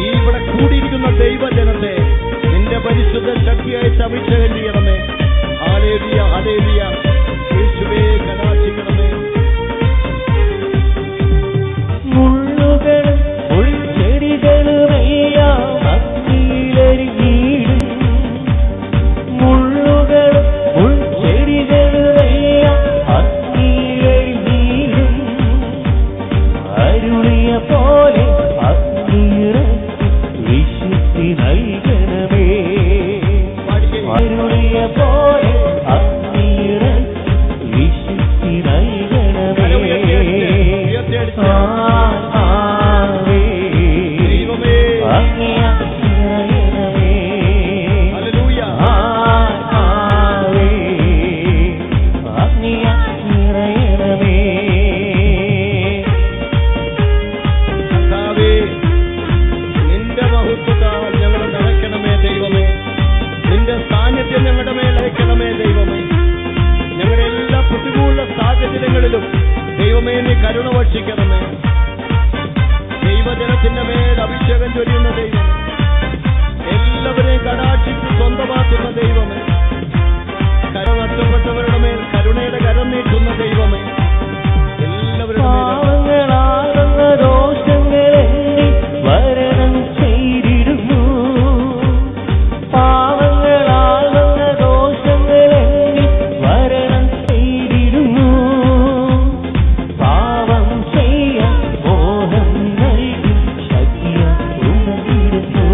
ഈ ഇവിടെ കൂടിയിരിക്കുന്ന ദൈവജനത്തെ നിന്റെ പരിശുദ്ധ ശക്തിയായിട്ട് അഭിഷേകം ചെയ്യണമേ. ഹല്ലേലൂയ, ഹല്ലേലൂയ. യേശുവേ കടാക്ഷിക്കണമേ. മുള്ളുകളും മുൾച്ചെടികളുമെല്ലാം അഗ്നിയിലെരിഞ്ഞിടും. മുള്ളുകളും മുൾച്ചെടികളുമെല്ലാം അഗ്നിയിലെരിഞ്ഞിടും. അരുളിയ പോലെ അഗ്നിയിറക്കി വിശുദ്ധി നൽകണമേ. അരുളിയ പോലെ അഗ്നിയിറക്കി വിശുദ്ധി നൽകണമേ. നിന്റെ മഹത്വത്താൽ ഞങ്ങൾ നിറയ്ക്കണമേ ദൈവമേ. നിന്റെ സാന്നിധ്യം ഞങ്ങളുടെ മേൽ അയക്കണമേ ദൈവമേ. ഞങ്ങളുടെ എല്ലാ പ്രതികൂല സാഹചര്യങ്ങളിലും ദൈവമേ നീ കരുണ വർഷിക്കണമേ. ദൈവജനത്തിന്റെ മേൽ അഭിഷേകം ചൊരിയുന്ന ദൈവം, എല്ലാവരെയും കടാക്ഷിച്ച് സ്വന്തമാക്കുന്ന ദൈവമേ. കര നഷ്ടപ്പെട്ടവരുടെ മേൽ കരുണയുടെ കരം നീട്ടുന്ന ദൈവമേ. എല്ലാവരുടെ പാവങ്ങളാകുന്ന ദോഷങ്ങളെണ്ണി വരണം ചെയ്തിടുന്നു. പാവങ്ങളാകുന്ന ദോഷങ്ങളെണ്ണി വരണം ചെയ്തിടുന്നു. പാവം ചെയ്യാൻ മോഹം നൽകി ശക്തിയ ഉണർന്നിടുന്നു.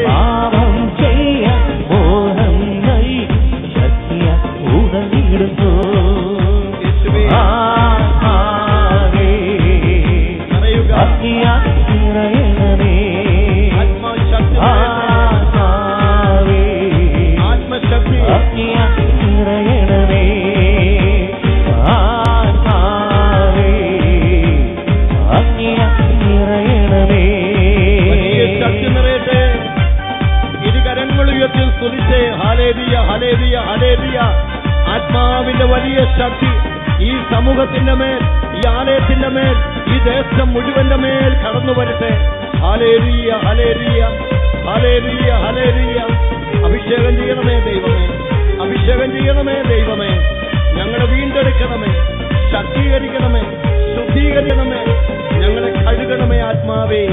പാവം ചെയ്യാൻ മോഹം നൽകി ശക്തിയ ഉണർന്നിടുന്നു. ആത്മാവിന്റെ വലിയ ശക്തി ഈ സമൂഹത്തിന്റെ മേൽ, ഈ ആലയത്തിന്റെ മേൽ, ഈ ദേശം മുഴുവന്റെ മേൽ കടന്നു വരട്ടെ. ഹല്ലേലൂയ, ഹല്ലേലൂയ, ഹല്ലേലൂയ, ഹല്ലേലൂയ. അഭിഷേകം ചെയ്യണമേ ദൈവമേ, അഭിഷേകം ചെയ്യണമേ ദൈവമേ. ഞങ്ങളെ വീണ്ടെടുക്കണമേ, ശക്തീകരിക്കണമേ, ശുദ്ധീകരിക്കണമേ, ഞങ്ങളെ കഴുകണമേ ആത്മാവേ.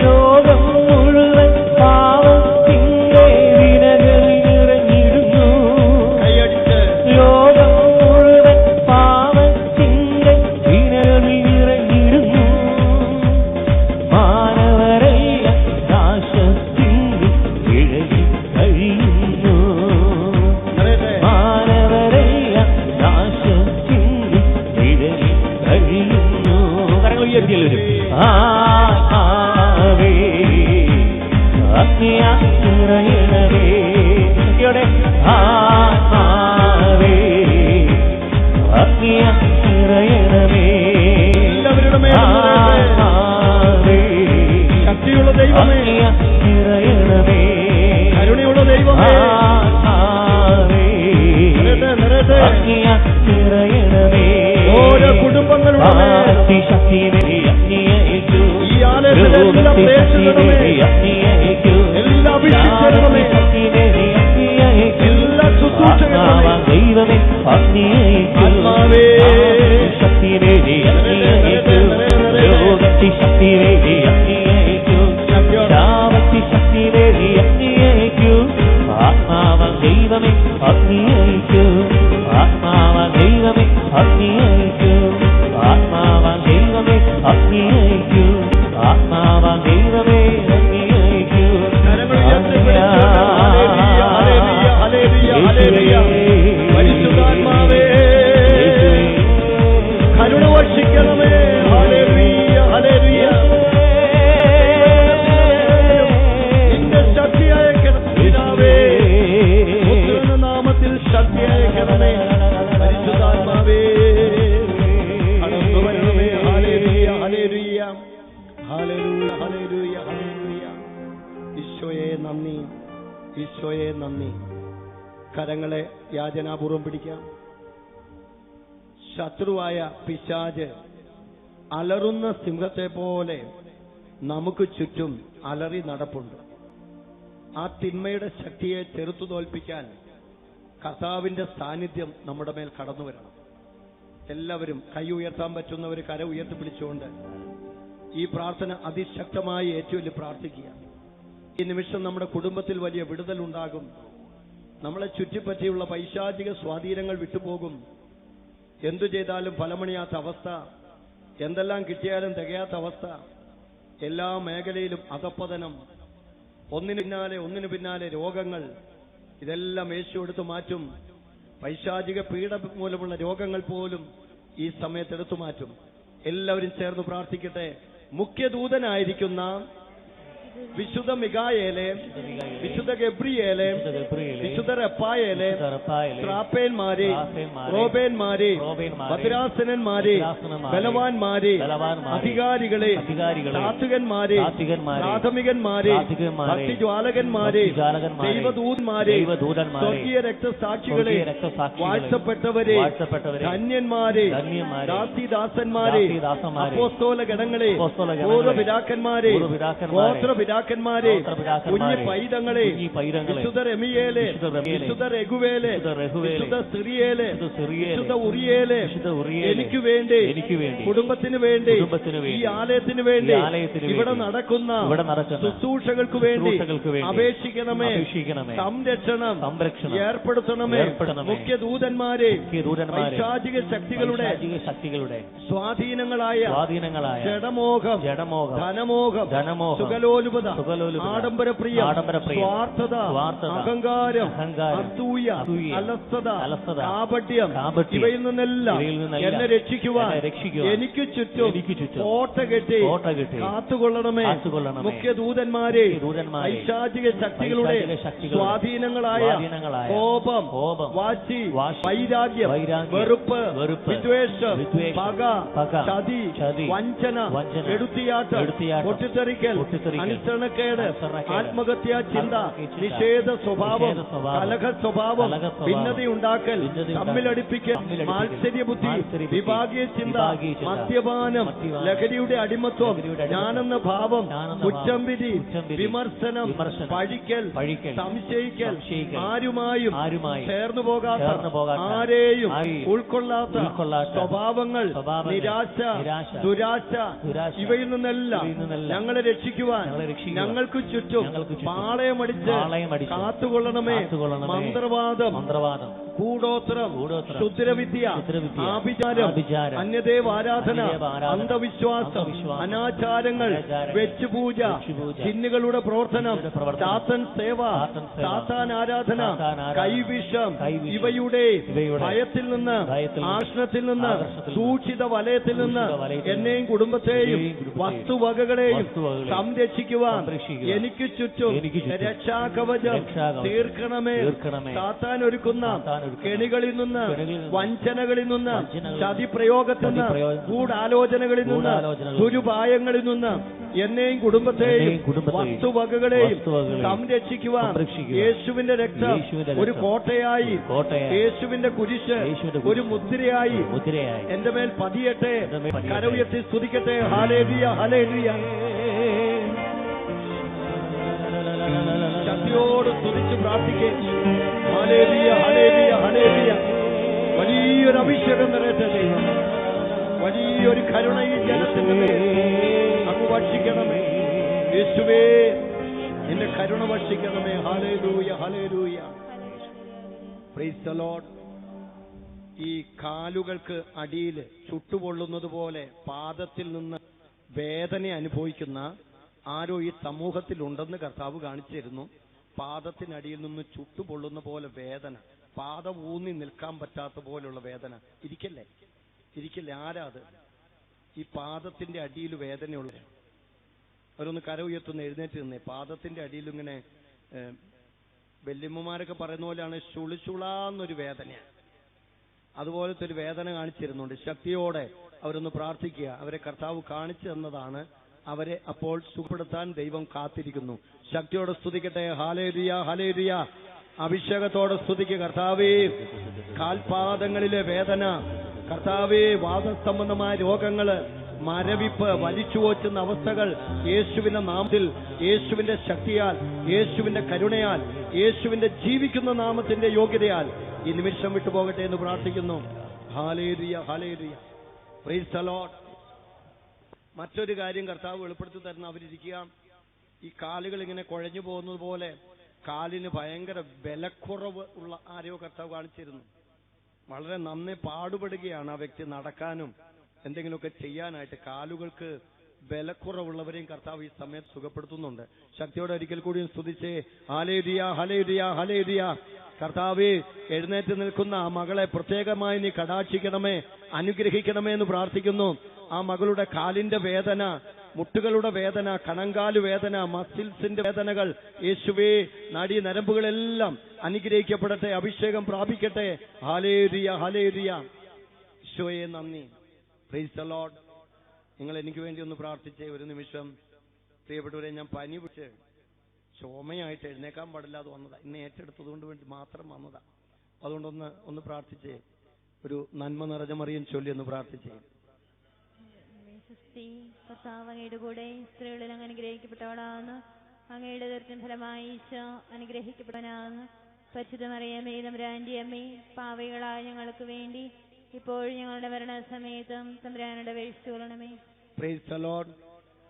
ലോകം മുഴുവൻ പാവത്തിന്റെ വിനകളിൽ നിറഞ്ഞിടുന്നു. കൈയടിച്ച് ലോകം മുഴുവൻ പാവത്തിന്റെ വിനകളിൽ നിറഞ്ഞിടുന്നു. മാനവരെല്ലാം നാശത്തിന്റെ ഇഴയിൽ കഴിയുന്നു. മാനവരെല്ലാം നാശത്തിന്റെ ഇഴയിൽ കഴിയുന്നു. കരങ്ങൾ ഉയർത്തിയല്ലോ. നിറയണമേ ആത്മാവേ, നിറയണമേ ആത്മാവേ, ശക്തിയുള്ള ദൈവമേ, നിറയണമേ കരുണയുള്ള ദൈവമേ, ആത്മാവേ, നിറയണമേ. ഓരോ കുടുംബങ്ങളുടെ ശക്തിയെ ഈ ആലയത്തിലെല്ലാം പ്രേക്ഷിക്കണമേ, എല്ലാ അഭിഷേകമേ, എല്ലാ ശുശ്രൂഷകരുമേ ദൈവമേ ആത്മാവേ, ശക്തിയെ രോഗത്തി ശക്തിയെ ശാപത്തി ശക്തിയെ ആത്മാവ ദൈവമേ അഗ്നിയയക്കൂ. ആത്മാവ ദൈവമേ അഗ്നിയയക്കൂ. ആത്മാവ ദൈവമേ അഗ്നിയയക്കൂ. ആത്മാവ ദൈവമേ അഗ്നിയയക്കൂ. പരിശുദ്ധാത്മാവേ കരുണ വർഷിക്കണമേ. ഹല്ലേലൂയ, ഹല്ലേലൂയ. നിന്റെ ശക്തി അയക്കണം പിതാവേ, പുത്രന്റെ നാമത്തിൽ ശക്തി അയക്കണമേ. പരിശുദ്ധാത്മാവേ കടന്നു വരണമേ. ഹല്ലേലൂയ, ഹല്ലേലൂയ, ഹല്ലേലൂയ, ഹല്ലേലൂയ, ഹല്ലേലൂയ. ഈശോയെ നന്ദി, ഈശോയെ നന്ദി. കരങ്ങളെ യാചനാപൂർവം പിടിക്കാം. ശത്രുവായ പിശാച് അലറുന്ന സിംഹത്തെ പോലെ നമുക്ക് ചുറ്റും അലറി നടപ്പുണ്ട്. ആ തിന്മയുടെ ശക്തിയെ ചെറുത്തു തോൽപ്പിക്കാൻ കർത്താവിന്റെ സാന്നിധ്യം നമ്മുടെ മേൽ കടന്നു വരണം. എല്ലാവരും കൈ ഉയർത്താൻ പറ്റുന്നവർ കര ഉയർത്തിപ്പിടിച്ചുകൊണ്ട് ഈ പ്രാർത്ഥന അതിശക്തമായി ഏറ്റുചൊല്ലി പ്രാർത്ഥിക്കുക. ഈ നിമിഷം നമ്മുടെ കുടുംബത്തിൽ വലിയ വിടുതലുണ്ടാകും. നമ്മളെ ചുറ്റിപ്പറ്റിയുള്ള പൈശാചിക സ്വാധീനങ്ങൾ വിട്ടുപോകും. എന്തു ചെയ്താലും ഫലമണിയാത്ത അവസ്ഥ, എന്തെല്ലാം കിട്ടിയാലും തികയാത്ത അവസ്ഥ, എല്ലാ മേഖലയിലും അധപ്പതനം, ഒന്നിനു പിന്നാലെ രോഗങ്ങൾ, ഇതെല്ലാം യേശു എടുത്തു മാറ്റും. പൈശാചിക പീഡ മൂലമുള്ള രോഗങ്ങൾ പോലും ഈ സമയത്ത് എടുത്തു മാറ്റും. എല്ലാവരും ചേർന്ന് പ്രാർത്ഥിക്കട്ടെ. മുഖ്യദൂതനായിരിക്കുന്ന വിശുദ്ധ മിഖായേലെ, വിശുദ്ധ ഗബ്രിയേലെ, വിശുദ്ധ റഫായേലെ, ത്രാപ്പേന്മാരെ, റോബേന്മാരെ, ഭദ്രാസനന്മാരെ, ബലവാന്മാരെ, അധികാരികളെ, താത്വികന്മാരെ, പ്രാഥമികന്മാരെ, ഭക്തിജ്വാലകന്മാരെ, ദൈവദൂതന്മാരെ, സ്വർഗീയ രക്തസാക്ഷികളെ, വാഴ്ത്തപ്പെട്ടവരെ, ധന്യന്മാരെ, ദാസിദാസന്മാരെ, അപ്പോസ്തല ഗണങ്ങളെ, പൂർവ്വപിതാക്കന്മാരെ, ഗോത്രപിതാക്കന്മാരെ, കുഞ്ഞു പൈതങ്ങളെ, വിശുദ്ധ റെമിയേലെ, വിശുദ്ധ രഘുവേലെ, വിശുദ്ധ സിറിയേലെ, വിശുദ്ധ ഉറിയേലെ, എനിക്ക് വേണ്ടി, കുടുംബത്തിന് വേണ്ടി, ഈ ആലയത്തിന് വേണ്ടി, ഇവിടെ നടക്കുന്ന ശുശ്രൂഷകൾക്ക് വേണ്ടി അപേക്ഷിക്കണമേ. സംരക്ഷണം ഏർപ്പെടുത്തണമേ. മുഖ്യദൂതന്മാരെ, പൈശാചിക ശക്തികളുടെ സ്വാധീനങ്ങളായ ജഡമോഹം, ധനമോഹം, സുഖലോലുപത, ആഡംബരപ്രിയ, സ്വാർത്ഥത, അഹങ്കാരം, അസൂയ, അലസത, കാപട്യം, ഇവയിൽ നിന്നെല്ലാം എന്നെ രക്ഷിക്കുവാൻ എനിക്ക് ചുറ്റും കോട്ട കെട്ടി കാത്തുകൊള്ളണമേ. മുഖ്യദൂതന്മാരെ, പൈശാചിക ശക്തികളുടെ സ്വാധീനങ്ങളായ കോപം, വാശി, വൈരാഗ്യം, വെറുപ്പ്, വിദ്വേഷം, പക, ചതി, വഞ്ചന, എടുത്തിയാട്ടം, പൊട്ടിത്തെറിക്കൽ, അനുസരണക്കേട്, ആത്മഹത്യാ ചിന്ത, നിഷേധ സ്വഭാവം, കലഹ സ്വഭാവം, ഭിന്നതയുണ്ടാക്കൽ, തമ്മിലടിപ്പിക്കൽ, മാത്സര്യബുദ്ധി, വിഭാഗീയ ചിന്ത, മദ്യപാനം, ലഹരിയുടെ അടിമത്വം, ഞാനെന്ന ഭാവം, കുറ്റംവിധി, വിമർശനം, പഴിക്കൽ, സംശയിക്കൽ, ആരുമായും ചേർന്നു പോകാത്ത, ആരെയും ഉൾക്കൊള്ളാത്ത സ്വഭാവങ്ങൾ, നിരാശ, ദുരാശ, ഇവയിൽ നിന്നെല്ലാം ഞങ്ങളെ രക്ഷിക്കുവാൻ ഞങ്ങൾക്ക് ചുറ്റും പാളയമടിച്ച് കാത്തുകൊള്ളണമേ. മന്ത്രവാദം, കൂടോത്രം, ക്ഷുദ്രവിദ്യ, ആഭിചാരം, അന്യദേവാരാധന, അന്ധവിശ്വാസം, അനാചാരങ്ങൾ, വെച്ചുപൂജ, ജിന്നുകളുടെ പ്രവർത്തനം, സാത്താൻ സേവ, സാത്താൻ ആരാധന, കൈവിഷം, ഇവയുടെ ഭയത്തിൽ നിന്ന്, ആശ്രത്തിൽ നിന്ന്, സൂക്ഷിത വലയത്തിൽ നിന്ന് എന്നെയും കുടുംബത്തെയും വസ്തുവകകളെയും സംരക്ഷിക്കുവാൻ എനിക്ക് ചുറ്റും രക്ഷാകവചം തീർക്കണമേ. സാത്താൻ ഒരുക്കുന്ന കെണികളിൽ നിന്ന്, വഞ്ചനകളിൽ നിന്ന്, ചതിപ്രയോഗത്തിൽ നിന്ന്, ഗൂഢാലോചനകളിൽ നിന്ന്, ദുരുപായങ്ങളിൽ നിന്ന് എന്നെയും കുടുംബത്തെയും വസ്തുവകകളെയും സംരക്ഷിക്കുവാൻ യേശുവിന്റെ രക്തം ഒരു കോട്ടയായി, യേശുവിന്റെ കുരിശ് ഒരു മുദ്രയായി എന്റെ മേൽ പതിയട്ടെ. കരവുയർത്തി സ്തുതിക്കട്ടെ. Hallelujah, hallelujah. ശക്തിയോട് സ്തുതിച്ച് പ്രാർത്ഥിക്കേ. ഹല്ലേലൂയ, ഹല്ലേലൂയ, ഹല്ലേലൂയ. വലിയൊരു അഭിഷേകം നിറയട്ടെ ദൈവം. വലിയൊരു കരുണ ഈ ജനത്തിന് അങ്ങ് വർഷിക്കണമേ. യേശുവേ, നിന്റെ കരുണ വർഷിക്കണമേ. ഹല്ലേലൂയ, ഹല്ലേലൂയ. Praise the Lord. ഈ കാലുകൾക്ക് അടിയിൽ ചുട്ടുപൊള്ളുന്നത് പോലെ പാദത്തിൽ നിന്ന് വേദന അനുഭവിക്കുന്ന ആരോ ഈ സമൂഹത്തിൽ ഉണ്ടെന്ന് കർത്താവ് കാണിച്ചു തരുന്നു. പാദത്തിനടിയിൽ നിന്ന് ചുട്ടുപൊള്ളുന്ന പോലെ വേദന, പാദം ഊന്നി നിൽക്കാൻ പറ്റാത്ത പോലുള്ള വേദന. ഇരിക്കല്ലേ, ആരാ അത്? ഈ പാദത്തിന്റെ അടിയിൽ വേദനയുള്ള അവരൊന്ന് കര ഉയർത്തുന്ന എഴുന്നേറ്റ് നിന്നേ. പാദത്തിന്റെ അടിയിൽ ഇങ്ങനെ വല്യമ്മമാരൊക്കെ പറയുന്ന പോലെയാണ് ചുളിച്ചുളാന്നൊരു വേദനയാണ്. അതുപോലത്തെ ഒരു വേദന കാണിച്ചിരുന്നുണ്ട്. ശക്തിയോടെ അവരൊന്ന് പ്രാർത്ഥിക്കുക. അവരെ കർത്താവ് കാണിച്ചു തന്നതാണ്. അവരെ അപ്പോൾ സുഖപ്പെടുത്താൻ ദൈവം കാത്തിരിക്കുന്നു. ശക്തിയോടെ സ്തുതിക്കട്ടെ. Hallelujah, hallelujah. അഭിഷേകത്തോടെ സ്തുതിക്കുക. കർത്താവേ, കാൽപാദങ്ങളിലെ വേദന, കർത്താവേ, വാദസംബന്ധമായ രോഗങ്ങള്, മരവിപ്പ്, വലിച്ചുപോറ്റുന്ന അവസ്ഥകൾ യേശുവിന്റെ നാമത്തിൽ, യേശുവിന്റെ ശക്തിയാൽ, യേശുവിന്റെ കരുണയാൽ, യേശുവിന്റെ ജീവിക്കുന്ന നാമത്തിന്റെ യോഗ്യതയാൽ ഈ നിമിഷം വിട്ടുപോകട്ടെ എന്ന് പ്രാർത്ഥിക്കുന്നു. ഹല്ലേലൂയ, ഹല്ലേലൂയ, പ്രൈസ് ദി ലോർഡ്. മറ്റൊരു കാര്യം കർത്താവ് വെളിപ്പെടുത്തി തരുന്ന, അവരിയ്ക്കുക ഈ കാലുകൾ ഇങ്ങനെ കുഴഞ്ഞു പോകുന്നത് പോലെ കാലിന് ഭയങ്കര ബലക്കുറവ് ഉള്ള ആരെയോ കർത്താവ് കാണിച്ചിരുന്നു. വളരെ നന്നേ പാടുപെടുകയാണ് ആ വ്യക്തി നടക്കാനും എന്തെങ്കിലുമൊക്കെ ചെയ്യാനായിട്ട്. കാലുകൾക്ക് ബലക്കുറവുള്ളവരെയും കർത്താവ് ഈ സമയത്ത് സുഖപ്പെടുത്തുന്നുണ്ട്. ശക്തിയോടെ ഒരിക്കൽ കൂടിയും സ്തുതിച്ചേ ഹല്ലേലൂയ, ഹല്ലേലൂയ, ഹല്ലേലൂയ. കർത്താവേ, എഴുന്നേറ്റ് നിൽക്കുന്ന ആ മകളെ പ്രത്യേകമായി നീ കടാക്ഷിക്കണമേ, അനുഗ്രഹിക്കണമേ എന്ന് പ്രാർത്ഥിക്കുന്നു. ആ മകളുടെ കാലിന്റെ വേദന, മുട്ടുകളുടെ വേദന, കണങ്കാല് വേദന, മസിൽസിന്റെ വേദനകൾ യേശുവേ, നാഡീ നരമ്പുകളെല്ലാം അനുഗ്രഹിക്കപ്പെടട്ടെ, അഭിഷേകം പ്രാപിക്കട്ടെ. Hallelujah, hallelujah. ഈശോയെ നന്ദി. Price the Lord. നിങ്ങൾ എനിക്ക് വേണ്ടി ഒന്ന് പ്രാർത്ഥിച്ചേ ഒരു നിമിഷം. പ്രിയപ്പെട്ടവരെ, ഞാൻ പനി പിടിച്ച് ചുമയായിട്ട് എഴുന്നേക്കാൻ പാടില്ലാതെ വന്നതാ. ഇന്ന് ഏറ്റെടുത്തത് കൊണ്ട് വേണ്ടി മാത്രം വന്നതാ. അതുകൊണ്ടൊന്ന് പ്രാർത്ഥിച്ചേ. ഒരു നന്മ നിറഞ്ഞ മറിയം ചൊല്ലി ഒന്ന് പ്രാർത്ഥിച്ചേ. കർത്താവ് അങ്ങയുടെ കൂടെ സ്ത്രീകളിൽ അങ്ങ് അനുഗ്രഹിക്കപ്പെട്ടവളാണ്. അങ്ങയുടെ ഉദരത്തിൻ ഫലമായി ഈശോ അനുഗ്രഹിക്കപ്പെട്ടവനാണ്. പരിശുദ്ധ മറിയമേ, തമ്പുരാന്റെ അമ്മേ, പാപികളായ ഞങ്ങൾക്ക് വേണ്ടി ഇപ്പോഴും ഞങ്ങളുടെ മരണസമയത്തും തമ്പുരാനോട് അപേക്ഷിച്ചുകൊള്ളണമേ. Praise the Lord.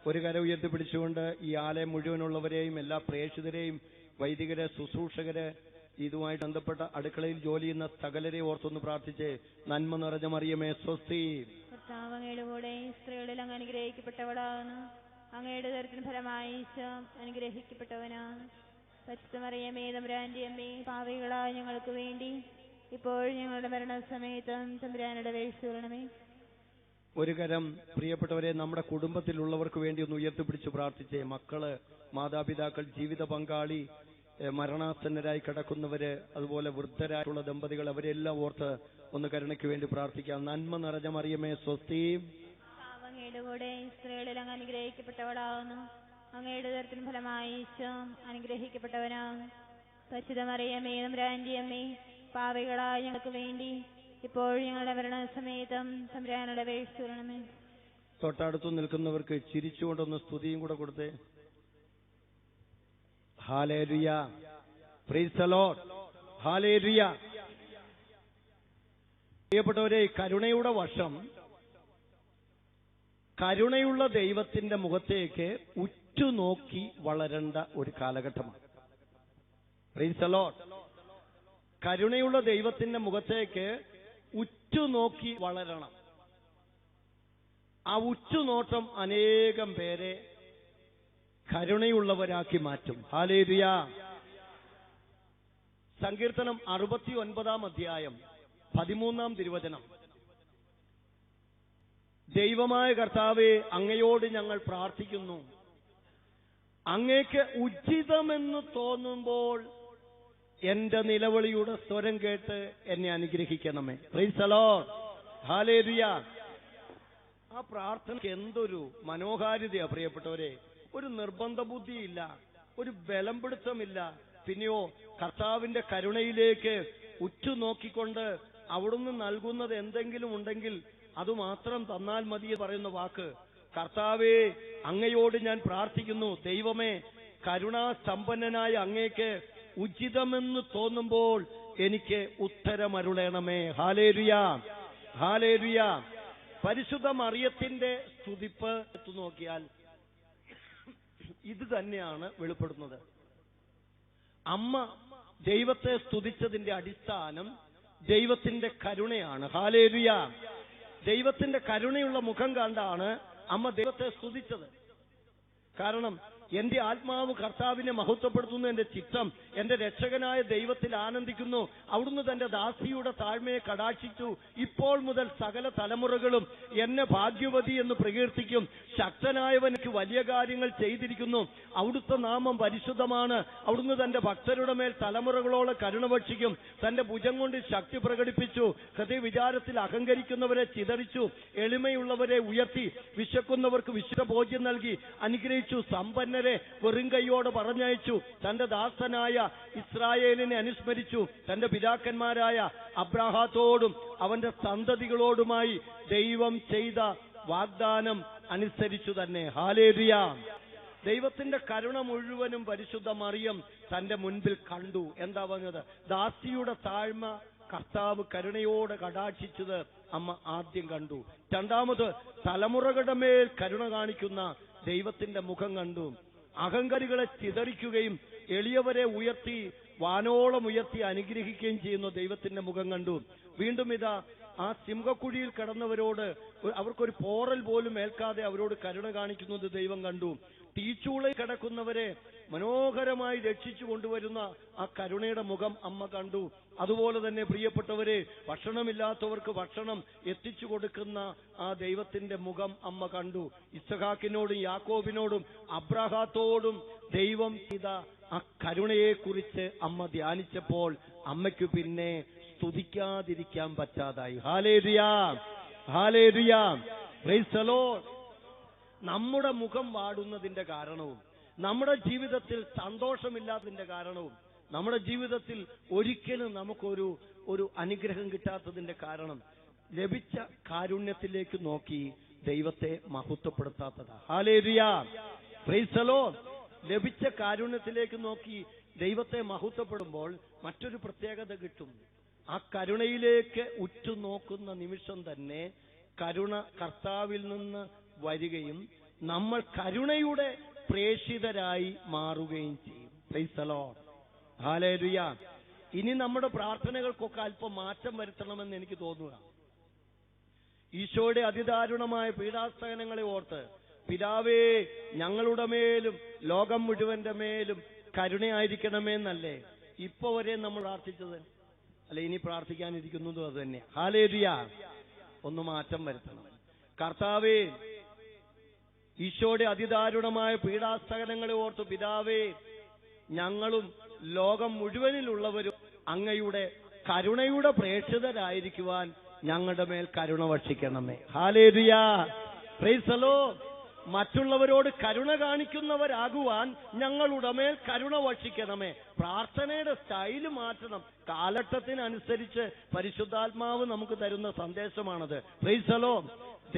ഒരു കരം ഉയർത്തിപ്പിടിച്ചുകൊണ്ട് ഈ ആലയം മുഴുവനുള്ളവരെയും, എല്ലാ പ്രേക്ഷിതരെയും, വൈദികരെ, ശുശ്രൂഷകരെ, ഇതുമായി ബന്ധപ്പെട്ട അടുക്കളയിൽ ജോലി ചെയ്യുന്ന സകലരെ ഓർത്തൊന്ന് പ്രാർത്ഥിച്ചേ. നന്മ നിറഞ്ഞ മറിയമേ, സ്വസ്തി. കർത്താവ് അങ്ങയുടെ കൂടെ സ്ത്രീകളിൽ അങ്ങ് അനുഗ്രഹിക്കപ്പെട്ടവളാണ്. അങ്ങയുടെ ഉദരത്തിൻ ഫലമായി ഈശോ അനുഗ്രഹിക്കപ്പെട്ടവനാണ്. പരിശുദ്ധ മറിയമേ, തമ്പുരാന്റെ അമ്മേ, പാപികളായ ഞങ്ങൾക്ക് വേണ്ടി ഇപ്പോഴും ഞങ്ങളുടെ മരണസമയത്തും തമ്പുരാനോട് അപേക്ഷിച്ചുകൊള്ളണമേ. ഒരു കരം പ്രിയപ്പെട്ടവരെ നമ്മുടെ കുടുംബത്തിലുള്ളവർക്ക് വേണ്ടി ഒന്ന് ഉയർത്തിപ്പിടിച്ച് പ്രാർത്ഥിച്ചേ. മക്കള്, മാതാപിതാക്കൾ, ജീവിത പങ്കാളി, മരണാസന്നരായി കിടക്കുന്നവര്, അതുപോലെ വൃദ്ധരായിട്ടുള്ള ദമ്പതികൾ, അവരെല്ലാം ഓർത്ത് ഒന്ന് കരുണയ്ക്ക് വേണ്ടി പ്രാർത്ഥിക്കാം. നന്മ നിറഞ്ഞ മറിയമേ, സ്വസ്തി. അങ്ങയുടെ കൂടെ സ്ത്രീകളിൽ അങ്ങ് അനുഗ്രഹിക്കപ്പെട്ടവളാകുന്നു. അങ്ങയുടെ ഉദരത്തിൻ ഫലമായി ഈശോ അനുഗ്രഹിക്കപ്പെട്ടവനാണ്. പരിശുദ്ധ മറിയമേ, തമ്പുരാന്റെ അമ്മേ, പാപികളായ ഞങ്ങൾക്ക് വേണ്ടി ഇപ്പോഴും ഞങ്ങളുടെ മരണസമയത്തും തമ്പുരാനോട് അപേക്ഷിച്ചുകൊള്ളണമേ. തൊട്ടടുത്തു നിൽക്കുന്നവർക്ക് ചിരിച്ചുകൊണ്ടൊന്ന് സ്തുതിയും കൂടെ കൊടുത്തേ. ഹല്ലേലൂയ, പ്രൈസ് ദി ലോർഡ്, ഹല്ലേലൂയ. പ്രിയപ്പെട്ടവരെ, കരുണയുടെ വർഷം, കരുണയുള്ള ദൈവത്തിന്റെ മുഖത്തേക്ക് ഉറ്റുനോക്കി വളരേണ്ട ഒരു കാലഘട്ടമാണ്. Price the Lord. കരുണയുള്ള ദൈവത്തിന്റെ മുഖത്തേക്ക് ഉറ്റുനോക്കി വളരണം. ആ ഉറ്റുനോട്ടം അനേകം പേരെ കരുണയുള്ളവരാക്കി മാറ്റും. ഹല്ലേലൂയ. സങ്കീർത്തനം 69 അധ്യായം 13 തിരുവചനം. ദൈവമായ കർത്താവേ, അങ്ങയോട് ഞങ്ങൾ പ്രാർത്ഥിക്കുന്നു. അങ്ങേക്ക് ഉചിതമെന്ന് തോന്നുമ്പോൾ എന്റെ നിലവിളിയുടെ സ്വരം കേട്ട് എന്നെ അനുഗ്രഹിക്കണമേ. Price the Lord, hallelujah. ആ പ്രാർത്ഥനയ്ക്ക് എന്തൊരു മനോഹാരിതയാ പ്രിയപ്പെട്ടവരെ. ഒരു നിർബന്ധ ബുദ്ധിയില്ല, ഒരു ബലം പിടുത്തമില്ല. പിന്നെയോ കർത്താവിന്റെ കരുണയിലേക്ക് ഉറ്റുനോക്കിക്കൊണ്ട് അവിടുന്ന് നൽകുന്നത് എന്തെങ്കിലും ഉണ്ടെങ്കിൽ അതുമാത്രം തന്നാൽ മതി പറയുന്ന വാക്ക്. കർത്താവേ, അങ്ങയോട് ഞാൻ പ്രാർത്ഥിക്കുന്നു. ദൈവമേ, കരുണാസമ്പന്നനായ അങ്ങേക്ക് ഉചിതമെന്ന് തോന്നുമ്പോൾ എനിക്ക് ഉത്തരമരുളണമേ. Hallelujah, hallelujah. പരിശുദ്ധ മറിയത്തിന്റെ സ്തുതിപ്പ് നോക്കിയാൽ ഇത് തന്നെയാണ് വെളിപ്പെടുന്നത്. അമ്മ ദൈവത്തെ സ്തുതിച്ചതിന്റെ അടിസ്ഥാനം ദൈവത്തിന്റെ കരുണയാണ്. ഹല്ലേലൂയ. ദൈവത്തിന്റെ കരുണയുള്ള മുഖം കണ്ടാണ് അമ്മ ദൈവത്തെ സ്തുതിച്ചത്. കാരണം എന്റെ ആത്മാവ് കർത്താവിനെ മഹത്വപ്പെടുത്തുന്നു, എന്റെ ചിത്തം എന്റെ രക്ഷകനായ ദൈവത്തിൽ ആനന്ദിക്കുന്നു. അവിടുന്ന് തന്റെ ദാസിയുടെ താഴ്മയെ കടാക്ഷിച്ചു. ഇപ്പോൾ മുതൽ സകല തലമുറകളും എന്നെ ഭാഗ്യവതി എന്ന് പ്രകീർത്തിക്കും. ശക്തനായവനക്ക് വലിയ കാര്യങ്ങൾ ചെയ്തിരിക്കുന്നു. അവിടുത്തെ നാമം പരിശുദ്ധമാണ്. അവിടുന്ന് തന്റെ ഭക്തരുടെ മേൽ തലമുറകളോളം കരുണ ഭക്ഷിക്കും. തന്റെ ഭുജം കൊണ്ട് ശക്തി പ്രകടിപ്പിച്ചു. ഹൃദയവിചാരത്തിൽ അഹങ്കരിക്കുന്നവരെ ചിതറിച്ചു. എളിമയുള്ളവരെ ഉയർത്തി. വിശക്കുന്നവർക്ക് വിശുദ്ധ ഭോജ്യം നൽകി അനുഗ്രഹിച്ചു. സമ്പന്നരെ വെറും കൈയോട് പറഞ്ഞയച്ചു. തന്റെ ദാസനായ ഇസ്രായേലിനെ അനുസ്മരിച്ചു. തന്റെ പിതാക്കന്മാരായ അബ്രാഹാത്തോടും അവന്റെ സന്തതികളോടുമായി ദൈവം ചെയ്ത വാഗ്ദാനം അനുസരിച്ചു തന്നെ. ഹല്ലേലൂയ. ദൈവത്തിന്റെ കരുണ മുഴുവനും പരിശുദ്ധ മറിയം തന്റെ മുൻപിൽ കണ്ടു. എന്താ പറഞ്ഞത്? ദാസിയുടെ താഴ്മ കർത്താവ് കരുണയോടെ കടാക്ഷിച്ചത് അമ്മ ആദ്യം കണ്ടു. രണ്ടാമത് തലമുറകളുടെ മേൽ കരുണ കാണിക്കുന്ന ദൈവത്തിന്റെ മുഖം കണ്ടു. അഹങ്കാരികളെ ചിതറിക്കുകയും എളിയവരെ ഉയർത്തി വാനോളം ഉയർത്തി അനുഗ്രഹിക്കുകയും ചെയ്യുന്ന ദൈവത്തിന്റെ മുഖം കണ്ടു. വീണ്ടും ഇതാ ആ സിംഹക്കുഴിയിൽ കിടന്നവരോട് അവർക്കൊരു പോറൽ പോലും ഏൽക്കാതെ അവരോട് കരുണ കാണിക്കുന്നത് ദൈവം കണ്ടു. തീച്ചൂളയിൽ കിടക്കുന്നവരെ മനോഹരമായി രക്ഷിച്ചു കൊണ്ടുവരുന്ന ആ കരുണയുടെ മുഖം അമ്മ കണ്ടു. അതുപോലെ തന്നെ പ്രിയപ്പെട്ടവരെ, ഭക്ഷണമില്ലാത്തവർക്ക് ഭക്ഷണം എത്തിച്ചു കൊടുക്കുന്ന ആ ദൈവത്തിന്റെ മുഖം അമ്മ കണ്ടു. ഇസ്ഹാക്കിനോടും യാക്കോബിനോടും അബ്രഹാത്തോടും ദൈവം ചെയ്ത ആ കരുണയെക്കുറിച്ച് അമ്മ ധ്യാനിച്ചപ്പോൾ അമ്മയ്ക്ക് പിന്നെ സ്തുതിക്കാതിരിക്കാൻ പറ്റാതായി. ഹല്ലേലൂയ, ഹല്ലേലൂയ, പ്രൈസ് ദി ലോർഡ്. നമ്മുടെ മുഖം വാടുന്നതിന്റെ കാരണവും നമ്മുടെ ജീവിതത്തിൽ സന്തോഷമില്ലാത്തതിന്റെ കാരണവും നമ്മുടെ ജീവിതത്തിൽ ഒരിക്കലും നമുക്കൊരു അനുഗ്രഹം കിട്ടാത്തതിന്റെ കാരണം ലഭിച്ച കാരുണ്യത്തിലേക്ക് നോക്കി ദൈവത്തെ മഹത്വപ്പെടുത്താത്തതാ. ഹല്ലേലൂയ, പ്രൈസ് ദി ലോർഡ്. ലഭിച്ച കാരുണ്യത്തിലേക്ക് നോക്കി ദൈവത്തെ മഹത്വപ്പെടുമ്പോൾ മറ്റൊരു പ്രത്യേകത കിട്ടും. ആ കരുണയിലേക്ക് ഉറ്റുനോക്കുന്ന നിമിഷം തന്നെ കരുണ കർത്താവിൽ നിന്ന് വരികയും നമ്മൾ കരുണയുടെ പ്രേഷിതരായി മാറുകയും ചെയ്യും. Price the Lord, hallelujah. ഇനി നമ്മുടെ പ്രാർത്ഥനകൾക്കൊക്കെ അല്പം മാറ്റം വരുത്തണമെന്ന് എനിക്ക് തോന്നുക. ഈശോയുടെ അതിദാരുണമായ പീഡാസഹനങ്ങളെ ഓർത്ത് പിതാവേ ഞങ്ങളുടെ മേലും ലോകം മുഴുവന്റെ മേലും കരുണയായിരിക്കണമെന്നല്ലേ ഇപ്പൊ വരെ നമ്മൾ പ്രാർത്ഥിച്ചത്? അല്ലെ, ഇനി പ്രാർത്ഥിക്കാനിരിക്കുന്നതും അത് തന്നെ. ഹല്ലേലൂയ. ഒന്ന് മാറ്റം വരുത്തണം. കർത്താവേ, ഈശോയുടെ അതിദാരുണമായ പീഡാസഹനങ്ങളെ ഓർത്ത് പിതാവേ ഞങ്ങളും ലോകം മുഴുവനിലുള്ളവരും അങ്ങയുടെ കരുണയുടെ പ്രേക്ഷിതരായിരിക്കുവാൻ ഞങ്ങളുടെ മേൽ കരുണ വർഷിക്കണമേ. ഹല്ലേലൂയ, പ്രൈസ് ദി ലോർഡ്. മറ്റുള്ളവരോട് കരുണ കാണിക്കുന്നവരാകുവാൻ ഞങ്ങളുടെ മേൽ കരുണ വർഷിക്കണമേ. പ്രാർത്ഥനയുടെ സ്റ്റൈല് മാറ്റണം. കാലഘട്ടത്തിനനുസരിച്ച് പരിശുദ്ധാത്മാവ് നമുക്ക് തരുന്ന സന്ദേശമാണത്. Price the Lord.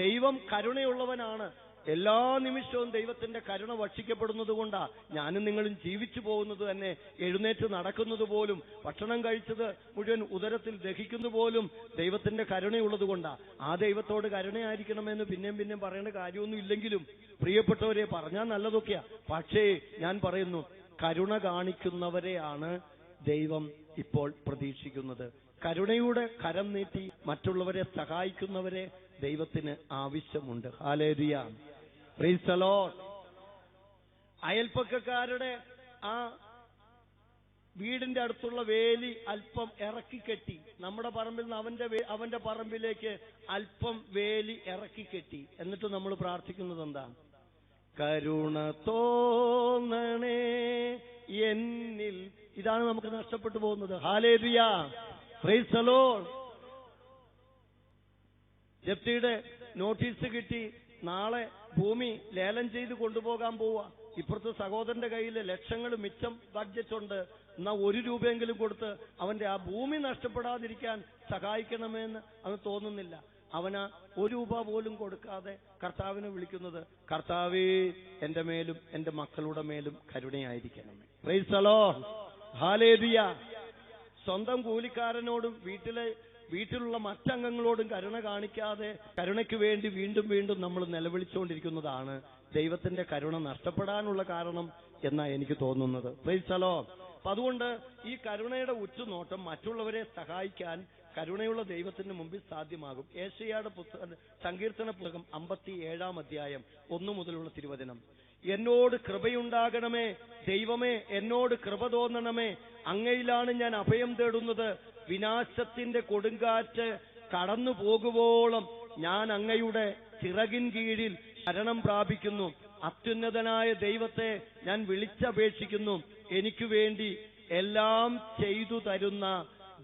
ദൈവം കരുണയുള്ളവനാണ്. എല്ലാ നിമിഷവും ദൈവത്തിന്റെ കരുണ വർഷിക്കപ്പെടുന്നത് കൊണ്ടാ ഞാനും നിങ്ങളും ജീവിച്ചു പോകുന്നത് തന്നെ. എഴുന്നേറ്റ് നടക്കുന്നത് പോലും ഭക്ഷണം കഴിച്ചത് മുഴുവൻ ഉദരത്തിൽ ദഹിക്കുന്നത് പോലും ദൈവത്തിന്റെ കരുണയുള്ളത് കൊണ്ടാ. ആ ദൈവത്തോട് കരുണയായിരിക്കണമെന്ന് പിന്നെയും പറയേണ്ട കാര്യമൊന്നും ഇല്ലെങ്കിലും പ്രിയപ്പെട്ടവരെ പറഞ്ഞാൽ നല്ലതൊക്കെയാ. പക്ഷേ ഞാൻ പറയുന്നു, കരുണ കാണിക്കുന്നവരെയാണ് ദൈവം ഇപ്പോൾ പ്രതീക്ഷിക്കുന്നത്. കരുണയുടെ കരം നീട്ടി മറ്റുള്ളവരെ സഹായിക്കുന്നവരെ ദൈവത്തിന് ആവശ്യമുണ്ട്. ഹല്ലേലൂയ, പ്രൈസ് ദി ലോർഡ്. അയൽപ്പക്കക്കാരുടെ ആ വീടിന്റെ അടുത്തുള്ള വേലി അല്പം ഇറക്കിക്കെട്ടി. നമ്മുടെ പറമ്പിൽ നിന്ന് അവന്റെ പറമ്പിലേക്ക് അല്പം വേലി ഇറക്കിക്കെട്ടി. എന്നിട്ട് നമ്മൾ പ്രാർത്ഥിക്കുന്നത് എന്താ? കരുണ തോന്നണേ എന്നിൽ. ഇതാണ് നമുക്ക് നഷ്ടപ്പെട്ടു പോകുന്നത്. ഹല്ലേലൂയ, പ്രൈസ് ദി ലോർഡ്. ജപ്തിയുടെ നോട്ടീസ് കിട്ടി. നാളെ ഭൂമി ലേലം ചെയ്ത് കൊണ്ടുപോകാൻ പോവുക. ഇപ്പുറത്തെ സഹോദരന്റെ കയ്യിൽ ലക്ഷങ്ങൾ മിച്ചം ബഡ്ജറ്റ് ഉണ്ട്. എന്നാ 1 രൂപയെങ്കിലും കൊടുത്ത് അവന്റെ ആ ഭൂമി നഷ്ടപ്പെടാതിരിക്കാൻ സഹായിക്കണമെന്ന് അവന് തോന്നുന്നില്ല. അവന് 1 രൂപ പോലും കൊടുക്കാതെ കർത്താവിനെ വിളിക്കുന്നത്, കർത്താവേ എന്റെ മേലും എന്റെ മക്കളുടെ മേലും കരുണയായിരിക്കണമേ. Price the Lord, hallelujah. സ്വന്തം കൂലിക്കാരനോടും വീട്ടിലുള്ള മറ്റംഗങ്ങളോടും കരുണ കാണിക്കാതെ കരുണയ്ക്ക് വേണ്ടി വീണ്ടും നമ്മൾ നിലവിളിച്ചുകൊണ്ടിരിക്കുന്നതാണ് ദൈവത്തിന്റെ കരുണ നഷ്ടപ്പെടാനുള്ള കാരണം എന്നാ എനിക്ക് തോന്നുന്നത്. Praise the Lord. അപ്പൊ അതുകൊണ്ട് ഈ കരുണയുടെ ഉറ്റുനോട്ടം മറ്റുള്ളവരെ സഹായിക്കാൻ കരുണയുള്ള ദൈവത്തിന് മുമ്പിൽ സാധ്യമാകും. യേശയ്യായുടെ സങ്കീർത്തന പുസ്തകം 57-ാം അധ്യായം 1 മുതലുള്ള തിരുവചനം. എന്നോട് കൃപയുണ്ടാകണമേ ദൈവമേ, എന്നോട് കൃപ തോന്നണമേ. അങ്ങയിലാണ് ഞാൻ അഭയം തേടുന്നത്. വിനാശത്തിന്റെ കൊടുങ്കാറ്റ് കടന്നു പോകുവോളം ഞാൻ അങ്ങയുടെ ചിറകിൻ കീഴിൽ ശരണം പ്രാപിക്കുന്നു. അത്യുന്നതനായ ദൈവത്തെ ഞാൻ വിളിച്ചപേക്ഷിക്കുന്നു. എനിക്ക് വേണ്ടി എല്ലാം ചെയ്തു തരുന്ന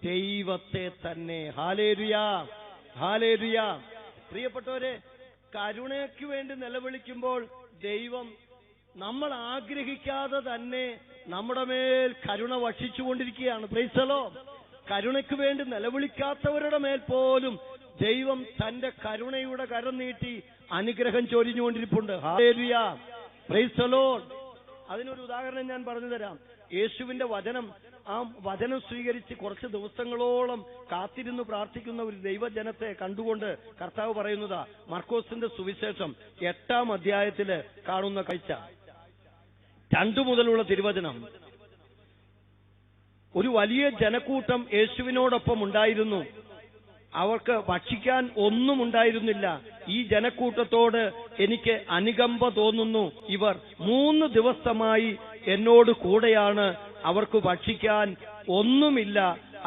ദൈവത്തെ തന്നെ. Hallelujah, hallelujah. പ്രിയപ്പെട്ടവരെ, കരുണയ്ക്ക് വേണ്ടി നിലവിളിക്കുമ്പോൾ ദൈവം നമ്മൾ ആഗ്രഹിക്കാതെ തന്നെ നമ്മുടെ മേൽ കരുണ വർഷിച്ചുകൊണ്ടിരിക്കുകയാണ്. Praise the Lord. കരുണയ്ക്ക് വേണ്ടി നിലവിളിക്കാത്തവരുടെ മേൽ പോലും ദൈവം തന്റെ കരുണയുടെ കരം നീട്ടി അനുഗ്രഹം ചൊരിഞ്ഞുകൊണ്ടിരിപ്പുണ്ട്. ഹല്ലേലൂയ, പ്രൈസ് ദി ലോർഡ്. അതിനൊരു ഉദാഹരണം ഞാൻ പറഞ്ഞു തരാം. യേശുവിന്റെ വചനം, ആ വചനം സ്വീകരിച്ച് കുറച്ച് ദിവസങ്ങളോളം കാത്തിരുന്ന് പ്രാർത്ഥിക്കുന്ന ഒരു ദൈവജനത്തെ കണ്ടുകൊണ്ട് കർത്താവ് പറയുന്നതാ മർക്കോസിന്റെ സുവിശേഷം 8-ാം അധ്യായത്തില് കാണുന്ന കാഴ്ച. 2 മുതലുള്ള തിരുവചനം. ഒരു വലിയ ജനക്കൂട്ടം യേശുവിനോടൊപ്പം ഉണ്ടായിരുന്നു. അവർക്ക് ഭക്ഷിക്കാൻ ഒന്നും ഉണ്ടായിരുന്നില്ല. ഈ ജനക്കൂട്ടത്തോട് എനിക്ക് അനുകമ്പ തോന്നുന്നു. ഇവർ 3 ദിവസമായി എന്നോട് കൂടെയാണ്. അവർക്ക് ഭക്ഷിക്കാൻ ഒന്നുമില്ല.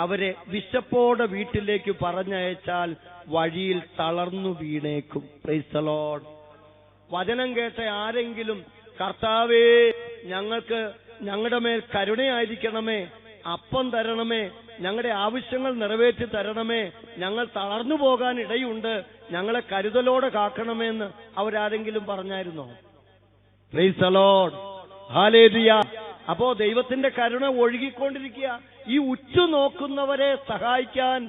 അവരെ വിശപ്പോടെ വീട്ടിലേക്ക് പറഞ്ഞയച്ചാൽ വഴിയിൽ തളർന്നു വീണേക്കും. Price the Lord. വചനം കേട്ട ആരെങ്കിലും കർത്താവേ ഞങ്ങൾക്ക് ഞങ്ങളുടെ മേൽ കരുണയായിരിക്കണമേ, അപ്പം തരണമേ, ഞങ്ങളുടെ ആവശ്യങ്ങൾ നിറവേറ്റി തരണമേ, ഞങ്ങൾ തളർന്നു പോകാൻ ഇടയുണ്ട്, ഞങ്ങളെ കരുതലോടെ കാക്കണമെന്ന് അവരാരെങ്കിലും പറഞ്ഞായിരുന്നോ? പ്രൈസ് ദി ലോർഡ്, ഹല്ലേലൂയ. അപ്പോ ദൈവത്തിന്റെ കരുണ ഒഴുകിക്കൊണ്ടിരിക്കുക. ഈ ഉറ്റുനോക്കുന്നവരെ സഹായിക്കാൻ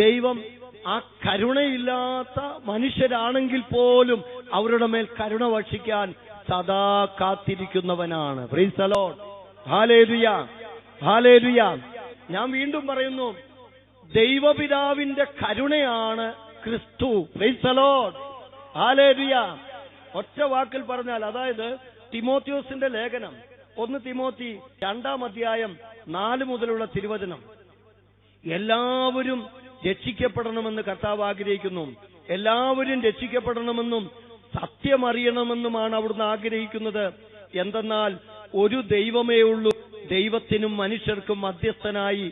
ദൈവം ആ കരുണയില്ലാത്ത മനുഷ്യരാണെങ്കിൽ പോലും അവരുടെ മേൽ കരുണ വർഷിക്കാൻ സദാ കാത്തിരിക്കുന്നവനാണ്. പ്രൈസ് ദി ലോർഡ്, ഹല്ലേലൂയ, ഹല്ലേലൂയ. ഞാൻ വീണ്ടും പറയുന്നു, ദൈവപിതാവിന്റെ കരുണയാണ് ക്രിസ്തു. പ്രൈസ് ദി ലോർഡ്, ഹല്ലേലൂയ. ഒറ്റ വാക്കിൽ പറഞ്ഞാൽ, അതായത് തിമോത്തിയോസിന്റെ ലേഖനം 1 തിമോത്തി 2-ാം അധ്യായം 4 മുതലുള്ള തിരുവചനം. എല്ലാവരും രക്ഷിക്കപ്പെടണമെന്ന് കർത്താവ് ആഗ്രഹിക്കുന്നു. എല്ലാവരും രക്ഷിക്കപ്പെടണമെന്നും സത്യമറിയണമെന്നുമാണ് അവിടുന്ന് ആഗ്രഹിക്കുന്നത്. എന്തെന്നാൽ ഒരു ദൈവമേ ഉള്ളൂ, ദൈവത്തിനും മനുഷ്യർക്കും മധ്യസ്ഥനായി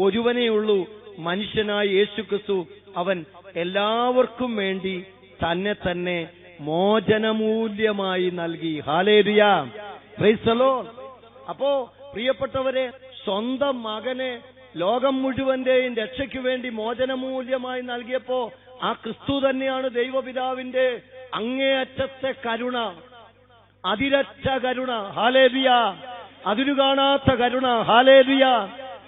ഒരുവനേ ഉള്ളൂ, മനുഷ്യനായ യേശുക്രിസ്തു. അവൻ എല്ലാവർക്കും വേണ്ടി തന്നെ തന്നെ മോചനമൂല്യമായി നൽകി. Hallelujah, praise the Lord. അപ്പോ പ്രിയപ്പെട്ടവരെ, സ്വന്തം മകനെ ലോകം മുഴുവന്റെയും രക്ഷയ്ക്ക് വേണ്ടി മോചനമൂല്യമായി നൽകിയപ്പോ ആ ക്രിസ്തു തന്നെയാണ് ദൈവപിതാവിന്റെ അങ്ങേയറ്റത്തെ കരുണ, അതിരറ്റ കരുണ. ഹല്ലേലൂയ, അതിരു കാണാത്ത കരുണ. ഹല്ലേലൂയ,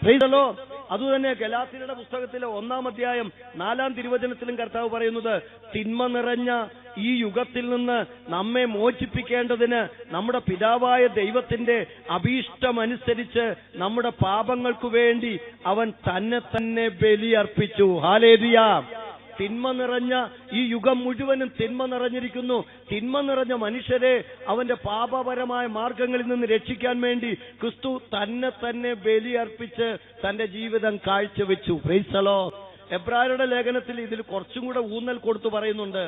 പ്രൈസ് ദി ലോർഡ്. അതുതന്നെ ഗലാത്യരുടെ പുസ്തകത്തിലെ 1-ാം അധ്യായം 4-ാം തിരുവചനത്തിലും കർത്താവ് പറയുന്നത്, തിന്മ നിറഞ്ഞ ഈ യുഗത്തിൽ നിന്ന് നമ്മെ മോചിപ്പിക്കേണ്ടതിന് നമ്മുടെ പിതാവായ ദൈവത്തിന്റെ അഭീഷ്ടമനുസരിച്ച് നമ്മുടെ പാപങ്ങൾക്കു വേണ്ടി അവൻ തന്നെ തന്നെ ബലിയർപ്പിച്ചു. ഹല്ലേലൂയ. തിന്മ നിറഞ്ഞ ഈ യുഗം മുഴുവനും തിന്മ നിറഞ്ഞിരിക്കുന്നു. തിന്മ നിറഞ്ഞ മനുഷ്യരെ അവന്റെ പാപപരമായ മാർഗങ്ങളിൽ നിന്ന് രക്ഷിക്കാൻ വേണ്ടി ക്രിസ്തു തന്നെ തന്നെ ബലിയർപ്പിച്ച് തന്റെ ജീവിതം കാഴ്ചവെച്ചു. Praise the Lord. എബ്രായരുടെ ലേഖനത്തിൽ ഇതിൽ കുറച്ചും കൂടെ ഊന്നൽ കൊടുത്തു പറയുന്നുണ്ട്.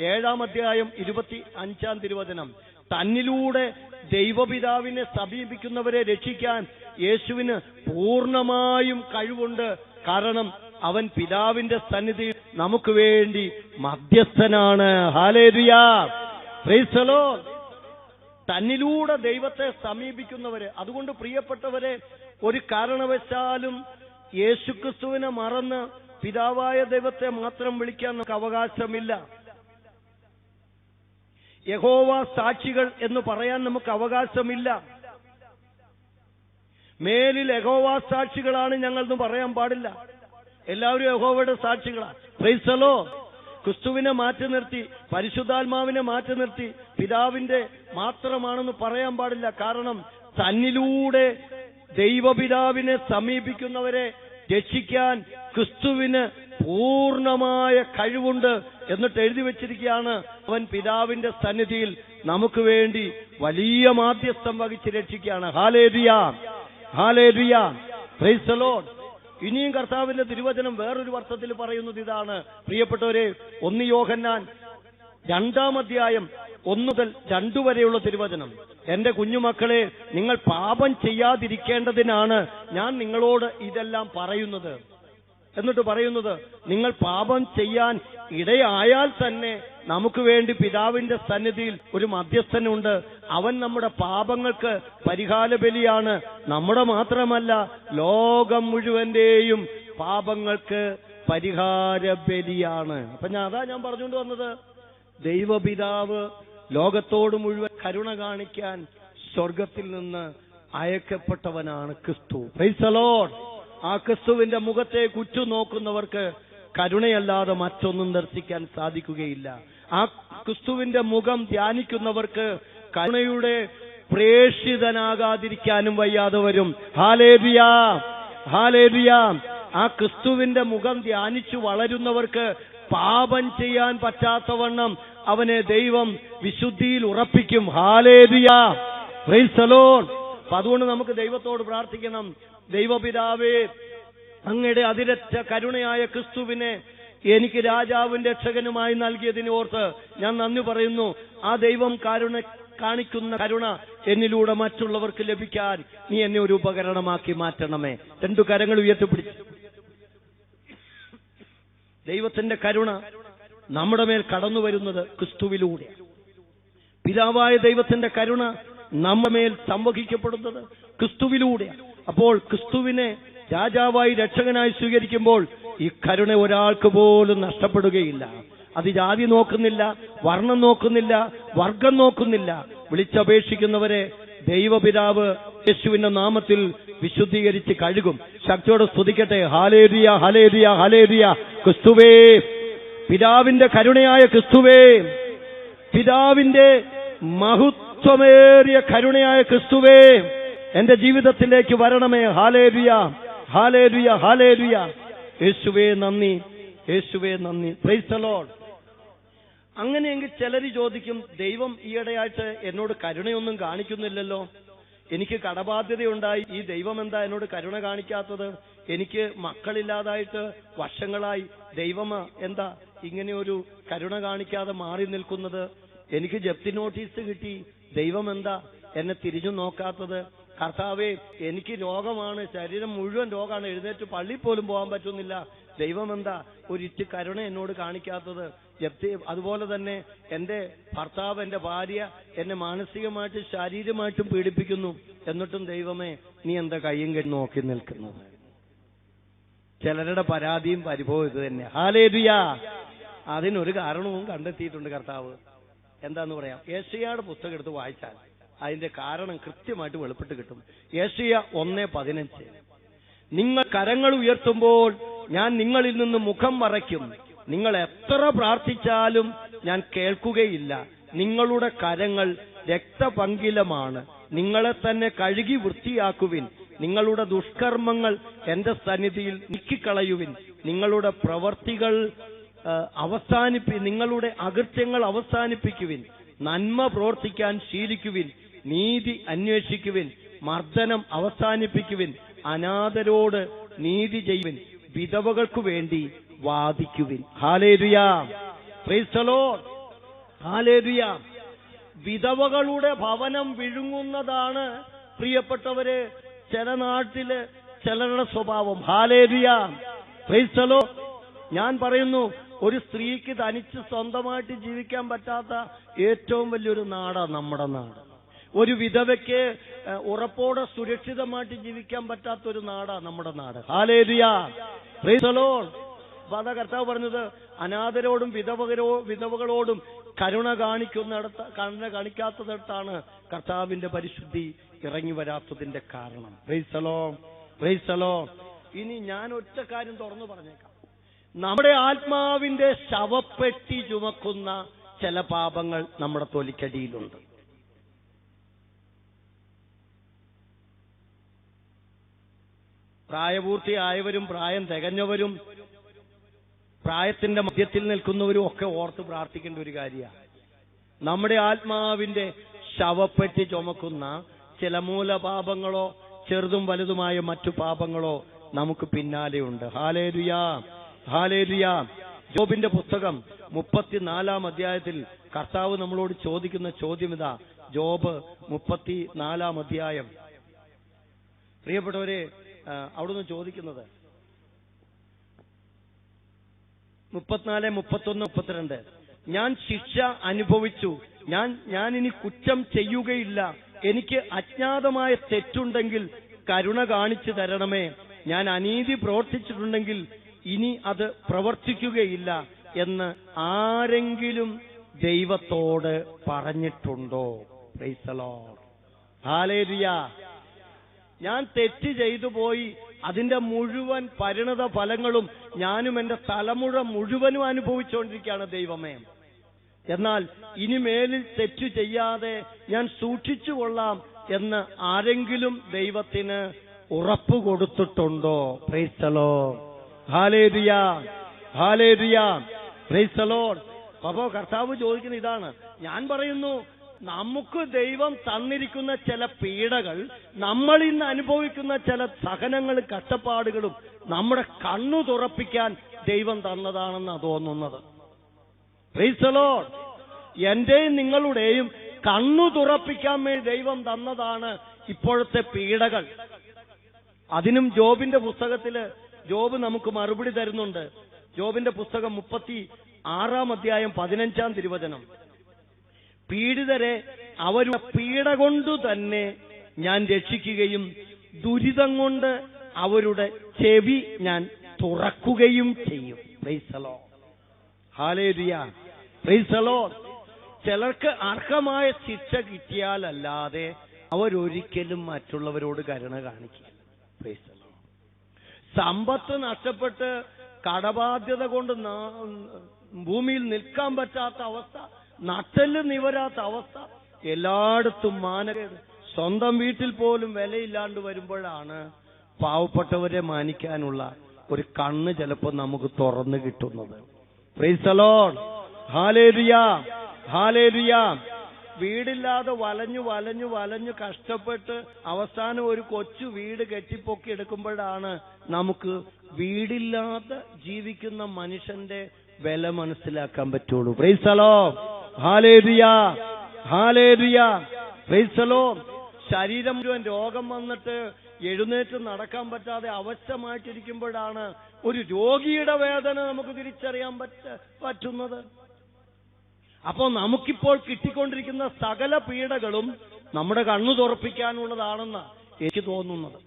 7-ാം അധ്യായം 25-ാം തിരുവചനം. തന്നിലൂടെ ദൈവപിതാവിനെ സമീപിക്കുന്നവരെ രക്ഷിക്കാൻ യേശുവിന് പൂർണ്ണമായും കഴിവുണ്ട്. കാരണം അവൻ പിതാവിന്റെ സന്നിധിയിൽ നമുക്ക് വേണ്ടി മധ്യസ്ഥനാണ്. ഹല്ലേലൂയ, പ്രൈസ് ദി ലോർഡ്. തന്നിലൂടെ ദൈവത്തെ സമീപിക്കുന്നവര്. അതുകൊണ്ട് പ്രിയപ്പെട്ടവരെ, ഒരു കാരണവശാലും യേശുക്രിസ്തുവിനെ മറന്ന് പിതാവായ ദൈവത്തെ മാത്രം വിളിക്കാൻ നമുക്ക് അവകാശമില്ല. യഹോവ സാക്ഷികൾ എന്ന് പറയാൻ നമുക്ക് അവകാശമില്ല. മേലിൽ യഹോവ സാക്ഷികളാണ് ഞങ്ങളെന്ന് പറയാൻ പാടില്ല. എല്ലാവരും യഹോവയുടെ സാക്ഷികളാണ്. Price the Lord. ക്രിസ്തുവിനെ മാറ്റി നിർത്തി, പരിശുദ്ധാത്മാവിനെ മാറ്റി നിർത്തി പിതാവിന്റെ മാത്രമാണെന്ന് പറയാൻ പാടില്ല. കാരണം തന്നിലൂടെ ദൈവപിതാവിനെ സമീപിക്കുന്നവരെ രക്ഷിക്കാൻ ക്രിസ്തുവിന് പൂർണ്ണമായ കഴിവുണ്ട് എന്നിട്ട് എഴുതി വെച്ചിരിക്കുകയാണ്. അവൻ പിതാവിന്റെ സന്നിധിയിൽ നമുക്ക് വേണ്ടി വലിയ മാധ്യസ്ഥം വഹിച്ച് രക്ഷിക്കുകയാണ്. ഹല്ലേലൂയ, ഹല്ലേലൂയ, പ്രൈസ് ദി ലോർഡ്. ഇനിയും കർത്താവിന്റെ തിരുവചനം വേറൊരു അർത്ഥത്തിൽ പറയുന്നത് ഇതാണ്. പ്രിയപ്പെട്ടവരെ, 1 യോഹന്നാൻ 2-ാം അധ്യായം 1 മുതൽ 2 വരെയുള്ള തിരുവചനം. എന്റെ കുഞ്ഞുമക്കളെ, നിങ്ങൾ പാപം ചെയ്യാതിരിക്കേണ്ടതിനാണ് ഞാൻ നിങ്ങളോട് ഇതെല്ലാം പറയുന്നത്. എന്നിട്ട് പറയുന്നത്, നിങ്ങൾ പാപം ചെയ്യാൻ ഇടയായാൽ തന്നെ നമുക്ക് വേണ്ടി പിതാവിന്റെ സന്നിധിയിൽ ഒരു മധ്യസ്ഥനുണ്ട്. അവൻ നമ്മുടെ പാപങ്ങൾക്ക് പരിഹാര ബലിയാണ്. നമ്മുടെ മാത്രമല്ല, ലോകം മുഴുവന്റെയും പാപങ്ങൾക്ക് പരിഹാര ബലിയാണ്. അപ്പൊ ഞാൻ പറഞ്ഞുകൊണ്ട് വന്നത്, ദൈവപിതാവ് ലോകത്തോട് മുഴുവൻ കരുണ കാണിക്കാൻ സ്വർഗത്തിൽ നിന്ന് അയക്കപ്പെട്ടവനാണ് ക്രിസ്തു. Praise the Lord. ആ ക്രിസ്തുവിന്റെ മുഖത്തേക്ക് ഉറ്റുനോക്കുന്നവർക്ക് കരുണയല്ലാതെ മറ്റൊന്നും ദർശിക്കാൻ സാധിക്കുകയില്ല. ആ ക്രിസ്തുവിന്റെ മുഖം ധ്യാനിക്കുന്നവർക്ക് കരുണയുടെ പ്രേഷിതനാകാതിരിക്കാനും വയ്യാതെ വരും. Hallelujah, hallelujah. ആ ക്രിസ്തുവിന്റെ മുഖം ധ്യാനിച്ചു വളരുന്നവർക്ക് പാപം ചെയ്യാൻ പറ്റാത്തവണ്ണം അവനെ ദൈവം വിശുദ്ധിയിൽ ഉറപ്പിക്കും. ഹല്ലേലൂയ, പ്രൈസ് ദി ലോർഡ്. അതുകൊണ്ട് നമുക്ക് ദൈവത്തോട് പ്രാർത്ഥിക്കണം. ദൈവപിതാവേ, അങ്ങയുടെ അതിരറ്റ കരുണയായ ക്രിസ്തുവിനെ എനിക്ക് രാജാവിന്റെ രക്ഷകനുമായി നൽകിയതിനെ ഓർത്ത് ഞാൻ നന്ദി പറയുന്നു. ആ ദൈവം കാണിക്കുന്ന കരുണ എന്നിലൂടെ മറ്റുള്ളവർക്ക് ലഭിക്കാൻ നീ എന്നെ ഒരു ഉപകരണമാക്കി മാറ്റണമേ. 2 കരങ്ങൾ ഉയർത്തിപ്പിടിച്ചു. ദൈവത്തിന്റെ കരുണ നമ്മുടെ മേൽ കടന്നു വരുന്നത് ക്രിസ്തുവിലൂടെ. പിതാവായ ദൈവത്തിന്റെ കരുണ നമ്മുടെ മേൽ സംവഹിക്കപ്പെടുന്നത് ക്രിസ്തുവിലൂടെ. അപ്പോൾ ക്രിസ്തുവിനെ രാജാവായി രക്ഷകനായി സ്വീകരിക്കുമ്പോൾ ഈ കരുണ ഒരാൾക്ക് പോലും നഷ്ടപ്പെടുകയില്ല. അത് ജാതി നോക്കുന്നില്ല, വർണ്ണം നോക്കുന്നില്ല, വർഗം നോക്കുന്നില്ല. വിളിച്ചപേക്ഷിക്കുന്നവരെ ദൈവപിതാവ് യേശുവിന്റെ നാമത്തിൽ വിശുദ്ധീകരിച്ച് കഴുകും. ശക്തിയോടെ സ്തുതിക്കട്ടെ. ഹല്ലേലൂയ, ഹല്ലേലൂയ, ഹല്ലേലൂയ. ക്രിസ്തുവേ, പിതാവിന്റെ കരുണയായ ക്രിസ്തുവേ, പിതാവിന്റെ മഹത്വമേറിയ കരുണയായ ക്രിസ്തുവേ, എന്റെ ജീവിതത്തിലേക്ക് വരണമേ. ഹല്ലേലൂയ, ഹല്ലേലൂയ, ഹല്ലേലൂയ. യേശുവേ നന്ദി, യേശുവേ നന്ദി. Price the Lord. അങ്ങനെയെങ്കിൽ ചിലര് ചോദിക്കും, ദൈവം ഈയിടെയായിട്ട് എന്നോട് കരുണയൊന്നും കാണിക്കുന്നില്ലല്ലോ, എനിക്ക് കടബാധ്യതയുണ്ടായി, ഈ ദൈവം എന്താ എന്നോട് കരുണ കാണിക്കാത്തത്? എനിക്ക് മക്കളില്ലാതായിട്ട് വർഷങ്ങളായി, ദൈവം എന്താ ഇങ്ങനെ ഒരു കരുണ കാണിക്കാതെ മാറി നിൽക്കുന്നത്? എനിക്ക് ജപ്തി നോട്ടീസ് കിട്ടി, ദൈവം എന്താ എന്നെ തിരിഞ്ഞു നോക്കാത്തത്? കർത്താവേ, എനിക്ക് രോഗമാണ്, ശരീരം മുഴുവൻ രോഗമാണ്, എഴുന്നേറ്റ് പള്ളിയിൽ പോലും പോകാൻ പറ്റുന്നില്ല, ദൈവം എന്താ ഒരിറ്റ് കരുണ എന്നോട് കാണിക്കാത്തത്? ജപ്തി. അതുപോലെ തന്നെ എന്റെ ഭർത്താവ്, എന്റെ ഭാര്യ എന്നെ മാനസികമായിട്ടും ശാരീരികമായിട്ടും പീഡിപ്പിക്കുന്നു, എന്നിട്ടും ദൈവമേ നീ എന്താ കയ്യും കെട്ടി നോക്കി നിൽക്കുന്നത്? ചിലരുടെ പരാതിയും പരിഭവം ഇത് തന്നെ. ഹല്ലേലൂയ. അതിനൊരു കാരണവും കണ്ടെത്തിയിട്ടുണ്ട് കർത്താവ്. എന്താന്ന് പറയാം? യെശയ്യായുടെ പുസ്തകം എടുത്ത് വായിച്ചാൽ അതിന്റെ കാരണം കൃത്യമായിട്ട് വെളിപ്പെട്ട് കിട്ടും. യെശയ്യ 1:15. നിങ്ങൾ കരങ്ങൾ ഉയർത്തുമ്പോൾ ഞാൻ നിങ്ങളിൽ നിന്ന് മുഖം മറയ്ക്കും, നിങ്ങൾ എത്ര പ്രാർത്ഥിച്ചാലും ഞാൻ കേൾക്കുകയില്ല. നിങ്ങളുടെ കരങ്ങൾ രക്തപങ്കിലമാണ്, നിങ്ങളെ തന്നെ കഴുകി വൃത്തിയാക്കുവിൻ. നിങ്ങളുടെ ദുഷ്കർമ്മങ്ങൾ എന്റെ സന്നിധിയിൽ നീക്കിക്കളയുവിൻ. നിങ്ങളുടെ പ്രവർത്തികൾ നിങ്ങളുടെ അകൃത്യങ്ങൾ അവസാനിപ്പിക്കുവിൻ. നന്മ പ്രവർത്തിക്കാൻ ശീലിക്കുവിൻ. നീതി അന്വേഷിക്കുവിൻ. മർദ്ദനം അവസാനിപ്പിക്കുവിൻ. അനാഥരോട് നീതി ചെയ്യുവിൻ. വിധവകൾക്കു വേണ്ടി വാദിക്കുവിൻ. ഹല്ലേലൂയ, പ്രൈസ് ദി ലോർഡ്, ഹല്ലേലൂയ. വിധവകളുടെ ഭവനം വിഴുങ്ങുന്നതാണ് പ്രിയപ്പെട്ടവരെ ചില നാട്ടില് ചിലരുടെ സ്വഭാവം. ഹല്ലേലൂയ, പ്രൈസ് ദി ലോർഡ്. ഞാൻ പറയുന്നു, ഒരു സ്ത്രീക്ക് തനിച്ച് സ്വന്തമായിട്ട് ജീവിക്കാൻ പറ്റാത്ത ഏറ്റവും വലിയൊരു നാടാണ് നമ്മുടെ നാട്. ഒരു വിധവയ്ക്ക് ഉറപ്പോടെ സുരക്ഷിതമായിട്ട് ജീവിക്കാൻ പറ്റാത്തൊരു നാടാണ് നമ്മുടെ നാട്. Hallelujah, praise the Lord. അതാ കർത്താവ് പറഞ്ഞത്, അനാഥരോടും വിധവകളോടും കരുണ കാണിക്കാത്തതിടത്താണ് കർത്താവിന്റെ പരിശുദ്ധി ഇറങ്ങി വരാത്തതിന്റെ കാരണം. Price the Lord, praise the Lord. ഇനി ഞാൻ ഒറ്റ കാര്യം തുറന്നു പറഞ്ഞേക്കാം. നമ്മുടെ ആത്മാവിന്റെ ശവപ്പെട്ടി ചുമക്കുന്ന ചില പാപങ്ങൾ നമ്മുടെ തൊലിക്കടിയിലുണ്ട്. പ്രായപൂർത്തിയായവരും പ്രായം തികഞ്ഞവരും പ്രായത്തിന്റെ മധ്യത്തിൽ നിൽക്കുന്നവരും ഒക്കെ ഓർത്ത് പ്രാർത്ഥിക്കേണ്ട ഒരു കാര്യമാണ്. നമ്മുടെ ആത്മാവിന്റെ ശവപ്പെട്ടി ചുമക്കുന്ന ചില മൂലപാപങ്ങളോ ചെറുതും വലുതുമായ മറ്റു പാപങ്ങളോ നമുക്ക് പിന്നാലെയുണ്ട്. Hallelujah, hallelujah. ജോബിന്റെ പുസ്തകം 34 അധ്യായത്തിൽ കർത്താവ് നമ്മളോട് ചോദിക്കുന്ന ചോദ്യം ഇതാ. ജോബ് 34 അധ്യായം. പ്രിയപ്പെട്ടവരെ, അവിടുന്ന് ചോദിക്കുന്നത് 34, 31, 32. ഞാൻ ശിക്ഷ അനുഭവിച്ചു, ഞാൻ ഇനി കുറ്റം ചെയ്യുകയില്ല. എനിക്ക് അജ്ഞാതമായ തെറ്റുണ്ടെങ്കിൽ കരുണ കാണിച്ചു തരണമേ. ഞാൻ അനീതി പ്രവർത്തിച്ചിട്ടുണ്ടെങ്കിൽ ഇനി അത് പ്രവർത്തിക്കുകയില്ല എന്ന് ആരെങ്കിലും ദൈവത്തോട് പറഞ്ഞിട്ടുണ്ടോ? Price the Lord, hallelujah. ഞാൻ തെറ്റ് ചെയ്തു പോയി, അതിന്റെ മുഴുവൻ പരിണത ഫലങ്ങളും ഞാനും എന്റെ തലമുറ മുഴുവനും അനുഭവിച്ചുകൊണ്ടിരിക്കുകയാണ് ദൈവമേ. എന്നാൽ ഇനിമേലിൽ തെറ്റു ചെയ്യാതെ ഞാൻ സൂക്ഷിച്ചുകൊള്ളാം എന്ന് ആരെങ്കിലും ദൈവത്തിന് ഉറപ്പ് കൊടുത്തിട്ടുണ്ടോ? പ്രൈസ് ദി ലോർഡ്, ഹല്ലേലൂയ, ഹല്ലേലൂയ, പ്രൈസ് ദി ലോർഡ്. അപ്പോ കർത്താവ് ചോദിക്കുന്ന ഇതാണ്. ഞാൻ പറയുന്നു, നമുക്ക് ദൈവം തന്നിരിക്കുന്ന ചില പീഡകൾ, നമ്മൾ ഇന്ന് അനുഭവിക്കുന്ന ചില സഹനങ്ങളും കഷ്ടപ്പാടുകളും നമ്മുടെ കണ്ണു തുറപ്പിക്കാൻ ദൈവം തന്നതാണെന്നാണ് തോന്നുന്നത്. Praise the Lord. എന്റെയും നിങ്ങളുടെയും കണ്ണു തുറപ്പിക്കാൻ വേണ്ടി ദൈവം തന്നതാണ് ഇപ്പോഴത്തെ പീഡകൾ. അതിനും ജോബിന്റെ പുസ്തകത്തില് ജോബ് നമുക്ക് മറുപടി തരുന്നുണ്ട്. ജോബിന്റെ പുസ്തകം 36 അധ്യായം 15 തിരുവചനം. പീഡിതരെ അവരുടെ പീഡ കൊണ്ടു തന്നെ ഞാൻ രക്ഷിക്കുകയും ദുരിതം കൊണ്ട് അവരുടെ ചെവി ഞാൻ തുറക്കുകയും ചെയ്യും. പ്രൈസ് ദി ലോർഡ്, ഹല്ലേലൂയ, പ്രൈസ് ദി ലോർഡ്. ചിലർക്ക് അർഹമായ ശിക്ഷ കിട്ടിയാലല്ലാതെ അവരൊരിക്കലും മറ്റുള്ളവരോട് കരുണ കാണിക്കില്ല. Price the Lord. സമ്പത്ത് നഷ്ടപ്പെട്ട് കടബാധ്യത കൊണ്ട് ഭൂമിയിൽ നിൽക്കാൻ പറ്റാത്ത അവസ്ഥ, നട്ടെല്ല് നിവരാത്ത അവസ്ഥ, എല്ലായിടത്തും മാനക്കേട്, സ്വന്തം വീട്ടിൽ പോലും വിലയില്ലാണ്ട് വരുമ്പോഴാണ് പാവപ്പെട്ടവരെ മാനിക്കാനുള്ള ഒരു കണ്ണ് ചിലപ്പോൾ നമുക്ക് തുറന്നു കിട്ടുന്നത്. പ്രൈസ് ദി ലോർഡ്, ഹല്ലേലൂയ, ഹല്ലേലൂയ. വീടില്ലാതെ വലഞ്ഞു കഷ്ടപ്പെട്ട് അവസാനം ഒരു കൊച്ചു വീട് കെട്ടിപ്പൊക്കി എടുക്കുമ്പോഴാണ് നമുക്ക് വീടില്ലാതെ ജീവിക്കുന്ന മനുഷ്യന്റെ വില മനസ്സിലാക്കാൻ പറ്റുള്ളൂ. പ്രൈസ് ദി ലോർഡ്, ഹല്ലേലൂയ, ഹല്ലേലൂയ, പ്രൈസ് ദി ലോർഡ്. ശരീരം മുഴുവൻ രോഗം വന്നിട്ട് എഴുന്നേറ്റ് നടക്കാൻ പറ്റാതെ അവശമായിട്ടിരിക്കുമ്പോഴാണ് ഒരു രോഗിയുടെ വേദന നമുക്ക് തിരിച്ചറിയാൻ പറ്റുന്നത്. അപ്പോൾ നമുക്കിപ്പോൾ കിട്ടിക്കൊണ്ടിരിക്കുന്ന സകല പീഡകളും നമ്മുടെ കണ്ണു തുറപ്പിക്കാനുള്ളതാണെന്ന് എനിക്ക് തോന്നുന്നത്.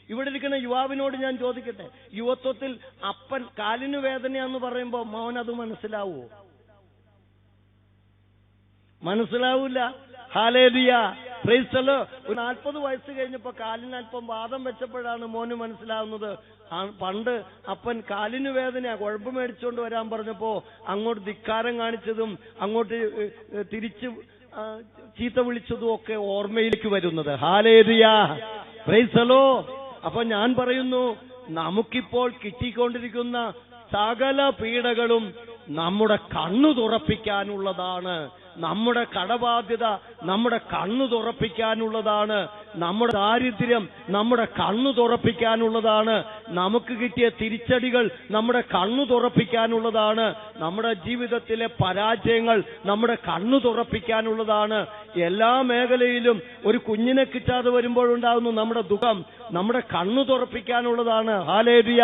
ഇവിടെ ഇരിക്കുന്ന യുവാവിനോട് ഞാൻ ചോദിക്കട്ടെ, യുവത്വത്തിൽ അപ്പൻ കാലിന് വേദനയാന്ന് പറയുമ്പോ മോൻ അത് മനസ്സിലാവോ? മനസ്സിലാവൂല. ഹല്ലേലൂയ, പ്രൈസ് ദി ലോർഡ്. ഒരു 40 വയസ്സ് കഴിഞ്ഞപ്പോ കാലിന് അല്പം വാദം വെച്ചപ്പോഴാണ് മോന് മനസ്സിലാവുന്നത്. പണ്ട് അപ്പൻ കാലിന് വേദനയാ കുഴപ്പം മേടിച്ചുകൊണ്ട് വരാൻ പറഞ്ഞപ്പോ അങ്ങോട്ട് ധിക്കാരം കാണിച്ചതും അങ്ങോട്ട് തിരിച്ച് ചീത്ത വിളിച്ചതും ഒക്കെ ഓർമ്മയിലേക്ക് വരുന്നത്. Hallelujah, praise the Lord. അപ്പൊ ഞാൻ പറയുന്നു, നമുക്കിപ്പോൾ കിട്ടിക്കൊണ്ടിരിക്കുന്ന സകല പീഡകളും നമ്മുടെ കണ്ണു തുറപ്പിക്കാനുള്ളതാണ്. നമ്മുടെ കടബാധ്യത നമ്മുടെ കണ്ണു തുറപ്പിക്കാനുള്ളതാണ്. നമ്മുടെ ദാരിദ്ര്യം നമ്മുടെ കണ്ണു തുറപ്പിക്കാനുള്ളതാണ്. നമുക്ക് കിട്ടിയ തിരിച്ചടികൾ നമ്മുടെ കണ്ണു തുറപ്പിക്കാനുള്ളതാണ്. നമ്മുടെ ജീവിതത്തിലെ പരാജയങ്ങൾ നമ്മുടെ കണ്ണു തുറപ്പിക്കാനുള്ളതാണ്. എല്ലാ മേഖലയിലും ഒരു കുഞ്ഞിനെ കിട്ടാതെ വരുമ്പോഴുണ്ടാകുന്നു നമ്മുടെ ദുഃഖം നമ്മുടെ കണ്ണു തുറപ്പിക്കാനുള്ളതാണ്. ഹല്ലേലൂയ,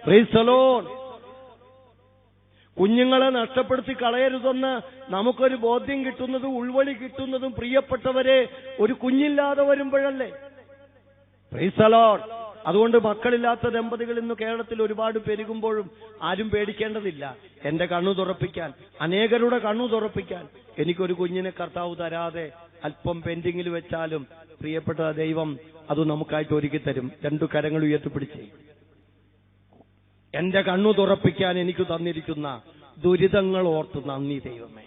പ്രൈസ് ദി ലോർഡ്. കുഞ്ഞുങ്ങളെ നഷ്ടപ്പെടുത്തി കളയരുതെന്ന് നമുക്കൊരു ബോധ്യം കിട്ടുന്നതും ഉൾവഴി കിട്ടുന്നതും പ്രിയപ്പെട്ടവരെ ഒരു കുഞ്ഞില്ലാതെ വരുമ്പോഴല്ലേ. Praise the Lord. അതുകൊണ്ട് മക്കളില്ലാത്ത ദമ്പതികൾ ഇന്ന് കേരളത്തിൽ ഒരുപാട് പെരുകുമ്പോഴും ആരും പേടിക്കേണ്ടതില്ല. എന്റെ കണ്ണു തുറപ്പിക്കാൻ, അനേകരുടെ കണ്ണു തുറപ്പിക്കാൻ എനിക്കൊരു കുഞ്ഞിനെ കർത്താവ് തരാതെ അല്പം പെൻഡിങ്ങിൽ വെച്ചാലും പ്രിയപ്പെട്ട ദൈവം അത് നമുക്കായിട്ട് ഒരുക്കി തരും. 2 കരങ്ങൾ ഉയർത്തിപ്പിടിച്ച് എന്റെ കണ്ണു തുറപ്പിക്കാൻ എനിക്ക് തന്നിരിക്കുന്ന ദുരിതങ്ങൾ ഓർത്ത് നന്ദി ദൈവമേ.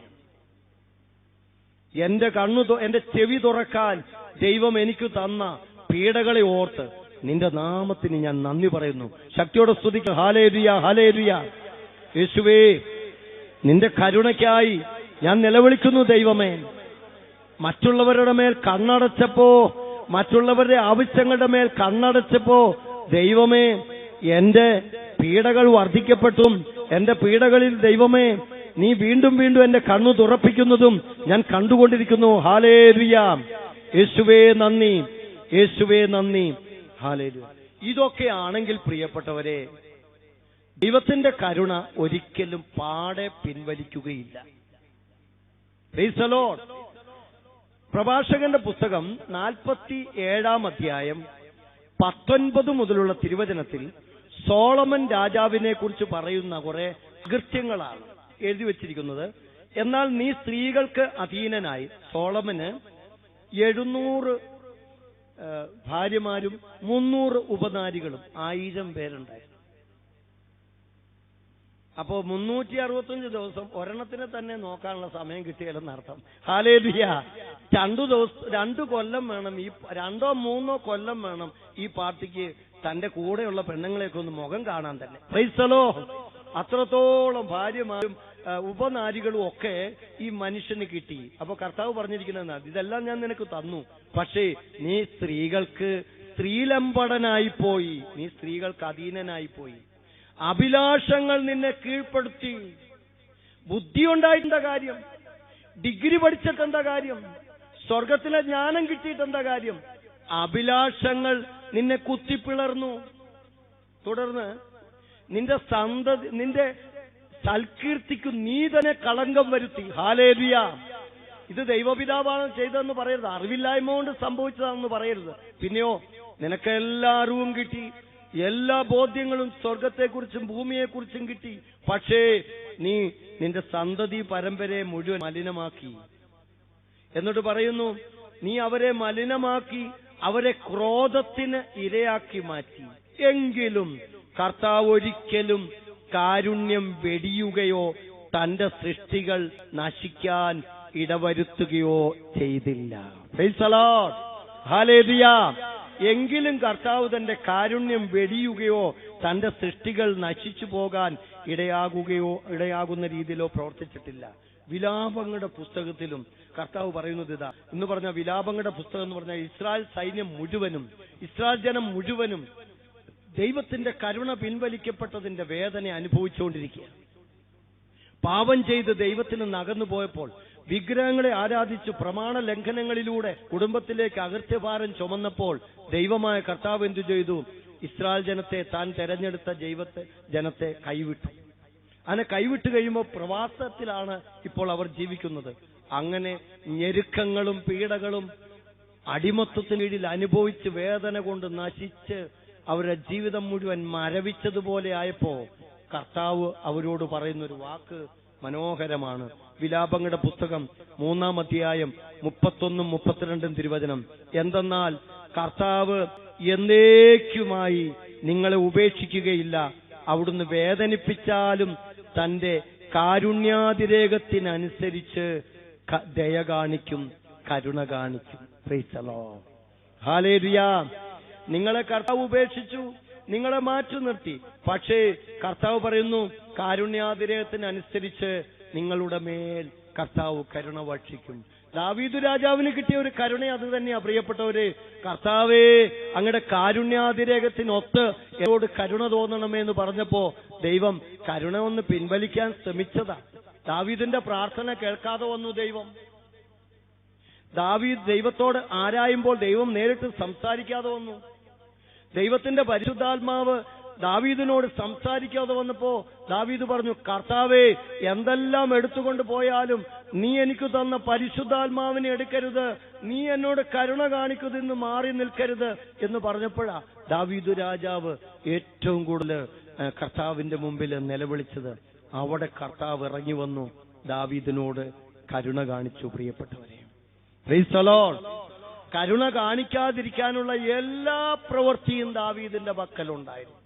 എന്റെ ചെവി തുറക്കാൻ ദൈവം എനിക്ക് തന്ന പീഡകളെ ഓർത്ത് നിന്റെ നാമത്തിന് ഞാൻ നന്ദി പറയുന്നു. ശക്തിയോടെ സ്തുതിക്കുക. ഹല്ലേലൂയ, ഹല്ലേലൂയ. യേശുവേ, നിന്റെ കരുണയ്ക്കായി ഞാൻ നിലവിളിക്കുന്നു ദൈവമേ. മറ്റുള്ളവരുടെ മേൽ കണ്ണടച്ചപ്പോ, മറ്റുള്ളവരുടെ ആവശ്യങ്ങളുടെ മേൽ കണ്ണടച്ചപ്പോ ദൈവമേ എന്റെ പീഡകൾ വർദ്ധിക്കപ്പെട്ടും എന്റെ പീഡകളിൽ ദൈവമേ നീ വീണ്ടും വീണ്ടും എന്റെ കണ്ണു തുറപ്പിക്കുന്നതും ഞാൻ കണ്ടുകൊണ്ടിരിക്കുന്നു. ഹല്ലേലൂയ. യേശുവേ നന്ദി, യേശുവേ നന്ദി. ഹല്ലേലൂയ. ഇതൊക്കെയാണെങ്കിൽ പ്രിയപ്പെട്ടവരെ, ദൈവത്തിന്റെ കരുണ ഒരിക്കലും പാടെ പിൻവലിക്കുകയില്ല. Price the Lord. പ്രഭാഷകന്റെ പുസ്തകം 47 അധ്യായം 19 മുതലുള്ള തിരുവചനത്തിൽ സോളമൻ രാജാവിനെ കുറിച്ച് പറയുന്ന കുറെ കൃത്യങ്ങളാണ് എഴുതി വച്ചിരിക്കുന്നത്. എന്നാൽ നീ സ്ത്രീകൾക്ക് അധീനനായി, സോളമന് 700 ഭാര്യമാരും 300 ഉപനാരികളും 1000 പേരുണ്ടായിരുന്നു. അപ്പോ 365 ദിവസം ഒരെണ്ണത്തിനെ തന്നെ നോക്കാനുള്ള സമയം കിട്ടിയാലെന്നർത്ഥം. ഹല്ലേലൂയ. 2 കൊല്ലം വേണം, ഈ 2-3 കൊല്ലം വേണം ഈ പാർട്ടിക്ക് തന്റെ കൂടെയുള്ള പെണ്ണുങ്ങളെയൊക്കെ ഒന്ന് മുഖം കാണാൻ തന്നെ. Price the Lord. അത്രത്തോളം ഭാര്യമാരും ഉപനാരികളും ഒക്കെ ഈ മനുഷ്യന് കിട്ടി. അപ്പൊ കർത്താവ് പറഞ്ഞിരിക്കുന്നത്, ഇതെല്ലാം ഞാൻ നിനക്ക് തന്നു, പക്ഷേ നീ സ്ത്രീകൾക്ക് സ്ത്രീലമ്പടനായിപ്പോയി, നീ സ്ത്രീകൾക്ക് അധീനനായിപ്പോയി, അഭിലാഷങ്ങൾ നിന്നെ കീഴ്പ്പെടുത്തി. ബുദ്ധി ഉണ്ടായിട്ടെന്താ കാര്യം? ഡിഗ്രി പഠിച്ചിട്ടെന്താ കാര്യം? സ്വർഗത്തിലെ ജ്ഞാനം കിട്ടിയിട്ടെന്താ കാര്യം? അഭിലാഷങ്ങൾ നിന്നെ കുത്തിപ്പിളർന്നു. തുടർന്ന് നിന്റെ സന്തതി, നിന്റെ സൽകീർത്തിക്ക് നീ തന്നെ കളങ്കം വരുത്തി. ഹല്ലേലൂയ. ഇത് ദൈവപിതാവാണ് ചെയ്തതെന്ന് പറയരുത്, അറിവില്ലായ്മ കൊണ്ട് സംഭവിച്ചതാണെന്ന് പറയരുത്. പിന്നെയോ നിനക്ക് എല്ലാ അറിവും കിട്ടി, എല്ലാ ബോധ്യങ്ങളും സ്വർഗത്തെക്കുറിച്ചും ഭൂമിയെക്കുറിച്ചും കിട്ടി, പക്ഷേ നീ നിന്റെ സന്തതി പരമ്പരയെ മുഴുവൻ മലിനമാക്കി. എന്നിട്ട് പറയുന്നു, നീ അവരെ മലിനമാക്കി, അവരെ ക്രോധത്തിന് ഇരയാക്കി മാറ്റി. എങ്കിലും കർത്താവ് ഒരിക്കലും കാരുണ്യം വെടിയുകയോ തന്റെ സൃഷ്ടികൾ നശിക്കാൻ ഇടവരുത്തുകയോ ചെയ്തില്ല. Price the Lord. ഹല്ലേലൂയ. എങ്കിലും കർത്താവ് തന്റെ കാരുണ്യം വെടിയുകയോ തന്റെ സൃഷ്ടികൾ നശിച്ചു പോകാൻ ഇടയാകുന്ന രീതിയിലോ പ്രവർത്തിച്ചിട്ടില്ല. വിലാപങ്ങളുടെ പുസ്തകത്തിലും കർത്താവ് പറയുന്നത് ഇതാ. എന്ന് പറഞ്ഞ വിലാപങ്ങളുടെ പുസ്തകം എന്ന് പറഞ്ഞാൽ ഇസ്രായേൽ സൈന്യം മുഴുവനും, ഇസ്രായേൽ ജനം മുഴുവനും ദൈവത്തിന്റെ കരുണ പിൻവലിക്കപ്പെട്ടതിന്റെ വേദന അനുഭവിച്ചുകൊണ്ടിരിക്കുക. പാപം ചെയ്ത് ദൈവത്തിൽ നിന്ന് അകന്നു പോയപ്പോൾ, വിഗ്രഹങ്ങളെ ആരാധിച്ചു പ്രമാണ ലംഘനങ്ങളിലൂടെ കുടുംബത്തിലേക്ക് അകൃത്യഭാരം ചുമന്നപ്പോൾ ദൈവമായ കർത്താവ് എന്തു ചെയ്തു? ഇസ്രായേൽ ജനത്തെ, താൻ തെരഞ്ഞെടുത്ത ജനത്തെ കൈവിട്ടു. അങ്ങനെ കൈവിട്ട് കഴിയുമ്പോൾ പ്രവാസത്തിലാണ് ഇപ്പോൾ അവർ ജീവിക്കുന്നത്. അങ്ങനെ ഞെരുക്കങ്ങളും പീഡകളും അടിമത്തത്തിന് കീഴിൽ അനുഭവിച്ച് വേദന കൊണ്ട് നശിച്ച് അവരുടെ ജീവിതം മുഴുവൻ മരവിച്ചതുപോലെ ആയപ്പോ കർത്താവ് അവരോട് പറയുന്നൊരു വാക്ക് മനോഹരമാണ്. വിലാപങ്ങളുടെ പുസ്തകം 3-ാം അധ്യായം 31-32 തിരുവചനം. എന്തെന്നാൽ കർത്താവ് എന്നേക്കുമായി നിങ്ങളെ ഉപേക്ഷിക്കുകയില്ല, അവിടുന്ന് വേദനിപ്പിച്ചാലും തന്റെ കാരുണ്യാതിരേകത്തിനനുസരിച്ച് ദയ കാണിക്കും, കരുണ കാണിക്കും. Price the Lord. ഹല്ലേലൂയ. നിങ്ങളെ കർത്താവ് ഉപേക്ഷിച്ചു, നിങ്ങളെ മാറ്റി നിർത്തി, പക്ഷേ കർത്താവ് പറയുന്നു കാരുണ്യാതിരേകത്തിനനുസരിച്ച് നിങ്ങളുടെ മേൽ കർത്താവ് കരുണ വർഷിക്കും. ദാവീദ് രാജാവിന് കിട്ടിയ ഒരു കരുണ അത് തന്നെയാ പ്രിയപ്പെട്ടവര്. കർത്താവേ, അങ്ങയുടെ കാരുണ്യാതിരേകത്തിനൊത്ത് എന്നോട് കരുണ തോന്നണമേ എന്ന് പറഞ്ഞപ്പോ ദൈവം കരുണ ഒന്ന് പിൻവലിക്കാൻ ശ്രമിച്ചതാ. ദാവീദിന്റെ പ്രാർത്ഥന കേൾക്കാതെ വന്നു ദൈവം. ദാവീദ് ദൈവത്തോട് ആരായുമ്പോൾ ദൈവം നേരിട്ട് സംസാരിക്കാതെ വന്നു. ദൈവത്തിന്റെ പരിശുദ്ധാത്മാവ് ദാവീദിനോട് സംസാരിക്കാതെ വന്നപ്പോ ദാവീദ് പറഞ്ഞു, കർത്താവേ, എന്തെല്ലാം എടുത്തുകൊണ്ട് പോയാലും നീ എനിക്ക് തന്ന പരിശുദ്ധാത്മാവിനെ എടുക്കരുത്, നീ എന്നോട് കരുണ കാണിക്കുതെന്ന് മാറി നിൽക്കരുത് എന്ന് പറഞ്ഞപ്പോഴാ ദാവീദ് രാജാവ് ഏറ്റവും കൂടുതൽ കർത്താവിന്റെ മുമ്പിൽ നിലവിളിച്ചത്. അവിടെ കർത്താവ് ഇറങ്ങി വന്നു ദാവീദിനോട് കരുണ കാണിച്ചു. പ്രിയപ്പെട്ടവരെ, പ്രൈസ് ദി ലോർഡ്. കരുണ കാണിക്കാതിരിക്കാനുള്ള എല്ലാ പ്രവൃത്തിയും ദാവീദിന്റെ പക്കലുണ്ടായിരുന്നു.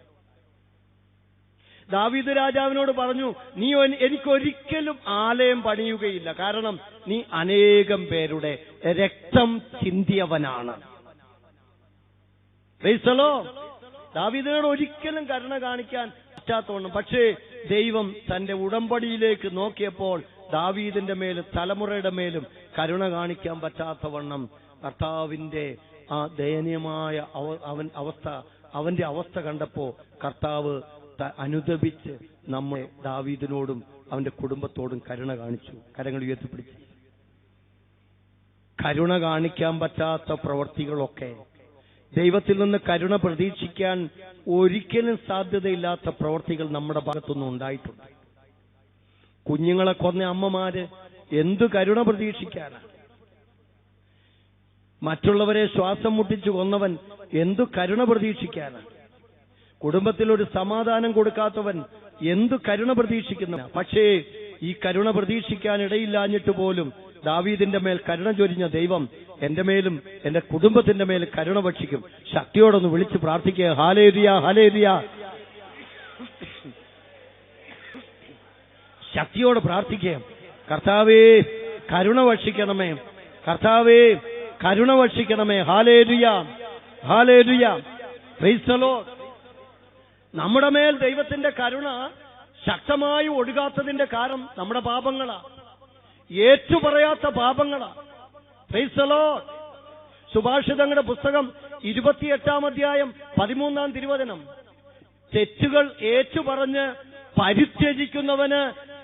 ദാവീദ് രാജാവിനോട് പറഞ്ഞു, നീ എനിക്കൊരിക്കലും ആലയം പണിയുകയില്ല, കാരണം നീ അനേകം പേരുടെ രക്തം ചിന്തിയവനാണ്. Price the Lord. ദാവീദിനോട് ഒരിക്കലും കരുണ കാണിക്കാൻ പറ്റാത്തവണ്ണം. പക്ഷേ ദൈവം തന്റെ ഉടമ്പടിയിലേക്ക് നോക്കിയപ്പോൾ ദാവീദിന്റെ മേലും തലമുറയുടെ മേലും കരുണ കാണിക്കാൻ പറ്റാത്തവണ്ണം കർത്താവിന്റെ ആ ദയനീയമായ അവന്റെ അവസ്ഥ കണ്ടപ്പോ കർത്താവ് അനുദപിച്ച് നമ്മളെ ദാവീദിനോടും അവന്റെ കുടുംബത്തോടും കരുണ കാണിച്ചു. കരങ്ങൾ ഉയർത്തിപ്പിടിച്ച്. കരുണ കാണിക്കാൻ പറ്റാത്ത പ്രവൃത്തികളൊക്കെ, ദൈവത്തിൽ നിന്ന് കരുണ പ്രതീക്ഷിക്കാൻ ഒരിക്കലും സാധ്യതയില്ലാത്ത പ്രവൃത്തികൾ നമ്മുടെ ഭാഗത്തുനിന്ന് ഉണ്ടായിട്ടുണ്ട്. കുഞ്ഞുങ്ങളെ കൊന്ന അമ്മമാര് എന്തു കരുണ പ്രതീക്ഷിക്കാനാണ്? മറ്റുള്ളവരെ ശ്വാസം മുട്ടിച്ചു കൊന്നവൻ എന്തു കരുണ പ്രതീക്ഷിക്കാനാണ്? കുടുംബത്തിൽ ഒരു സമാധാനം കൊടുക്കാത്തവൻ എന്തു കരുണ പ്രതീക്ഷിക്കുന്ന? പക്ഷേ ഈ കരുണ പ്രതീക്ഷിക്കാൻ ഇടയില്ലാഞ്ഞിട്ട് പോലും ദാവീദിന്റെ മേൽ കരുണ ചൊരിഞ്ഞ ദൈവം എന്റെ മേലും എന്റെ കുടുംബത്തിന്റെ മേലും കരുണ ഭക്ഷിക്കും. ശക്തിയോടൊന്ന് വിളിച്ച് പ്രാർത്ഥിക്കുക. Hallelujah, hallelujah. ശക്തിയോട് പ്രാർത്ഥിക്കുക. കർത്താവേ കരുണ ഭക്ഷിക്കണമേ, കർത്താവേ കരുണ ഭക്ഷിക്കണമേ. ഹല്ലേലൂയ, ഹല്ലേലൂയ. Praise the Lord. നമ്മുടെ മേൽ ദൈവത്തിന്റെ കരുണ ശക്തമായി ഒഴുകാത്തതിന്റെ കാരണം നമ്മുടെ പാപങ്ങളാ, ഏറ്റുപറയാത്ത പാപങ്ങളാ. Praise the Lord. സുഭാഷിതങ്ങളുടെ പുസ്തകം 28-ാം അധ്യായം 13-ാം തിരുവചനം. തെറ്റുകൾ ഏറ്റുപറഞ്ഞ് പരിത്യജിക്കുന്നവന്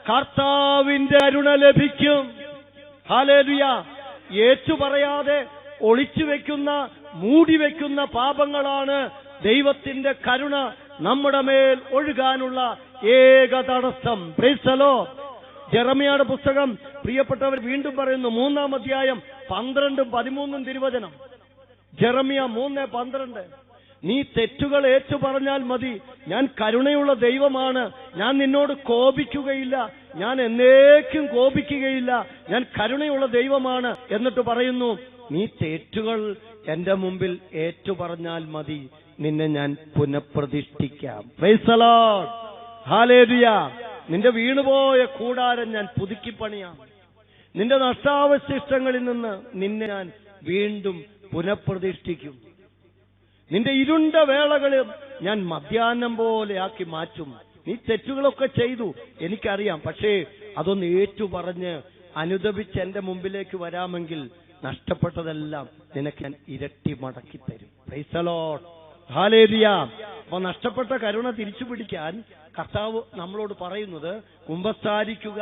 കർത്താവിന്റെ കരുണ ലഭിക്കും. ഹല്ലേലൂയ. ഏറ്റുപറയാതെ ഒളിച്ചു വെക്കുന്ന, മൂടിവെക്കുന്ന പാപങ്ങളാണ് ദൈവത്തിന്റെ കരുണ നമ്മുടെ മേൽ ഒഴുകാനുള്ള ഏക തടസ്സം. Price the Lord. ജെറമ്യായുടെ പുസ്തകം പ്രിയപ്പെട്ടവർ വീണ്ടും പറയുന്നു, 3-ാം അധ്യായം 12-ഉം 13-ഉം തിരുവചനം. ജെറമ്യ 3:12. നീ തെറ്റുകൾ ഏറ്റു പറഞ്ഞാൽ മതി, ഞാൻ കരുണയുള്ള ദൈവമാണ്, ഞാൻ നിന്നോട് കോപിക്കുകയില്ല, ഞാൻ എന്നേക്കും കോപിക്കുകയില്ല, ഞാൻ കരുണയുള്ള ദൈവമാണ്. എന്നിട്ട് പറയുന്നു, നീ തെറ്റുകൾ എന്റെ മുമ്പിൽ ഏറ്റു പറഞ്ഞാൽ മതി, നിന്നെ ഞാൻ പുനഃപ്രതിഷ്ഠിക്കാം. Praise the Lord. ഹല്ലേലൂയ. നിന്റെ വീണുപോയ കൂടാരം ഞാൻ പുതുക്കിപ്പണിയാം. നിന്റെ നഷ്ടാവശിഷ്ടങ്ങളിൽ നിന്ന് നിന്നെ ഞാൻ വീണ്ടും പുനഃപ്രതിഷ്ഠിക്കും. നിന്റെ ഇരുണ്ട വേളകളും ഞാൻ മധ്യാഹ്നം പോലെ ആക്കി മാറ്റും. നീ തെറ്റുകളൊക്കെ ചെയ്തു, എനിക്കറിയാം. പക്ഷേ അതൊന്ന് ഏറ്റു പറഞ്ഞ് അനുദപിച്ച് എന്റെ മുമ്പിലേക്ക് വരാമെങ്കിൽ നഷ്ടപ്പെട്ടതെല്ലാം നിനക്ക് ഞാൻ ഇരട്ടി മടക്കി തരും. Price the Lord. ഹല്ലേലൂയ. അപ്പൊ നഷ്ടപ്പെട്ട കരുണ തിരിച്ചു പിടിക്കാൻ കർത്താവ് നമ്മളോട് പറയുന്നത് കുമ്പസാരിക്കുക,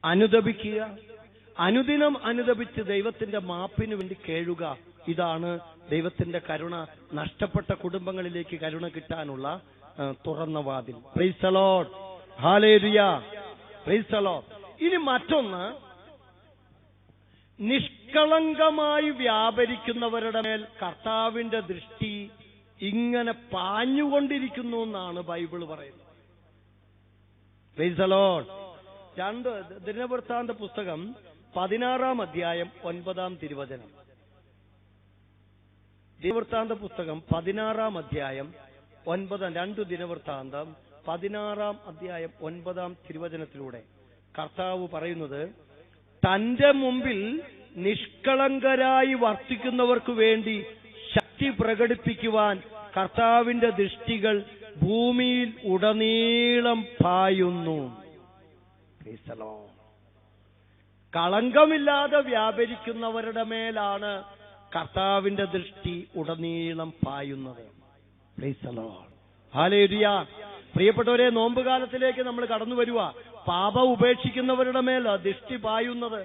അനുദപിക്കുക, അനുദിനം അനുദപിച്ച് ദൈവത്തിന്റെ മാപ്പിന് വേണ്ടി കേഴുക. ഇതാണ് ദൈവത്തിന്റെ കരുണ നഷ്ടപ്പെട്ട കുടുംബങ്ങളിലേക്ക് കരുണ കിട്ടാനുള്ള തുറന്ന വാതിൽ. Price the Lord. ഹല്ലേലൂയ. Praise the Lord. ഇനി മറ്റൊന്ന്, നിഷ്കളങ്കമായി വ്യാപരിക്കുന്നവരുടെ മേൽ കർത്താവിന്റെ ദൃഷ്ടി ഇങ്ങനെ പാഞ്ഞുകൊണ്ടിരിക്കുന്നു എന്നാണ് ബൈബിൾ പറയുന്നത്. Praise the Lord. 2 ദിനവൃത്താന്ത പുസ്തകം 16-ാം അധ്യായം 9-ാം തിരുവചനം. ദിനവൃത്താന്ത പുസ്തകം 16-ാം അധ്യായം 9, 2 ദിനവൃത്താന്തം 16-ാം അധ്യായം 9-ാം തിരുവചനത്തിലൂടെ കർത്താവ് പറയുന്നത്, തന്റെ മുമ്പിൽ നിഷ്കളങ്കരായി വർത്തിക്കുന്നവർക്ക് വേണ്ടി ശക്തി പ്രകടിപ്പിക്കുവാൻ കർത്താവിന്റെ ദൃഷ്ടികൾ ഭൂമിയിൽ ഉടനീളം പായുന്നു. കളങ്കമില്ലാതെ വ്യാപരിക്കുന്നവരുടെ മേലാണ് കർത്താവിന്റെ ദൃഷ്ടി ഉടനീളം പായുന്നത്. Praise the Lord. ഹല്ലേലൂയ. പ്രിയപ്പെട്ടവരെ, നോമ്പുകാലത്തിലേക്ക് നമ്മൾ കടന്നു വരുക. പാപം ഉപേക്ഷിക്കുന്നവരുടെ മേൽ ദൃഷ്ടി പായുന്നത്,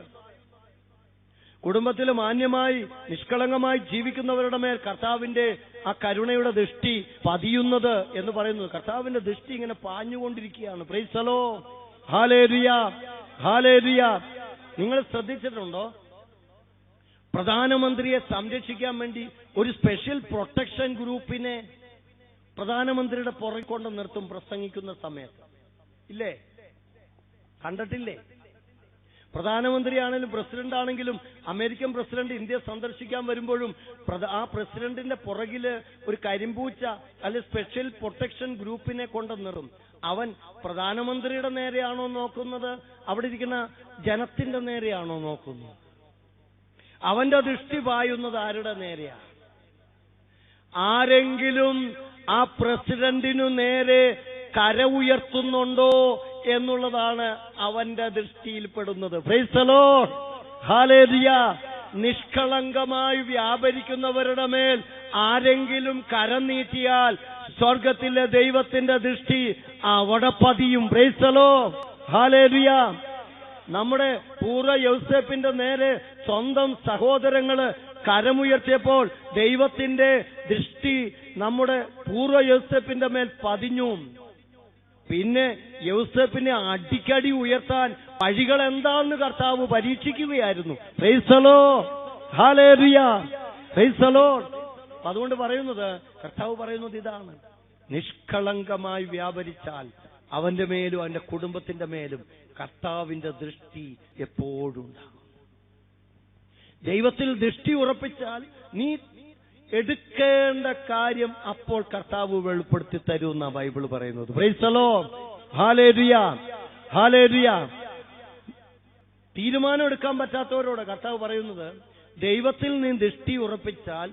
കുടുംബത്തിൽ മാന്യമായി നിഷ്കളങ്കമായി ജീവിക്കുന്നവരുടെ മേൽ കർത്താവിന്റെ ആ കരുണയുടെ ദൃഷ്ടി പതിയുന്നത് എന്ന് പറയുന്നത്. കർത്താവിന്റെ ദൃഷ്ടി ഇങ്ങനെ പാഞ്ഞുകൊണ്ടിരിക്കുകയാണ്. Praise the Lord. ഹല്ലേലൂയ, ഹല്ലേലൂയ. നിങ്ങൾ ശ്രദ്ധിച്ചിട്ടുണ്ടോ, പ്രധാനമന്ത്രിയെ സംരക്ഷിക്കാൻ വേണ്ടി ഒരു സ്പെഷ്യൽ പ്രൊട്ടക്ഷൻ ഗ്രൂപ്പിനെ പ്രധാനമന്ത്രിയുടെ പുറകെ കൊണ്ട് നിർത്തും പ്രസംഗിക്കുന്ന സമയത്ത്? ഇല്ലേ? കണ്ടിട്ടില്ലേ? പ്രധാനമന്ത്രിയാണെങ്കിലും പ്രസിഡന്റ് ആണെങ്കിലും അമേരിക്കൻ പ്രസിഡന്റ് ഇന്ത്യ സന്ദർശിക്കാൻ വരുമ്പോഴും ആ പ്രസിഡന്റിന്റെ പുറകില് ഒരു കരിമ്പൂച്ച അല്ലെ സ്പെഷ്യൽ പ്രൊട്ടക്ഷൻ ഗ്രൂപ്പിനെ കൊണ്ട് നിർത്തും. അവൻ പ്രധാനമന്ത്രിയുടെ നേരെയാണോ നോക്കുന്നത്, അവിടെ ഇരിക്കുന്ന ജനത്തിന്റെ നേരെയാണോ നോക്കുന്നത്? അവന്റെ ദൃഷ്ടി പായുന്നത് ആരുടെ നേരെയാ? ആരെങ്കിലും ആ പ്രസിഡന്റിനു നേരെ കര ഉയർത്തുന്നുണ്ടോ എന്നുള്ളതാണ് അവന്റെ ദൃഷ്ടിയിൽപ്പെടുന്നത്. Praise the Lord. ഹല്ലേലൂയ. നിഷ്കളങ്കമായി വ്യാപരിക്കുന്നവരുടെ മേൽ ആരെങ്കിലും കരം നീട്ടിയാൽ സ്വർഗത്തിലെ ദൈവത്തിന്റെ ദൃഷ്ടി അവിടെ പതിയും. Praise the Lord. ഹല്ലേലൂയ. നമ്മുടെ പൂർവ്വ യൗസേപ്പിന്റെ നേരെ സ്വന്തം സഹോദരങ്ങള് കരമുയർത്തിയപ്പോൾ ദൈവത്തിന്റെ ദൃഷ്ടി നമ്മുടെ പൂർവ്വ യൗസേപ്പിന്റെ മേൽ പതിഞ്ഞു. പിന്നെ യൗസേപ്പിനെ അടിക്കടി ഉയർത്താൻ വഴികൾ എന്താണെന്ന് കർത്താവ് പരീക്ഷിക്കുകയായിരുന്നു. Praise the Lord. ഹല്ലേലൂയ. Praise the Lord. അതുകൊണ്ട് പറയുന്നത്, കർത്താവ് പറയുന്നത് ഇതാണ്, നിഷ്കളങ്കമായി വ്യാപരിച്ചാൽ അവന്റെ മേലും അവന്റെ കുടുംബത്തിന്റെ മേലും കർത്താവിന്റെ ദൃഷ്ടി എപ്പോഴും ഉണ്ടാകും. ദൈവത്തിൽ ദൃഷ്ടി ഉറപ്പിച്ചാൽ നീ എടുക്കേണ്ട കാര്യം അപ്പോൾ കർത്താവ് വെളിപ്പെടുത്തി തരുമെന്ന ബൈബിൾ പറയുന്നത്. Praise the Lord. ഹല്ലേലൂയ, ഹല്ലേലൂയ. തീരുമാനം എടുക്കാൻ പറ്റാത്തവരോട് കർത്താവ് പറയുന്നത്, ദൈവത്തിൽ നീ ദൃഷ്ടി ഉറപ്പിച്ചാൽ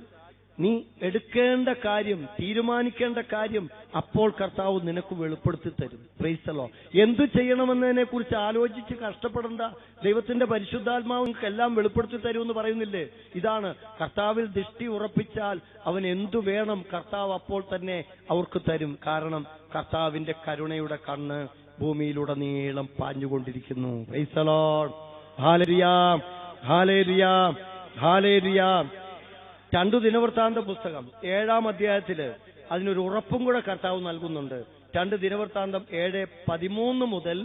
നീ എടുക്കേണ്ട കാര്യം, തീരുമാനിക്കേണ്ട കാര്യം അപ്പോൾ കർത്താവ് നിനക്ക് വെളിപ്പെടുത്തി തരും. Price the Lord. എന്തു ചെയ്യണമെന്നതിനെ കുറിച്ച് ആലോചിച്ച് കഷ്ടപ്പെടേണ്ട. ദൈവത്തിന്റെ പരിശുദ്ധാത്മാവ് നിങ്ങൾക്ക് എല്ലാം വെളിപ്പെടുത്തി തരുമെന്ന് പറയുന്നില്ലേ? ഇതാണ്, കർത്താവിൽ ദൃഷ്ടി ഉറപ്പിച്ചാൽ അവൻ എന്തു വേണം കർത്താവ് അപ്പോൾ തന്നെ അവർക്ക് തരും. കാരണം കർത്താവിന്റെ കരുണയുടെ കണ്ണ് ഭൂമിയിലുടനീളം പാഞ്ഞുകൊണ്ടിരിക്കുന്നു. Praise the Lord. ഹല്ലേലൂയ, ഹല്ലേലൂയ, ഹല്ലേലൂയ. 2 ദിനവൃത്താന്ത പുസ്തകം 7-ാം അധ്യായത്തില് അതിനൊരു ഉറപ്പും കൂടെ കർത്താവ് നൽകുന്നുണ്ട്. 2 ദിനവൃത്താന്തം 7:13 മുതൽ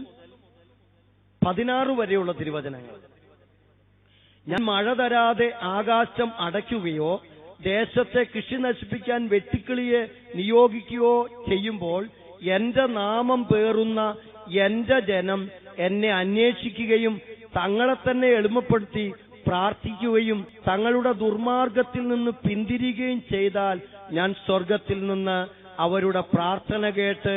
16 വരെയുള്ള തിരുവചനങ്ങൾ. ഞാൻ മഴ തരാതെ ആകാശം അടയ്ക്കുകയോ ദേശത്തെ കൃഷി നശിപ്പിക്കാൻ വെട്ടുക്കിളിയെ നിയോഗിക്കുകയോ ചെയ്യുമ്പോൾ എന്റെ നാമം പേറുന്ന എന്റെ ജനം എന്നെ അന്വേഷിക്കുകയും തങ്ങളെ തന്നെ എളിമപ്പെടുത്തി പ്രാർത്ഥിക്കുകയും തങ്ങളുടെ ദുർമാർഗത്തിൽ നിന്ന് പിന്തിരിയുകയും ചെയ്താൽ ഞാൻ സ്വർഗത്തിൽ നിന്ന് അവരുടെ പ്രാർത്ഥന കേട്ട്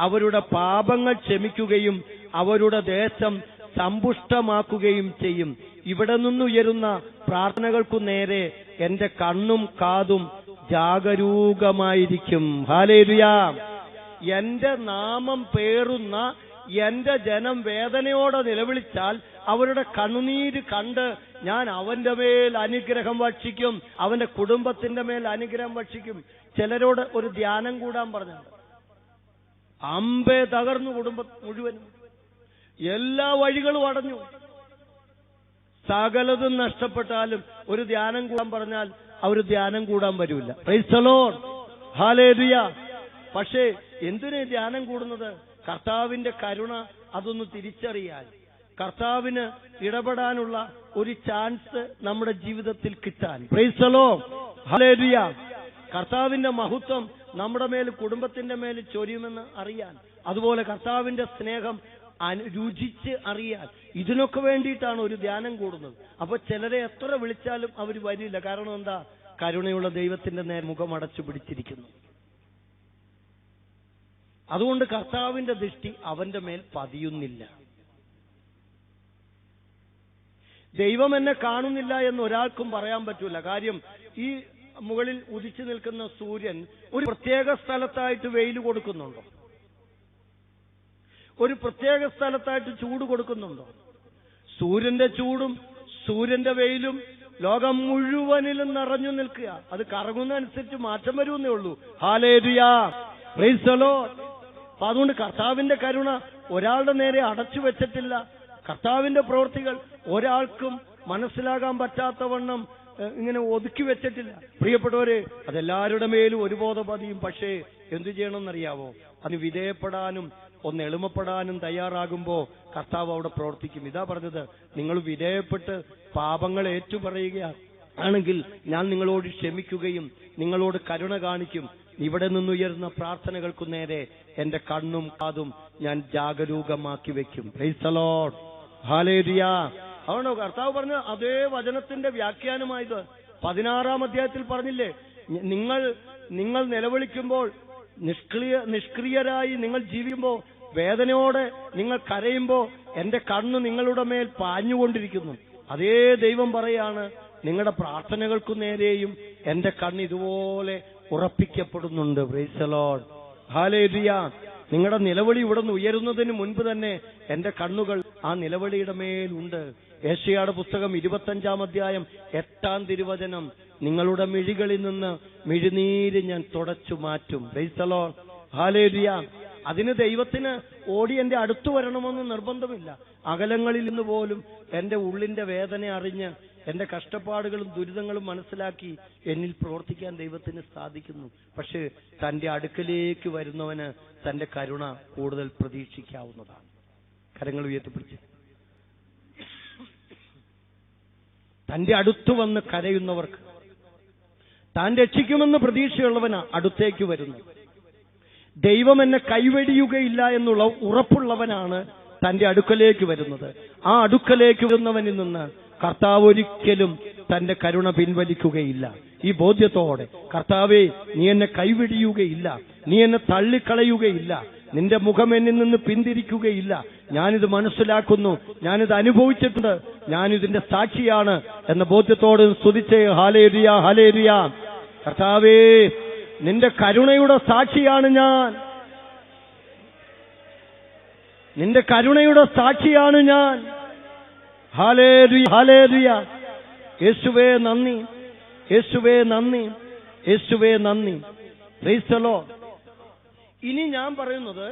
അവരുടെ പാപങ്ങൾ ക്ഷമിക്കുകയും അവരുടെ ദേശം സമ്പുഷ്ടമാക്കുകയും ചെയ്യും. ഇവിടെ നിന്നുയരുന്ന പ്രാർത്ഥനകൾക്കു നേരെ എന്റെ കണ്ണും കാതും ജാഗരൂകമായിരിക്കും. ഹല്ലേലൂയ. എന്റെ നാമം പേറുന്ന എന്റെ ജനം വേദനയോടെ നിലവിളിച്ചാൽ അവരുടെ കണ്ണുനീര് കണ്ട് ഞാൻ അവന്റെ മേൽ അനുഗ്രഹം വർഷിക്കും, അവന്റെ കുടുംബത്തിന്റെ മേൽ അനുഗ്രഹം വർഷിക്കും. ചിലരോട് ഒരു ധ്യാനം കൂടാൻ പറഞ്ഞു, അമ്പേ തകർന്നു കുടുംബം മുഴുവനും, എല്ലാ വഴികളും അടഞ്ഞു, സകലതും നഷ്ടപ്പെട്ടാലും ഒരു ധ്യാനം കൂടാൻ പറഞ്ഞാൽ അവർ ധ്യാനം കൂടാൻ വരൂല. Price the Lord. ഹല്ലേലൂയ. പക്ഷേ എന്തിനാ ധ്യാനം കൂടുന്നത്? കർത്താവിന്റെ കരുണ അതൊന്ന് തിരിച്ചറിയാൻ, കർത്താവിന് ഇടപെടാനുള്ള ഒരു ചാൻസ് നമ്മുടെ ജീവിതത്തിൽ കിട്ടാൻ. Price the Lord. ഹല്ലേലൂയ. കർത്താവിന്റെ മഹത്വം നമ്മുടെ മേൽ, കുടുംബത്തിന്റെ മേൽ ചൊരിയുമെന്ന് അറിയാൻ, അതുപോലെ കർത്താവിന്റെ സ്നേഹം രുചിച്ച് അറിയാൻ, ഇതിനൊക്കെ വേണ്ടിയിട്ടാണ് ഒരു ധ്യാനം കൂടുന്നത്. അപ്പൊ ചിലരെ എത്ര വിളിച്ചാലും അവർ വരില്ല. കാരണം എന്താ? കരുണയുള്ള ദൈവത്തിന്റെ നേരെ മുഖം അടച്ചു പിടിച്ചിരിക്കുന്നു. അതുകൊണ്ട് കർത്താവിന്റെ ദൃഷ്ടി അവന്റെ മേൽ പതിയുന്നില്ല. ദൈവം എന്നെ കാണുന്നില്ല എന്ന് ഒരാൾക്കും പറയാൻ പറ്റൂല. കാര്യം ഈ മുകളിൽ ഉദിച്ചു നിൽക്കുന്ന സൂര്യൻ ഒരു പ്രത്യേക സ്ഥലത്തായിട്ട് വെയിൽ കൊടുക്കുന്നുണ്ടോ? ഒരു പ്രത്യേക സ്ഥലത്തായിട്ട് ചൂട് കൊടുക്കുന്നുണ്ടോ? സൂര്യന്റെ ചൂടും സൂര്യന്റെ വെയിലും ലോകം മുഴുവനിലും നിറഞ്ഞു നിൽക്കുക. അത് കറങ്ങുന്നതനുസരിച്ച് മാറ്റം വരുമെന്നേ ഉള്ളൂ. ഹല്ലേലൂയ. Praise the Lord. അപ്പൊ അതുകൊണ്ട് കർത്താവിന്റെ കരുണ ഒരാളുടെ നേരെ അടച്ചു വെച്ചിട്ടില്ല. കർത്താവിന്റെ പ്രവൃത്തികൾ ഒരാൾക്കും മനസ്സിലാകാൻ പറ്റാത്തവണ്ണം ഇങ്ങനെ ഒതുക്കി വെച്ചിട്ടില്ല. പ്രിയപ്പെട്ടവരെ, അതെല്ലാവരുടെ മേലും ഒരുപോലെ പതിയും. പക്ഷേ എന്തു ചെയ്യണമെന്നറിയാവോ? അതിന് വിധേയപ്പെടാനും ഒന്ന് എളിമപ്പെടാനും തയ്യാറാകുമ്പോ കർത്താവ് അവിടെ പ്രവർത്തിക്കും. ഇതാ പറഞ്ഞത്, നിങ്ങൾ വിധേയപ്പെട്ട് പാപങ്ങൾ ഏറ്റുപറയുകയാണെങ്കിൽ ഞാൻ നിങ്ങളോട് ക്ഷമിക്കുകയും നിങ്ങളോട് കരുണ കാണിക്കും. ഇവിടെ നിന്നുയർന്ന പ്രാർത്ഥനകൾക്കു നേരെ എന്റെ കണ്ണും കാതും ഞാൻ ജാഗരൂകമാക്കി വെക്കും. Price the Lord. ഹല്ലേലൂയ. ആണോ കർത്താവ് പറഞ്ഞ അതേ വചനത്തിന്റെ വ്യാഖ്യാനമായത് 16-ാം അധ്യായത്തിൽ പറഞ്ഞില്ലേ? നിങ്ങൾ നിലവിളിക്കുമ്പോൾ, നിഷ്ക്രിയരായി നിങ്ങൾ ജീവിക്കുമ്പോൾ, വേദനയോടെ നിങ്ങൾ കരയുമ്പോൾ എന്റെ കണ്ണ് നിങ്ങളുടെ മേൽ പാഞ്ഞുകൊണ്ടിരിക്കുന്നു. അതേ ദൈവം പറയാണ്, നിങ്ങളുടെ പ്രാർത്ഥനകൾക്കു നേരെയും എന്റെ കണ്ണ് ഇതുപോലെ ഉറപ്പിക്കപ്പെടുന്നുണ്ട്. Praise the Lord. ഹല്ലേലൂയ. നിങ്ങളുടെ നിലവിളി ഇവിടെ നിന്ന് ഉയരുന്നതിന് മുൻപ് തന്നെ എന്റെ കണ്ണുകൾ ആ നിലവിളിയുടെ മേലുണ്ട്. യെശയ്യായുടെ പുസ്തകം 25-ാം അധ്യായം 8-ാം തിരുവചനം, നിങ്ങളുടെ മിഴികളിൽ നിന്ന് മിഴിനീര് ഞാൻ തുടച്ചു മാറ്റും. Price the Lord. ഹല്ലേലൂയ. അതിന് ദൈവത്തിന് ഓടി എന്റെ അടുത്തു വരണമെന്ന് നിർബന്ധമില്ല. അകലങ്ങളിൽ നിന്ന് പോലും എന്റെ ഉള്ളിന്റെ വേദന അറിഞ്ഞ് എന്റെ കഷ്ടപ്പാടുകളും ദുരിതങ്ങളും മനസ്സിലാക്കി എന്നിൽ പ്രവർത്തിക്കാൻ ദൈവത്തിന് സാധിക്കുന്നു. പക്ഷെ തന്റെ അടുക്കലേക്ക് വരുന്നവന് തന്റെ കരുണ കൂടുതൽ പ്രതീക്ഷിക്കാവുന്നതാണ്. കരങ്ങൾ ഉയർത്തിപ്പിടിച്ച് തന്റെ അടുത്തു വന്ന് കരയുന്നവർക്ക് താൻ രക്ഷിക്കുമെന്ന് പ്രതീക്ഷയുള്ളവനാ അടുത്തേക്ക് വരുന്നു. ദൈവം എന്നെ കൈവെടിയുകയില്ല എന്നുള്ള ഉറപ്പുള്ളവനാണ് തന്റെ അടുക്കലേക്ക് വരുന്നത്. ആ അടുക്കലേക്ക് വരുന്നവനിൽ നിന്ന് കർത്താവ് ഒരിക്കലും തന്റെ കരുണ പിൻവലിക്കുകയില്ല. ഈ ബോധ്യത്തോടെ കർത്താവേ, നീ എന്നെ കൈവിടിയുകയില്ല, നീ എന്നെ തള്ളിക്കളയുകയില്ല, നിന്റെ മുഖം എന്നിൽ നിന്ന് പിന്തിരിക്കുകയില്ല. ഞാനിത് മനസ്സിലാക്കുന്നു, ഞാനിത് അനുഭവിച്ചിട്ടുണ്ട്, ഞാനിതിന്റെ സാക്ഷിയാണ് എന്ന ബോധ്യത്തോട് സ്തുതിച്ചേ ഹല്ലേലൂയ, ഹല്ലേലൂയ. കർത്താവേ, നിന്റെ കരുണയുടെ സാക്ഷിയാണ് ഞാൻ, നിന്റെ കരുണയുടെ സാക്ഷിയാണ് ഞാൻ. ഹല്ലേലൂയ, ഹല്ലേലൂയ. യേശുവേ നന്ദി, യേശുവേ നന്ദി, യേശുവേ നന്ദി. Price the Lord. ഇനി ഞാൻ പറയുന്നത്,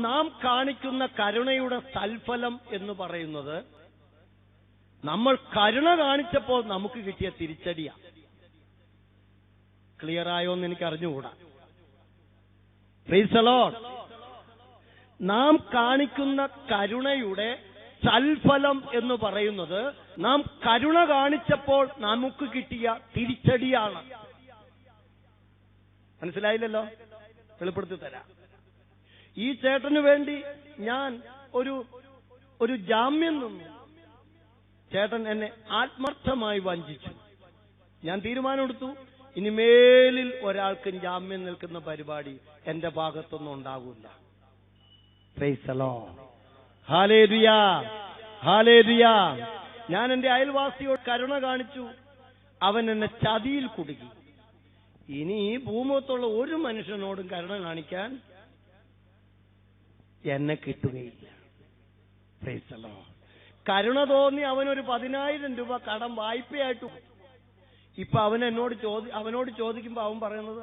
നാം കാണിക്കുന്ന കരുണയുടെ തൽഫലം എന്ന് പറയുന്നത് നമ്മൾ കരുണ കാണിച്ചപ്പോൾ നമുക്ക് കിട്ടിയ തിരിച്ചടിയാണ്. ക്ലിയർ ആയോ എന്ന് എനിക്ക് അറിഞ്ഞുകൂടാ. Price the Lord. നാം കാണിക്കുന്ന കരുണയുടെ തൽഫലം എന്ന് പറയുന്നത് നാം കരുണ കാണിച്ചപ്പോൾ നമുക്ക് കിട്ടിയ തിരിച്ചടിയാണ്. മനസ്സിലായില്ലല്ലോ? വെളിപ്പെടുത്തി തരാം. ഈ ചേട്ടന് വേണ്ടി ഞാൻ ഒരു ജാമ്യം നിന്നു. ചേട്ടൻ എന്നെ ആത്മാർത്ഥമായി വഞ്ചിച്ചു. ഞാൻ തീരുമാനമെടുത്തു, ഇനിമേലിൽ ഒരാൾക്കും ജാമ്യം നിൽക്കുന്ന പരിപാടി എന്റെ ഭാഗത്തൊന്നും ഉണ്ടാകില്ല. Price the Lord. ഹല്ലേലൂയ, ഹല്ലേലൂയ. ഞാൻ എന്റെ അയൽവാസിയോട് കരുണ കാണിച്ചു, അവൻ എന്നെ ചതിയിൽ കുടുക്കി. ഇനി ഈ ഭൂമുഖത്തുള്ള ഒരു മനുഷ്യനോടും കരുണ കാണിക്കാൻ എന്നെ കിട്ടുകയില്ല. Price the Lord. കരുണ തോന്നി അവനൊരു 10,000 രൂപ കടം വായ്പയായിട്ട് ഇപ്പൊ അവനോട് ചോദിക്കുമ്പോ അവൻ പറയുന്നത്,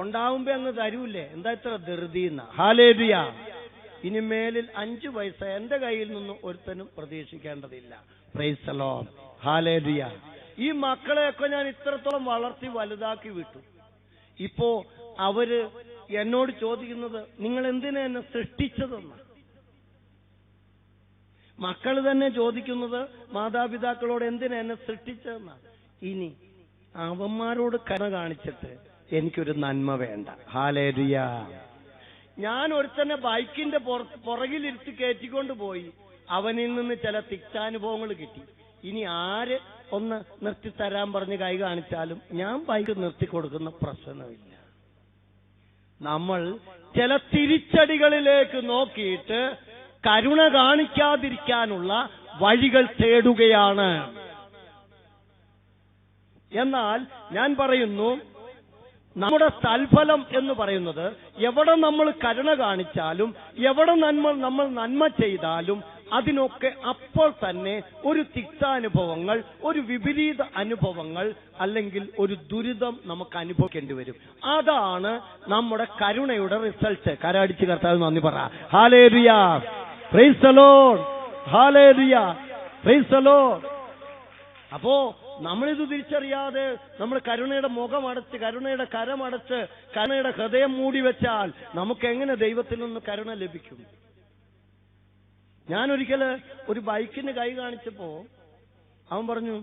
ഉണ്ടാവുമ്പോ അങ്ങ് തരൂല്ലേ, എന്താ ഇത്ര ധൃതി എന്ന. ഹല്ലേലൂയ. ഇനി മേലിൽ 5 പൈസ എന്റെ കയ്യിൽ നിന്നും ഒരുത്തനും പ്രതീക്ഷിക്കേണ്ടതില്ല. Praise the Lord. ഹല്ലേലൂയ. ഈ മക്കളെയൊക്കെ ഞാൻ ഇത്രത്തോളം വളർത്തി വലുതാക്കി വിട്ടു. ഇപ്പോ അവര് എന്നോട് ചോദിക്കുന്നത്, നിങ്ങൾ എന്തിനാ എന്നെ സൃഷ്ടിച്ചതെന്ന്. മക്കൾ തന്നെ ചോദിക്കുന്നത് മാതാപിതാക്കളോട് എന്തിനാ എന്നെ സൃഷ്ടിച്ചതെന്നാണ്. ഇനി അവന്മാരോട് കരുണ കാണിച്ചിട്ട് എനിക്കൊരു നന്മ വേണ്ട. ഹല്ലേലൂയ. ഞാൻ ഒരുത്തന്നെ ബൈക്കിന്റെ പുറകിലിരുത്തി കയറ്റിക്കൊണ്ട് പോയി, അവനിൽ നിന്ന് ചില തിക്താനുഭവങ്ങൾ കിട്ടി. ഇനി ആര് ഒന്ന് നിർത്തിത്തരാൻ പറഞ്ഞ് കൈ കാണിച്ചാലും ഞാൻ ബൈക്ക് നിർത്തിക്കൊടുക്കുന്ന പ്രശ്നമില്ല. നമ്മൾ ചില തിരിച്ചടികളിലേക്ക് നോക്കിയിട്ട് കരുണ കാണിക്കാതിരിക്കാനുള്ള വഴികൾ തേടുകയാണ്. എന്നാൽ ഞാൻ പറയുന്നു, നമ്മുടെ തൽഫലം എന്ന് പറയുന്നത് എവിടെ നമ്മൾ കരുണ കാണിച്ചാലും, എവിടെ നമ്മൾ നന്മ ചെയ്താലും അതിനൊക്കെ അപ്പോൾ തന്നെ ഒരു തിക്താനുഭവങ്ങൾ, ഒരു വിപരീത അനുഭവങ്ങൾ, അല്ലെങ്കിൽ ഒരു ദുരിതം നമുക്ക് അനുഭവിക്കേണ്ടി വരും. അതാണ് നമ്മുടെ കരുണയുടെ റിസൾട്ട്. കരടിച്ച് കർത്താവ് നന്ദി പറ. ഹല്ലേലൂയ. Praise the Lord. ഹല്ലേലൂയ. Praise the Lord. അപ്പോ നമ്മളിത് തിരിച്ചറിയാതെ നമ്മൾ കരുണയുടെ മുഖമടച്ച്, കരുണയുടെ കരമടച്ച്, കരുണയുടെ ഹൃദയം മൂടി വെച്ചാൽ നമുക്ക് എങ്ങനെ ദൈവത്തിൽ നിന്ന് കരുണ ലഭിക്കും? ഞാനൊരിക്കല് ഒരു ബൈക്കിന് കൈ കാണിച്ചപ്പോ അവൻ പറഞ്ഞു,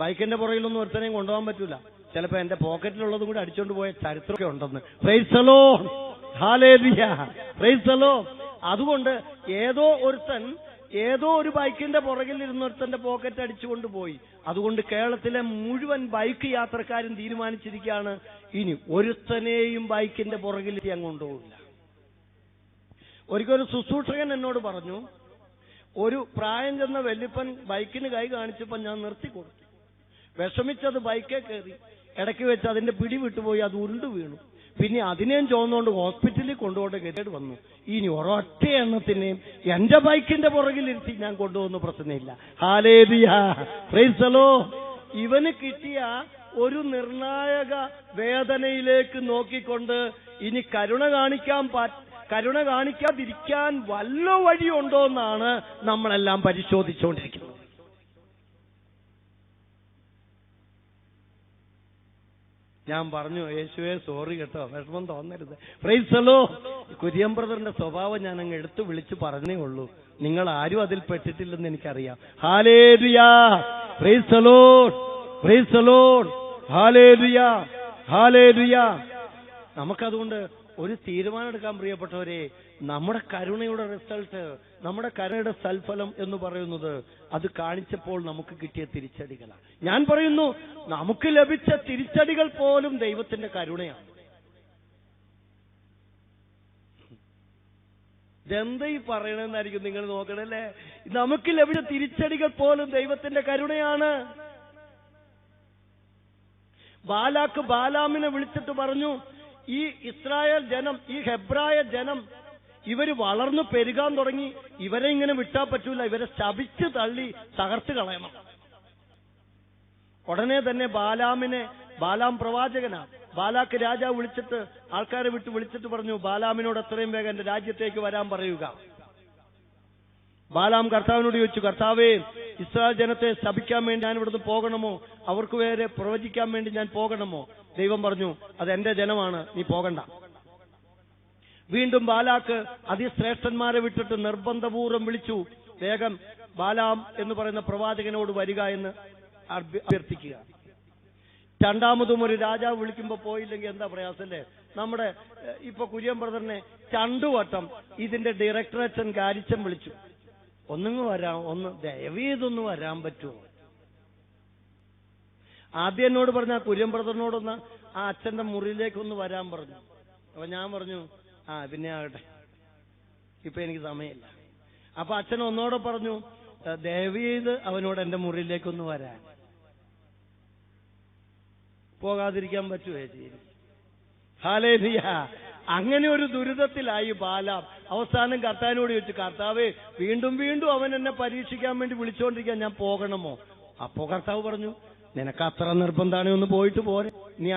ബൈക്കിന്റെ പുറകിലൊന്നും ഒരുത്തനെയും കൊണ്ടുപോകാൻ പറ്റൂല, ചിലപ്പോ എന്റെ പോക്കറ്റിലുള്ളതും കൂടി അടിച്ചോണ്ട് പോയ ചരിത്രമൊക്കെ ഉണ്ടെന്ന്. Price the Lord. ഹല്ലേലൂയ. Praise the Lord. അതുകൊണ്ട് ഏതോ ഒരു ബൈക്കിന്റെ പുറകിൽ ഇരുന്നൊരുത്തന്റെ പോക്കറ്റ് അടിച്ചുകൊണ്ട് പോയി. അതുകൊണ്ട് കേരളത്തിലെ മുഴുവൻ ബൈക്ക് യാത്രക്കാരും തീരുമാനിച്ചിരിക്കുകയാണ്, ഇനി ഒരുത്തനെയും ബൈക്കിന്റെ പുറകിൽ ഞാൻ കൊണ്ടുപോകില്ല. ഒരിക്കൽ ഒരു ശുശ്രൂഷകൻ എന്നോട് പറഞ്ഞു, ഒരു പ്രായം ചെന്ന വല്യപ്പൻ ബൈക്കിന് കൈ കാണിച്ചപ്പോൾ ഞാൻ നിർത്തിക്കൊടുത്തു. വിഷമിച്ചത് ബൈക്കേ കയറി, ഇടയ്ക്ക് വെച്ച് അതിന്റെ പിടി വിട്ടുപോയി, അത് ഉരുണ്ടു വീണു. പിന്നെ അതിനെയും ചോന്നുകൊണ്ട് ഹോസ്പിറ്റലിൽ കൊണ്ടുപോകേണ്ട ഗതികേട് വന്നു. ഇനി ഒരൊറ്റ എണ്ണത്തിനെയും എന്റെ ബൈക്കിന്റെ പുറകിലിരുത്തി ഞാൻ കൊണ്ടുപോകുന്ന പ്രശ്നമില്ല. ഹല്ലേലൂയ. Praise the Lord. ഇവന് കിട്ടിയ ഒരു നിർണായക വേദനയിലേക്ക് നോക്കിക്കൊണ്ട് ഇനി കരുണ കാണിക്കാതിരിക്കാൻ വല്ല വഴിയുണ്ടോ എന്നാണ് നമ്മളെല്ലാം പരിശോധിച്ചുകൊണ്ടിരിക്കുന്നത്. ഞാൻ പറഞ്ഞു, യേശുവേ സോറി കേട്ടോ, വിഷമം തോന്നരുത്. Price the Lord. കുര്യൻ ബ്രദറിന്റെ സ്വഭാവം ഞാൻ അങ്ങ് എടുത്തു വിളിച്ച് പറഞ്ഞേ ഉള്ളൂ, നിങ്ങൾ ആരും അതിൽ പെട്ടിട്ടില്ലെന്ന് എനിക്കറിയാം. ഹല്ലേലൂയ. Praise the Lord. Praise the Lord. ഹല്ലേലൂയ. ഹല്ലേലൂയ. നമുക്കതുകൊണ്ട് ഒരു തീരുമാനം എടുക്കാൻ പ്രിയപ്പെട്ടവരെ. നമ്മുടെ കരുണയുടെ റിസൾട്ട്, നമ്മുടെ കരുണയുടെ സൽഫലം എന്ന് പറയുന്നത് അത് കാണിച്ചപ്പോൾ നമുക്ക് കിട്ടിയ തിരിച്ചടികളാണ്. ഞാൻ പറയുന്നു, നമുക്ക് ലഭിച്ച തിരിച്ചടികൾ പോലും ദൈവത്തിന്റെ കരുണയാണ്. ഇതെന്താ ഈ പറയണെന്നായിരിക്കും നിങ്ങൾ നോക്കണല്ലേ. നമുക്ക് ലഭിച്ച തിരിച്ചടികൾ പോലും ദൈവത്തിന്റെ കരുണയാണ്. ബാലാക്ക് ബാലാമിനെ വിളിച്ചിട്ട് പറഞ്ഞു, ഈ ഇസ്രായേൽ ജനം, ഈ ഹെബ്രായ ജനം, ഇവര് വളർന്നു പെരുകാൻ തുടങ്ങി, ഇവരെ ഇങ്ങനെ വിട്ടാൻ പറ്റൂല, ഇവരെ ശപിച്ച് തള്ളി തകർത്ത് കളയണം. ഉടനെ തന്നെ ബാലാം പ്രവാചകനാ, ബാലാക്ക് രാജാവ് വിളിച്ചിട്ട്, ആൾക്കാരെ വിളിച്ചിട്ട് പറഞ്ഞു, ബാലാമിനോട് എത്രയും വേഗം എന്റെ രാജ്യത്തേക്ക് വരാൻ പറയുക. ബാലാം കർത്താവിനോട് ചോദിച്ചു, കർത്താവേ, ഇസ്രായേൽ ജനത്തെ ശപിക്കാൻ വേണ്ടി ഞാൻ ഇവിടുന്ന് പോകണമോ? അവർക്ക് വേറെ പ്രവചിക്കാൻ വേണ്ടി ഞാൻ പോകണമോ? ദൈവം പറഞ്ഞു, അത് എന്റെ ജനമാണ്, നീ പോകണ്ട. വീണ്ടും ബാലാക്ക് അതിശ്രേഷ്ഠന്മാരെ വിട്ടിട്ട് നിർബന്ധപൂർവ്വം വിളിച്ചു, വേഗം ബാലാം എന്ന് പറയുന്ന പ്രവാചകനോട് വരിക എന്ന് അഭ്യർത്ഥിക്കുക. രണ്ടാമതും ഒരു രാജാവ് വിളിക്കുമ്പോ പോയില്ലെങ്കിൽ എന്താ പ്രയാസല്ലേ? നമ്മുടെ ഇപ്പൊ കുര്യൻ ബ്രദറിനെ രണ്ടുവട്ടം ഇതിന്റെ ഡയറക്ടറേറ്റ് കാര്യച്ചൻ വിളിച്ചു, ഒന്നിങ്ങ് വരാം, ഒന്ന് ദയവേതൊന്ന് വരാൻ പറ്റുമോ? ആദ്യം എന്നോട് പറഞ്ഞ കുര്യൻ ബ്രദറിനോടൊന്ന് ആ അച്ഛന്റെ മുറിയിലേക്കൊന്ന് വരാൻ പറഞ്ഞു. അപ്പൊ ഞാൻ പറഞ്ഞു, പിന്നെ ആകട്ടെ, ഇപ്പൊ എനിക്ക് സമയമില്ല. അപ്പൊ അച്ഛൻ ഒന്നോടെ പറഞ്ഞു, ദയവേത് അവനോട് എന്റെ മുറിയിലേക്കൊന്ന് വരാൻ. പോകാതിരിക്കാൻ പറ്റുമോ ചേച്ചി? ഹല്ലേലൂയ. അങ്ങനെ ഒരു ദുരിതത്തിലായി ബാലാം. അവസാനം കർത്താവിനോട് ചോദിച്ചു, കർത്താവേ, വീണ്ടും വീണ്ടും അവൻ എന്നെ പരീക്ഷിക്കാൻ വേണ്ടി വിളിച്ചുകൊണ്ടിരിക്കാൻ ഞാൻ പോകണമോ? അപ്പോ കർത്താവ് പറഞ്ഞു, നിനക്ക് അത്ര നിർബന്ധമാണ്, ഒന്ന് പോയിട്ട് പോരെ, നീ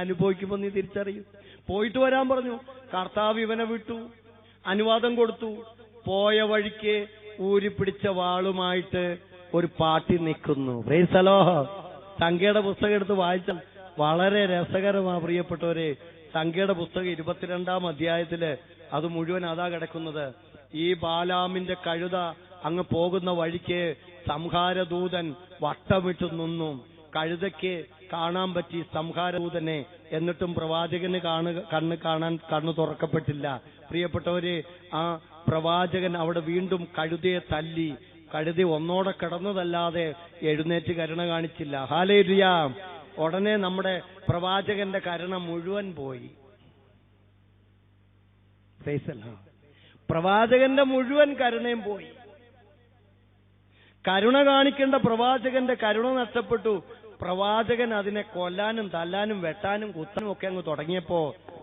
അനുഭവിക്കുമ്പോ നീ തിരിച്ചറിയും. പോയിട്ട് വരാൻ പറഞ്ഞു. കർത്താവ് ഇവനെ വിട്ടു, അനുവാദം കൊടുത്തു. പോയ വഴിക്ക് ഊരിപ്പിടിച്ച വാളുമായിട്ട് ഒരു പാട്ടി നിൽക്കുന്നു. Price the Lord. സംഖ്യയുടെ പുസ്തകം എടുത്ത് വായിച്ചാൽ വളരെ രസകരമാണ് പ്രിയപ്പെട്ടവരെ. സംഖ്യയുടെ പുസ്തകം 22-ാം അധ്യായത്തില് അത് മുഴുവൻ അതാ കിടക്കുന്നത്. ഈ ബാലാമിന്റെ കഴുത അങ്ങ് പോകുന്ന വഴിക്ക് സംഹാരദൂതൻ വട്ടമിട്ട് നിന്നു. കഴുതയ്ക്ക് കാണാൻ പറ്റി സംഹാരദൂതനെ, എന്നിട്ടും പ്രവാചകന് കണ്ണു തുറക്കപ്പെട്ടില്ല. പ്രിയപ്പെട്ടവരെ, ആ പ്രവാചകൻ അവിടെ വീണ്ടും കഴുതയെ തല്ലി. കഴുത ഒന്നോടെ കിടന്നതല്ലാതെ എഴുന്നേറ്റ് കരുണ കാണിച്ചില്ല. ഹല്ലേലൂയ. ഉടനെ നമ്മുടെ പ്രവാചകന്റെ കരുണ മുഴുവൻ പോയി. പ്രവാചകന്റെ മുഴുവൻ കരുണയും പോയി. കരുണ കാണിക്കേണ്ട പ്രവാചകന്റെ കരുണ നഷ്ടപ്പെട്ടു. പ്രവാചകൻ അതിനെ കൊല്ലാനും തല്ലാനും വെട്ടാനും കുത്താനും ഒക്കെ അങ്ങ് തുടങ്ങിയപ്പോ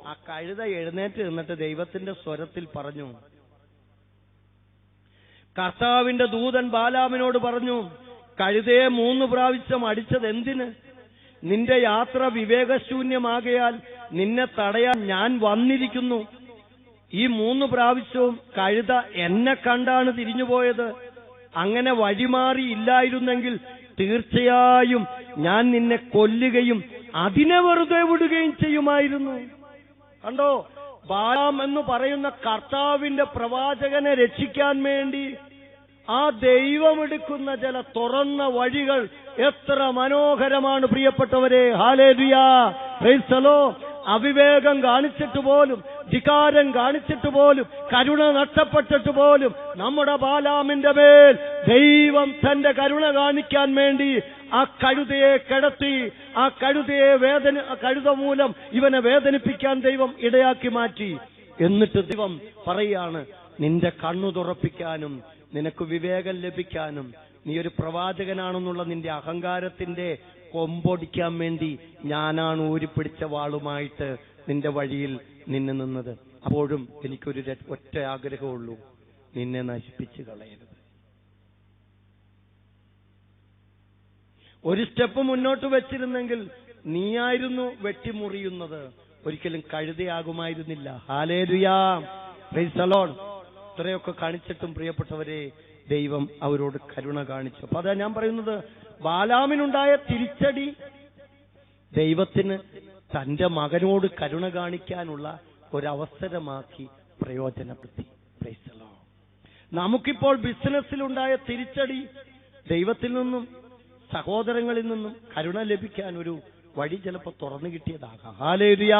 ആ കഴുത എഴുന്നേറ്റ് നിന്നിട്ട് ദൈവത്തിന്റെ സ്വരത്തിൽ പറഞ്ഞു. കർത്താവിന്റെ ദൂതൻ ബാലാമിനോട് പറഞ്ഞു, കഴുതയെ 3 പ്രാവശ്യം അടിച്ചത് എന്തിന്? നിന്റെ യാത്ര വിവേകശൂന്യമാകയാൽ നിന്നെ തടയാൻ ഞാൻ വന്നിരിക്കുന്നു. ഈ 3 പ്രാവശ്യവും കഴുത എന്നെ കണ്ടാണ് തിരിഞ്ഞുപോയത്. അങ്ങനെ വഴിമാറി ഇല്ലായിരുന്നെങ്കിൽ തീർച്ചയായും ഞാൻ നിന്നെ കൊല്ലുകയും അതിനെ വെറുതെ വിടുകയും ചെയ്യുമായിരുന്നു. കണ്ടോ, ബാലാം എന്ന് പറയുന്ന കർത്താവിന്റെ പ്രവാചകനെ രക്ഷിക്കാൻ വേണ്ടി ആ ദൈവമെടുക്കുന്ന ചില തുറന്ന വഴികൾ എത്ര മനോഹരമാണ് പ്രിയപ്പെട്ടവരെ. ഹല്ലേലൂയ. Praise the Lord. അവിവേകം കാണിച്ചിട്ട് പോലും, ധിക്കാരം കാണിച്ചിട്ട് പോലും, കരുണ നഷ്ടപ്പെട്ടിട്ട് പോലും നമ്മുടെ ബാലാമിന്റെ മേൽ ദൈവം തന്റെ കരുണ കാണിക്കാൻ വേണ്ടി ആ കഴുതയെ കിടത്തി. ആ കഴുത മൂലം ഇവനെ വേദനിപ്പിക്കാൻ ദൈവം ഇടയാക്കി മാറ്റി. എന്നിട്ട് ദൈവം പറയാണ്, നിന്റെ കണ്ണു തുറപ്പിക്കാനും നിനക്ക് വിവേകം ലഭിക്കാനും നീ ഒരു പ്രവാചകനാണെന്നുള്ള നിന്റെ അഹങ്കാരത്തിന്റെ കൊമ്പൊടിക്കാൻ വേണ്ടി ഞാനാണ് ഊരിപ്പിടിച്ച വാളുമായിട്ട് നിന്റെ വഴിയിൽ നിന്നത്. അപ്പോഴും എനിക്കൊരു ഒറ്റ ആഗ്രഹമുള്ളൂ, നിന്നെ നശിപ്പിച്ചു കളയരുത്. ഒരു സ്റ്റെപ്പ് മുന്നോട്ട് വെച്ചിരുന്നെങ്കിൽ നീയായിരുന്നു വെട്ടിമുറിയുന്നത്, ഒരിക്കലും കഴുതയാകുമായിരുന്നില്ല. ഹല്ലേലൂയ. Praise the Lord. ഇത്രയൊക്കെ കാണിച്ചിട്ടും പ്രിയപ്പെട്ടവരെ, ദൈവം അവരോട് കരുണ കാണിച്ചു. അപ്പൊ അതാ ഞാൻ പറയുന്നത്, ബാലാമിനുണ്ടായ തിരിച്ചടി ദൈവത്തിന് തന്റെ മകനോട് കരുണ കാണിക്കാനുള്ള ഒരവസരമാക്കി പ്രയോജനപ്പെടുത്തി. Price the Lord. നമുക്കിപ്പോൾ ബിസിനസ്സിലുണ്ടായ തിരിച്ചടി ദൈവത്തിൽ നിന്നും സഹോദരങ്ങളിൽ നിന്നും കരുണ ലഭിക്കാൻ ഒരു വഴി ചിലപ്പോൾ തുറന്നു കിട്ടിയതാകാം. ഹല്ലേലൂയ.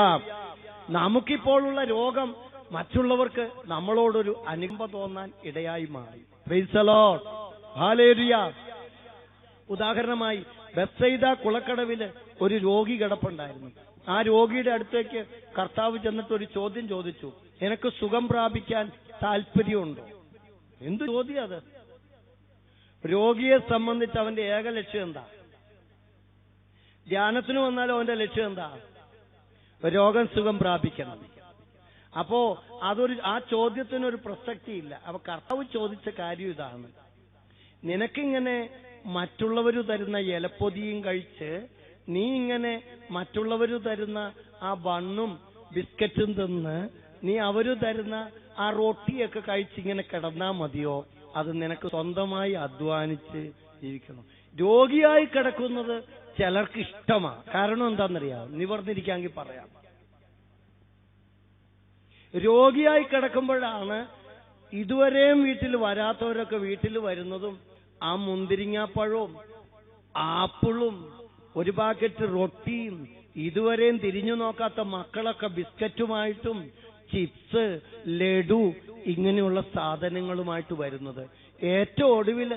നമുക്കിപ്പോഴുള്ള രോഗം മറ്റുള്ളവർക്ക് നമ്മളോടൊരു അനുകമ്പ തോന്നാൻ ഇടയായി മാറി. Price the Lord. ഹല്ലേലൂയ. ഉദാഹരണമായി ബെത്സൈദ കുളക്കടവില് ഒരു രോഗി കിടപ്പുണ്ടായിരുന്നു. ആ രോഗിയുടെ അടുത്തേക്ക് കർത്താവ് ചെന്നിട്ട് ഒരു ചോദ്യം ചോദിച്ചു, നിനക്ക് സുഖം പ്രാപിക്കാൻ താല്പര്യമുണ്ടോ? എന്ത് ചോദ്യം അത്? രോഗിയെ സംബന്ധിച്ച് അവന്റെ ഏക ലക്ഷ്യം എന്താ? ധ്യാനത്തിന് വന്നാലും അവന്റെ ലക്ഷ്യം എന്താ? രോഗം സുഖം പ്രാപിക്കണം. അപ്പോ ആ ചോദ്യത്തിനൊരു പ്രസക്തിയില്ല. അപ്പൊ കർത്താവ് ചോദിച്ച കാര്യം ഇതാണ്, നിനക്കിങ്ങനെ മറ്റുള്ളവര് തരുന്ന ഇലപ്പൊതിയും കഴിച്ച് നീ ഇങ്ങനെ മറ്റുള്ളവര് തരുന്ന ആ ബണ്ണും ബിസ്ക്കറ്റും തിന്ന് നീ അവര് തരുന്ന ആ റൊട്ടിയൊക്കെ കഴിച്ചിങ്ങനെ കിടന്നാ മതിയോ? അത് നിനക്ക് സ്വന്തമായി അധ്വാനിച്ച് ജീവിക്കണം. രോഗിയായി കിടക്കുന്നത് ചിലർക്ക് ഇഷ്ടമാണ്. കാരണം എന്താണെന്നറിയാം? നിവർന്നിരിക്കാമെങ്കിൽ പറയാം. രോഗിയായി കിടക്കുമ്പോഴാണ് ഇതുവരെയും വീട്ടിൽ വരാത്തവരൊക്കെ വീട്ടിൽ വരുന്നതും ആ മുന്തിരിങ്ങാപ്പഴവും ആപ്പിളും ഒരു പാക്കറ്റ് റൊട്ടിയും ഇതുവരെയും തിരിഞ്ഞു നോക്കാത്ത മക്കളൊക്കെ ബിസ്ക്കറ്റുമായിട്ടും ചിപ്സ്, ലഡു ഇങ്ങനെയുള്ള സാധനങ്ങളുമായിട്ട് വരുന്നത്. ഏറ്റവും ഒടുവിൽ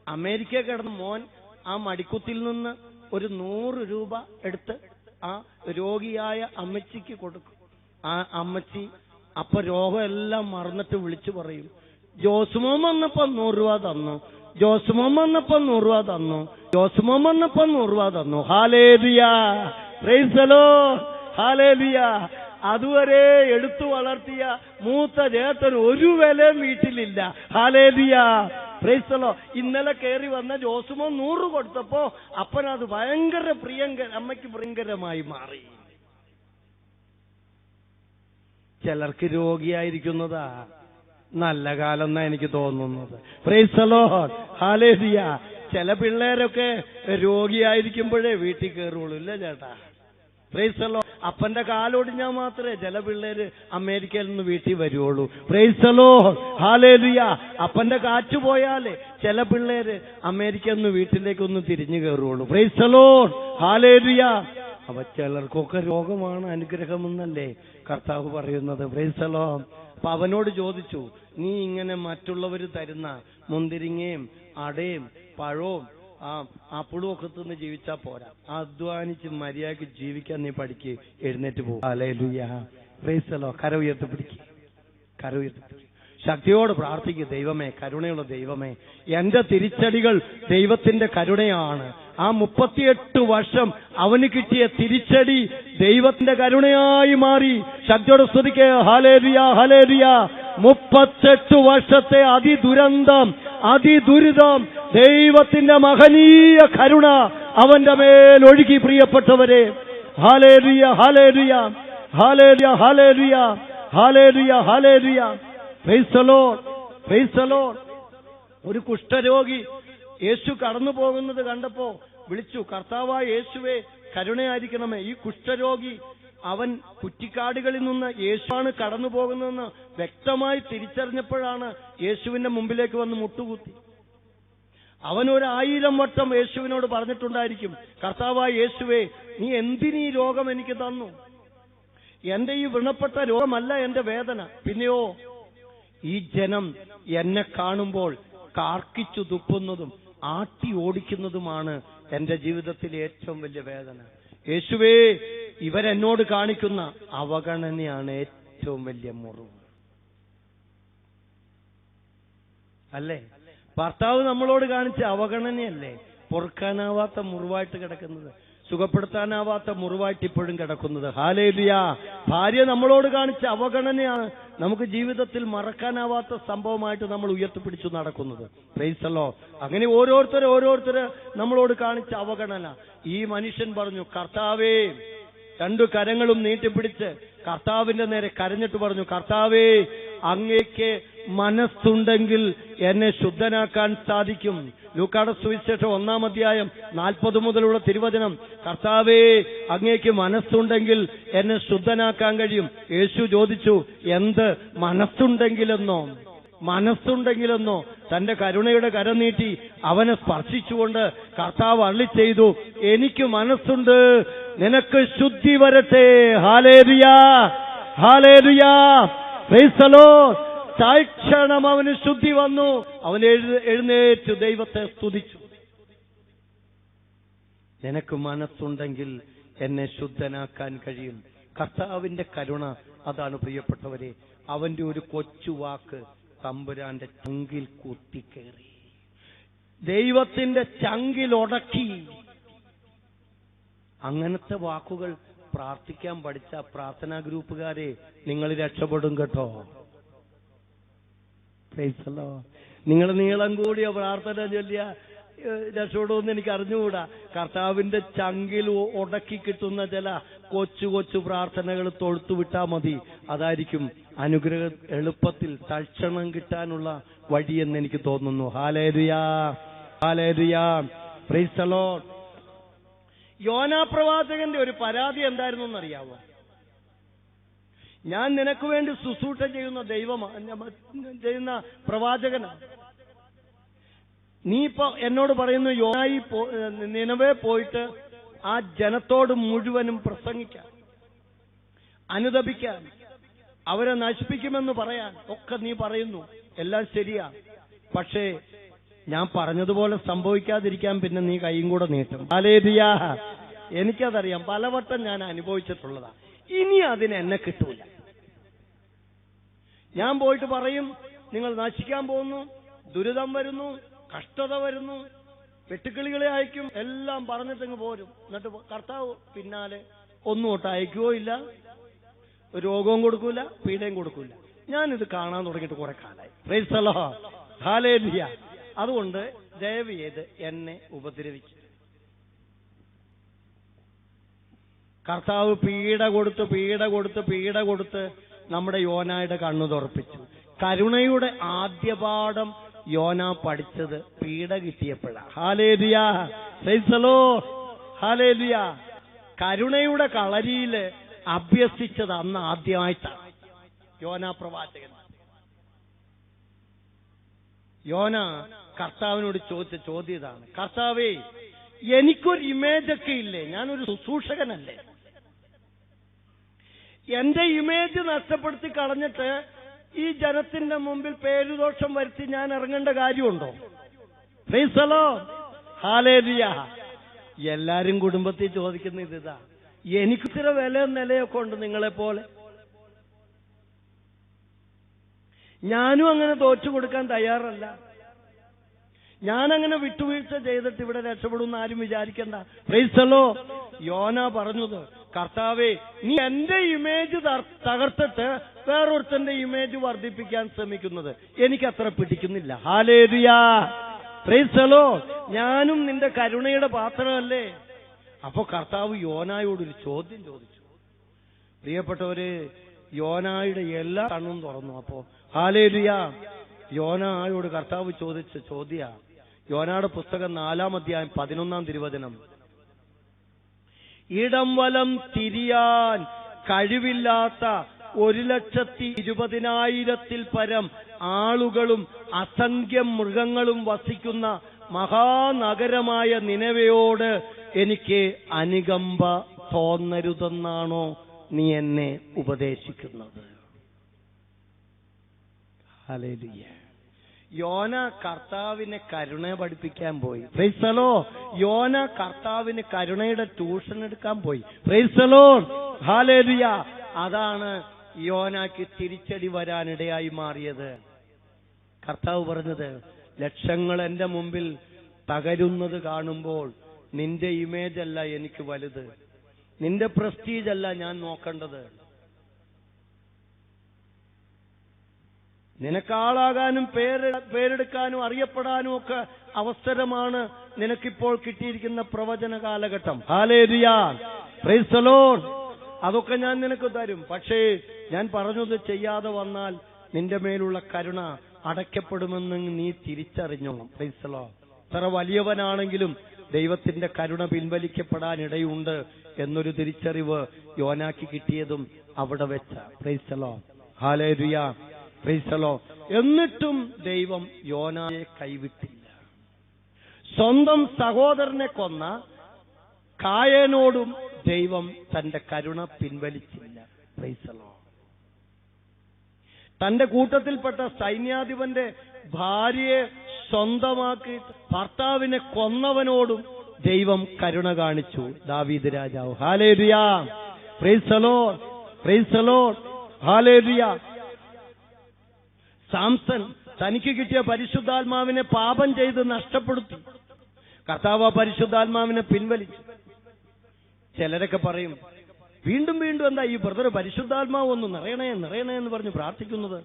അമേരിക്ക കിടന്ന മോൻ ആ മടിക്കുത്തിൽ നിന്ന് ഒരു 100 രൂപ എടുത്ത് ആ രോഗിയായ അമ്മച്ചിക്ക് കൊടുക്കും. ആ അമ്മച്ചി അപ്പൊ രോഗം എല്ലാം മറന്നിട്ട് വിളിച്ചു പറയും, ജോസുമോൻ വന്നപ്പോ 100 രൂപ തന്നു, ജോസുമോൻ വന്നപ്പോ 100 രൂപ തന്നു, ജോസുമോൻ വന്നപ്പോ 100 രൂപ തന്നു. Hallelujah. Praise the Lord. Hallelujah. അതുവരെ എടുത്തു വളർത്തിയ മൂത്ത ചേട്ടൻ ഒരു വിലയും വീട്ടിലില്ല. ഹല്ലേലൂയ. Praise the Lord. ഇന്നലെ കയറി വന്ന ജോസുമോൻ 100 കൊടുത്തപ്പോ അപ്പനത് ഭയങ്കര അമ്മയ്ക്ക് പ്രിയങ്കരമായി മാറി. ചിലർക്ക് രോഗിയായിരിക്കുന്നതാ നല്ല കാലം എന്നാ എനിക്ക് തോന്നുന്നത്. Praise the Lord. ഹല്ലേലൂയ. ചില പിള്ളേരൊക്കെ രോഗിയായിരിക്കുമ്പോഴേ വീട്ടിൽ കയറുള്ളൂ. ഇല്ല ചേട്ടാ? Praise the Lord. അപ്പന്റെ കാലൊടിഞ്ഞാൽ മാത്രമേ ചില പിള്ളേര് അമേരിക്കയിൽ നിന്ന് വീട്ടിൽ വരുള്ളൂ. Praise the Lord. ഹല്ലേലൂയ. അപ്പന്റെ കാറ്റ് പോയാലേ ചില പിള്ളേര് അമേരിക്കയിൽ നിന്ന് വീട്ടിലേക്കൊന്ന് തിരിഞ്ഞു കയറുള്ളൂ. Praise the Lord. ഹല്ലേലൂയ. അപ്പൊ ചിലർക്കൊക്കെ രോഗമാണ് അനുഗ്രഹമെന്നല്ലേ കർത്താവ് പറയുന്നത്. Praise the Lord. അപ്പൊ അവനോട് ചോദിച്ചു, നീ ഇങ്ങനെ മറ്റുള്ളവര് തരുന്ന മുന്തിരിങ്ങയും അടയും പഴവും ആപ്പിളും ഒക്കെ തിന്ന് ജീവിച്ചാ പോരാ, അധ്വാനിച്ച് മര്യാദക്ക് ജീവിക്കാൻ നീ പഠിക്ക്, എഴുന്നേറ്റ് പോകും. ഹല്ലേലൂയ. Praise the Lord. കര ഉയർത്തിപ്പിടിക്ക്, കര ഉയർത്തിപ്പിടിക്ക്. ശക്തിയോട് പ്രാർത്ഥിക്കുക, ദൈവമേ, കരുണയുള്ള ദൈവമേ, എന്റെ തിരിച്ചടികൾ ദൈവത്തിന്റെ കരുണയാണ്. ആ 38 വർഷം അവന് കിട്ടിയ തിരിച്ചടി ദൈവത്തിന്റെ കരുണയായി മാറി. ശക്തിയോട് സ്തുതിക്കുക. ഹല്ലേലൂയ. ഹല്ലേലൂയ. 38 വർഷത്തെ അതിദുരന്തം, അതിദുരിതം, ദൈവത്തിന്റെ മഹനീയ കരുണ അവന്റെ മേൽ ഒഴുകി. പ്രിയപ്പെട്ടവരെ, ഹല്ലേലൂയ. ഹല്ലേലൂയ. ഹല്ലേലൂയ. ഹല്ലേലൂയ. ഹല്ലേലൂയ. ഹല്ലേലൂയ. Praise the Lord. Praise the Lord. ഒരു കുഷ്ഠരോഗി യേശു കടന്നു പോകുന്നത് കണ്ടപ്പോ വിളിച്ചു, കർത്താവായ യേശുവേ, കരുണയായിരിക്കണമേ. ഈ കുഷ്ഠരോഗി അവൻ കുറ്റിക്കാടുകളിൽ നിന്ന് യേശുവാണ് കടന്നു പോകുന്നതെന്ന് വ്യക്തമായി തിരിച്ചറിഞ്ഞപ്പോഴാണ് യേശുവിന്റെ മുമ്പിലേക്ക് വന്ന് മുട്ടുകുത്തി. അവൻ 1000 വട്ടം യേശുവിനോട് പറഞ്ഞിട്ടുണ്ടായിരിക്കും, കർത്താവായ യേശുവേ, നീ എന്തിനീ രോഗം എനിക്ക് തന്നു? എന്റെ ഈ വ്രണപ്പെട്ട രോഗമല്ല എന്റെ വേദന. പിന്നെയോ ഈ ജനം എന്നെ കാണുമ്പോൾ കാർക്കിച്ചു തുപ്പുന്നതും ആട്ടി ഓടിക്കുന്നതുമാണ് എന്റെ ജീവിതത്തിലെ ഏറ്റവും വലിയ വേദന. യേശുവേ, ഇവരെന്നോട് കാണിക്കുന്ന അവഗണനയാണ് ഏറ്റവും വലിയ മുറിവ്. അല്ലേ? ഭർത്താവ് നമ്മളോട് കാണിച്ച അവഗണനയല്ലേ പൊറുക്കാനാവാത്ത മുറിവായിട്ട് കിടക്കുന്നത്, സുഖപ്പെടുത്താനാവാത്ത മുറിവായിട്ട് ഇപ്പോഴും കിടക്കുന്നത്. ഹല്ലേലൂയ. ഭാര്യ നമ്മളോട് കാണിച്ച അവഗണനയാണ് നമുക്ക് ജീവിതത്തിൽ മറക്കാനാവാത്ത സംഭവമായിട്ട് നമ്മൾ ഉയർത്തിപ്പിടിച്ചു നടക്കുന്നത്. Price the Lord. അങ്ങനെ ഓരോരുത്തര് നമ്മളോട് കാണിച്ച അവഗണന. ഈ മനുഷ്യൻ പറഞ്ഞു, കർത്താവേ, 2 കരങ്ങളും നീട്ടിപ്പിടിച്ച് കർത്താവിന്റെ നേരെ കരഞ്ഞിട്ട് പറഞ്ഞു, കർത്താവേ, അങ്ങേക്ക് മനസ്സുണ്ടെങ്കിൽ എന്നെ ശുദ്ധനാക്കാൻ സാധിക്കും. ലൂക്കായുടെ സുവിശേഷം 1-ാം അധ്യായം 40 മുതലുള്ള തിരുവചനം. കർത്താവേ, അങ്ങേക്ക് മനസ്സുണ്ടെങ്കിൽ എന്നെ ശുദ്ധനാക്കാൻ കഴിയും. യേശു ചോദിച്ചു, എന്ത് മനസ്സുണ്ടെങ്കിലെന്നോ? മനസ്സുണ്ടെങ്കിലെന്നോ? തന്റെ കരുണയുടെ കരം നീട്ടി അവനെ സ്പർശിച്ചുകൊണ്ട് കർത്താവ് അരുളി ചെയ്തു, എനിക്ക് മനസ്സുണ്ട്, നിനക്ക് ശുദ്ധി വരട്ടെ. ഹല്ലേലൂയ, ഹല്ലേലൂയ, പ്രൈസ് ദി ലോർഡ്. തൽക്ഷണം അവന് ശുദ്ധി വന്നു. അവൻ എഴുന്നേറ്റ് ദൈവത്തെ സ്തുതിച്ചു. നിനക്ക് മനസ്സുണ്ടെങ്കിൽ എന്നെ ശുദ്ധനാക്കാൻ കഴിയും. കർത്താവിന്റെ കരുണ അതാണ് പ്രിയപ്പെട്ടവരെ. അവന്റെ ഒരു കൊച്ചു വാക്ക് തമ്പുരാന്റെ ചങ്കിൽ കുത്തിക്കേറി, ദൈവത്തിന്റെ ചങ്കിൽ ഉടക്കി. അങ്ങനത്തെ വാക്കുകൾ പ്രാർത്ഥിക്കാൻ പഠിച്ച പ്രാർത്ഥനാ ഗ്രൂപ്പുകാരെ നിങ്ങൾ രക്ഷപ്പെടും കേട്ടോ. നിങ്ങൾ നീളം കൂടിയ പ്രാർത്ഥന ചൊല്ലിയ രക്ഷപ്പെടുമെന്ന് എനിക്ക് അറിഞ്ഞുകൂടാ. കർത്താവിന്റെ ചങ്കിൽ ഉടക്കി കിട്ടുന്ന ചില കൊച്ചു കൊച്ചു പ്രാർത്ഥനകൾ തൊഴുത്തുവിട്ടാ മതി. അതായിരിക്കും അനുഗ്രഹം എളുപ്പത്തിൽ തൽക്ഷണം കിട്ടാനുള്ള വഴിയെന്ന് എനിക്ക് തോന്നുന്നു. ഹല്ലേലൂയ, ഹല്ലേലൂയ, പ്രൈസ് ദി ലോർഡ്. യോനാ പ്രവാചകന്റെ ഒരു പരാതി എന്തായിരുന്നു എന്നറിയാവോ? ഞാൻ നിനക്ക് വേണ്ടി ശുശ്രൂഷ ചെയ്യുന്ന പ്രവാചകനാണ്. നീ ഇപ്പൊ എന്നോട് പറയുന്നു യോനായി നിനവേ പോയിട്ട് ആ ജനത്തോട് മുഴുവനും പ്രസംഗിക്കാൻ, അനുതപിക്കാൻ, അവരെ നശിപ്പിക്കുമെന്ന് പറയാൻ ഒക്കെ നീ പറയുന്നു. എല്ലാം ശരിയാ. പക്ഷേ ഞാൻ പറഞ്ഞതുപോലെ സംഭവിക്കാതിരിക്കാൻ പിന്നെ നീ കൈയും കൂടെ നീട്ടും. ഹല്ലേലൂയ. എനിക്കതറിയാം, പലവട്ടം ഞാൻ അനുഭവിച്ചിട്ടുള്ളതാ. ഇനി അതിന് എന്നെ കിട്ടൂല. ഞാൻ പോയിട്ട് പറയും നിങ്ങൾ നശിക്കാൻ പോകുന്നു, ദുരിതം വരുന്നു, കഷ്ടത വരുന്നു, വെട്ടുക്കിളികളെ അയക്കും, എല്ലാം പറഞ്ഞിട്ടങ്ങ് പോരും. എന്നിട്ട് കർത്താവ് പിന്നാലെ ഒന്നും ഒട്ട് അയക്കുകയോ ഇല്ല, രോഗവും കൊടുക്കൂല, പീഡയും കൊടുക്കൂല. ഞാനിത് കാണാൻ തുടങ്ങിയിട്ട് കുറെ കാലമായി. Price the Lord, hallelujah. അതുകൊണ്ട് ദയവ് ചെയ്ത് എന്നെ ഉപദ്രവിക്കും. കർത്താവ് പീഡ കൊടുത്ത് നമ്മുടെ യോനായുടെ കണ്ണു തുറപ്പിച്ചു. കരുണയുടെ ആദ്യ പാഠം യോന പഠിച്ചത് പീഡ കിട്ടിയപ്പോഴാണ്. ഹല്ലേലൂയ, പ്രൈസ് ദി ലോർഡ്, ഹല്ലേലൂയ. കരുണയുടെ കളരിയില് അഭ്യസിച്ചത് അന്ന് ആദ്യമായിട്ടാണ് യോനാ പ്രവാചകൻ. യോന കർത്താവിനോട് ചോദിച്ച ചോദ്യം ഇതാണ്: കർത്താവേ, എനിക്കൊരു ഇമേജൊക്കെ ഇല്ലേ? ഞാനൊരു ശുശ്രൂഷകനല്ലേ? എന്റെ ഇമേജ് നഷ്ടപ്പെടുത്തി കളഞ്ഞിട്ട് ഈ ജനത്തിന്റെ മുമ്പിൽ പേരുദോഷം വരുത്തി ഞാൻ ഇറങ്ങേണ്ട കാര്യമുണ്ടോ? Price the Lord, hallelujah. എല്ലാരും കുടുംബത്തിൽ ചോദിക്കുന്ന ഇതാ. എനിക്കിത്ര വില നിലയൊക്കെ ഉണ്ട് നിങ്ങളെപ്പോലെ. ഞാനും അങ്ങനെ തോറ്റു കൊടുക്കാൻ തയ്യാറല്ല. ഞാനങ്ങനെ വിട്ടുവീഴ്ച ചെയ്തിട്ട് ഇവിടെ രക്ഷപ്പെടുമെന്ന് ആരും വിചാരിക്കണ്ട. Price the Lord. യോന പറഞ്ഞത്, കർത്താവേ, നീ എന്റെ ഇമേജ് തകർത്തിട്ട് വേറൊരുത്തന്റെ ഇമേജ് വർദ്ധിപ്പിക്കാൻ ശ്രമിക്കുന്നത് എനിക്കത്ര പിടിക്കുന്നില്ല. Hallelujah, praise the Lord. ഞാനും നിന്റെ കരുണയുടെ പാത്രമല്ലേ? അപ്പൊ കർത്താവ് യോനായോടൊരു ചോദ്യം ചോദിച്ചു. പ്രിയപ്പെട്ടവര്, യോനായുടെ എല്ലാ കണ്ണും തുറന്നു. അപ്പോ ഹല്ലേലൂയ, യോനായോട് കർത്താവ് ചോദിച്ച ചോദ്യ. യോനയുടെ പുസ്തകം 4-ാം അധ്യായം 11-ാം തിരുവചനം. ഇടം വലം തിരിയാൻ കഴിവില്ലാത്ത 1,20,000-ൽ പരം ആളുകളും അസംഖ്യം മൃഗങ്ങളും വസിക്കുന്ന മഹാനഗരമായ നിനവയോട് എനിക്ക് അനുകമ്പ തോന്നരുതെന്നാണോ നീ എന്നെ ഉപദേശിക്കുന്നത്? ഹല്ലേലൂയ. യോന കർത്താവിനെ കരുണ പഠിപ്പിക്കാൻ പോയി. Price the Lord. യോന കർത്താവിന് കരുണയുടെ ട്യൂഷൻ എടുക്കാൻ പോയി. Price the Lord, hallelujah. അതാണ് യോനാക്ക് തിരിച്ചടി വരാനിടയായി മാറിയത്. കർത്താവ് പറഞ്ഞത്, ലക്ഷങ്ങൾ എന്റെ മുമ്പിൽ തകരുന്നത് കാണുമ്പോൾ നിന്റെ ഇമേജ് അല്ല എനിക്ക് വലുത്, നിന്റെ പ്രസ്റ്റീജ് അല്ല ഞാൻ നോക്കേണ്ടത്. നിനക്കാളാകാനും പേരെടുക്കാനും അറിയപ്പെടാനും ഒക്കെ അവസരമാണ് നിനക്കിപ്പോൾ കിട്ടിയിരിക്കുന്ന പ്രവചന കാലഘട്ടം. Hallelujah, praise the Lord. അതൊക്കെ ഞാൻ നിനക്ക് തരും. പക്ഷേ ഞാൻ പറഞ്ഞത് ചെയ്യാതെ വന്നാൽ നിന്റെ മേലുള്ള കരുണ അടയ്ക്കപ്പെടുമെന്ന് നീ തിരിച്ചറിഞ്ഞോണം. Price the Lord. എത്ര വലിയവനാണെങ്കിലും ദൈവത്തിന്റെ കരുണ പിൻവലിക്കപ്പെടാനിടയുണ്ട് എന്നൊരു തിരിച്ചറിവ് യോനാക്ക് കിട്ടിയതും അവിടെ വെച്ച. പ്രൈസ് ദി ലോർഡ്, ഹല്ലേലൂയ, പ്രൈസ് ദി ലോർഡ്. എന്നിട്ടും ദൈവം യോനായെ കൈവിട്ടില്ല. സ്വന്തം സഹോദരനെ കൊന്ന കായേനോടും ദൈവം തന്റെ കരുണ പിൻവലിച്ചില്ല. Praise the Lord. തന്റെ കൂട്ടത്തിൽപ്പെട്ട സൈന്യാധിപന്റെ ഭാര്യയെ സ്വന്തമാക്കി ഭർത്താവിനെ കൊന്നവനോടും ദൈവം കരുണ കാണിച്ചു. ദാവീദ് രാജാവ്. Hallelujah. Praise the Lord. Praise the Lord. Hallelujah. Samson തനിക്ക് കിട്ടിയ പരിശുദ്ധാത്മാവിനെ പാപം ചെയ്ത് നഷ്ടപ്പെടുത്തി. കർത്താവ് പരിശുദ്ധാത്മാവിനെ പിൻവലിച്ചു. ചിലരൊക്കെ പറയും, വീണ്ടും വീണ്ടും എന്താ ഈ ബ്രദർ പരിശുദ്ധാത്മാവ് ഒന്ന് നിറയണേ നിറയണേ എന്ന് പറഞ്ഞ് പ്രാർത്ഥിക്കുന്നത്?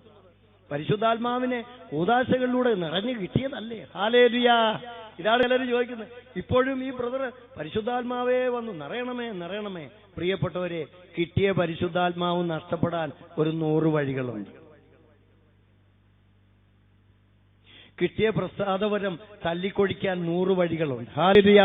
പരിശുദ്ധാത്മാവിനെ കൂദാശകളിലൂടെ നിറഞ്ഞു കിട്ടിയതല്ലേ? ഹല്ലേലൂയ. ഇതാണ് ചിലർ ചോദിക്കുന്നത്. ഇപ്പോഴും ഈ ബ്രദർ പരിശുദ്ധാത്മാവേ വന്ന് നിറയണമേ നിറയണമേ. പ്രിയപ്പെട്ടവരെ, കിട്ടിയ പരിശുദ്ധാത്മാവ് നഷ്ടപ്പെടാൻ ഒരു 100 വഴികളുണ്ട്. കിട്ടിയ പ്രസാദവരം തല്ലിക്കൊഴിക്കാൻ 100 വഴികളുണ്ട്. ഹല്ലേലൂയ.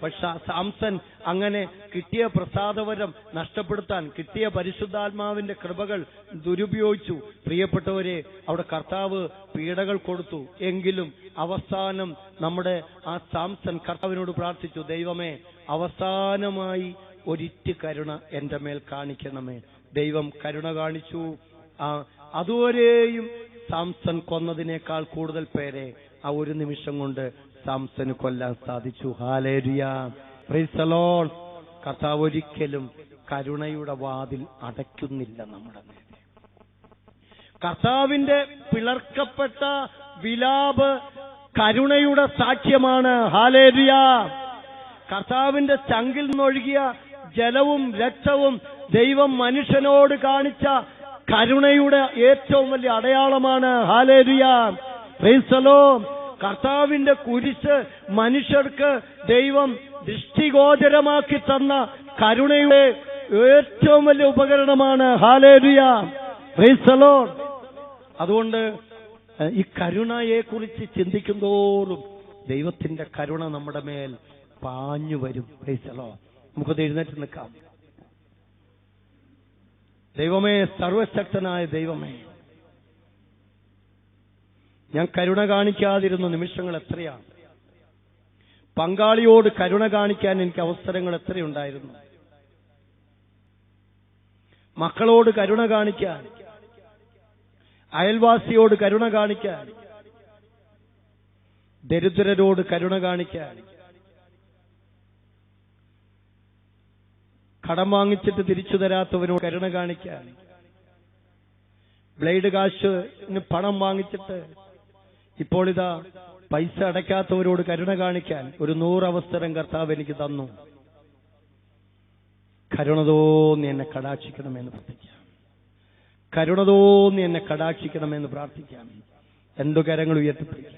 പക്ഷെ സാംസൺ അങ്ങനെ കിട്ടിയ പ്രസാദവരം നഷ്ടപ്പെടുത്താൻ, കിട്ടിയ പരിശുദ്ധാത്മാവിന്റെ കൃപകൾ ദുരുപയോഗിച്ചു. പ്രിയപ്പെട്ടവരെ, അവിടെ കർത്താവ് പീഡകൾ കൊടുത്തു. എങ്കിലും അവസാനം നമ്മുടെ ആ സാംസൺ കർത്താവിനോട് പ്രാർത്ഥിച്ചു, ദൈവമേ, അവസാനമായി ഒരിറ്റ് കരുണ എന്റെ മേൽ കാണിക്കണമേ. ദൈവം കരുണ കാണിച്ചു. അതുവരെയും സാംസൺ കൊന്നതിനേക്കാൾ കൂടുതൽ പേരെ ആ ഒരു നിമിഷം കൊണ്ട് സാംസന് കൊല്ലാൻ സാധിച്ചു. ഹല്ലേലൂയ. Praise the Lord. കർത്താവ് ഒരിക്കലും കരുണയുടെ വാതിൽ അടയ്ക്കുന്നില്ല നമ്മുടെ നേരെ. കർത്താവിന്റെ പിളർക്കപ്പെട്ട വിലാപ് കരുണയുടെ സാക്ഷ്യമാണ്. ഹല്ലേലൂയ. കർത്താവിന്റെ ചങ്കിൽ നിന്നൊഴുകിയ ജലവും രക്തവും ദൈവം മനുഷ്യനോട് കാണിച്ച കരുണയുടെ ഏറ്റവും വലിയ അടയാളമാണ്. ഹല്ലേലൂയ. Praise the Lord. കർത്താവിന്റെ കുരിശ് മനുഷ്യർക്ക് ദൈവം ദൃഷ്ടിഗോചരമാക്കി തന്ന കരുണയുടെ ഏറ്റവും വലിയ ഉപകരണമാണ്. ഹല്ലേലൂയ. Praise the Lord. അതുകൊണ്ട് ഈ കരുണയെക്കുറിച്ച് ചിന്തിക്കുന്തോറും ദൈവത്തിന്റെ കരുണ നമ്മുടെ മേൽ പാഞ്ഞു വരും. Price the Lord. നമുക്കത് എഴുന്നേറ്റ് നിൽക്കാം. ദൈവമേ, സർവശക്തനായ ദൈവമേ, ഞാൻ കരുണ കാണിക്കാതിരുന്ന നിമിഷങ്ങൾ എത്രയാണ്. പങ്കാളിയോട് കരുണ കാണിക്കാൻ എനിക്ക് അവസരങ്ങൾ എത്രയുണ്ടായിരുന്നു. മക്കളോട് കരുണ കാണിക്കാൻ, അയൽവാസിയോട് കരുണ കാണിക്കാൻ, ദരിദ്രരോട് കരുണ കാണിക്കാൻ, കടം വാങ്ങിച്ചിട്ട് തിരിച്ചു തരാത്തവനോട് കരുണ കാണിക്കാൻ, ബ്ലേഡ് കാശിന് പണം വാങ്ങിച്ചിട്ട് ഇപ്പോൾ ഇതാ പൈസ അടയ്ക്കാത്തവരോട് കരുണ കാണിക്കാൻ ഒരു 100 അവസരം കർത്താവ് എനിക്ക് തന്നു. കരുണ തോന്നി എന്നെ കടാക്ഷിക്കണമെന്ന് പ്രാർത്ഥിക്കാം. കരുണ തോന്നി എന്നെ കടാക്ഷിക്കണമെന്ന് പ്രാർത്ഥിക്കാം. 2 കരങ്ങൾ ഉയർത്തിപ്പിടിക്കുക.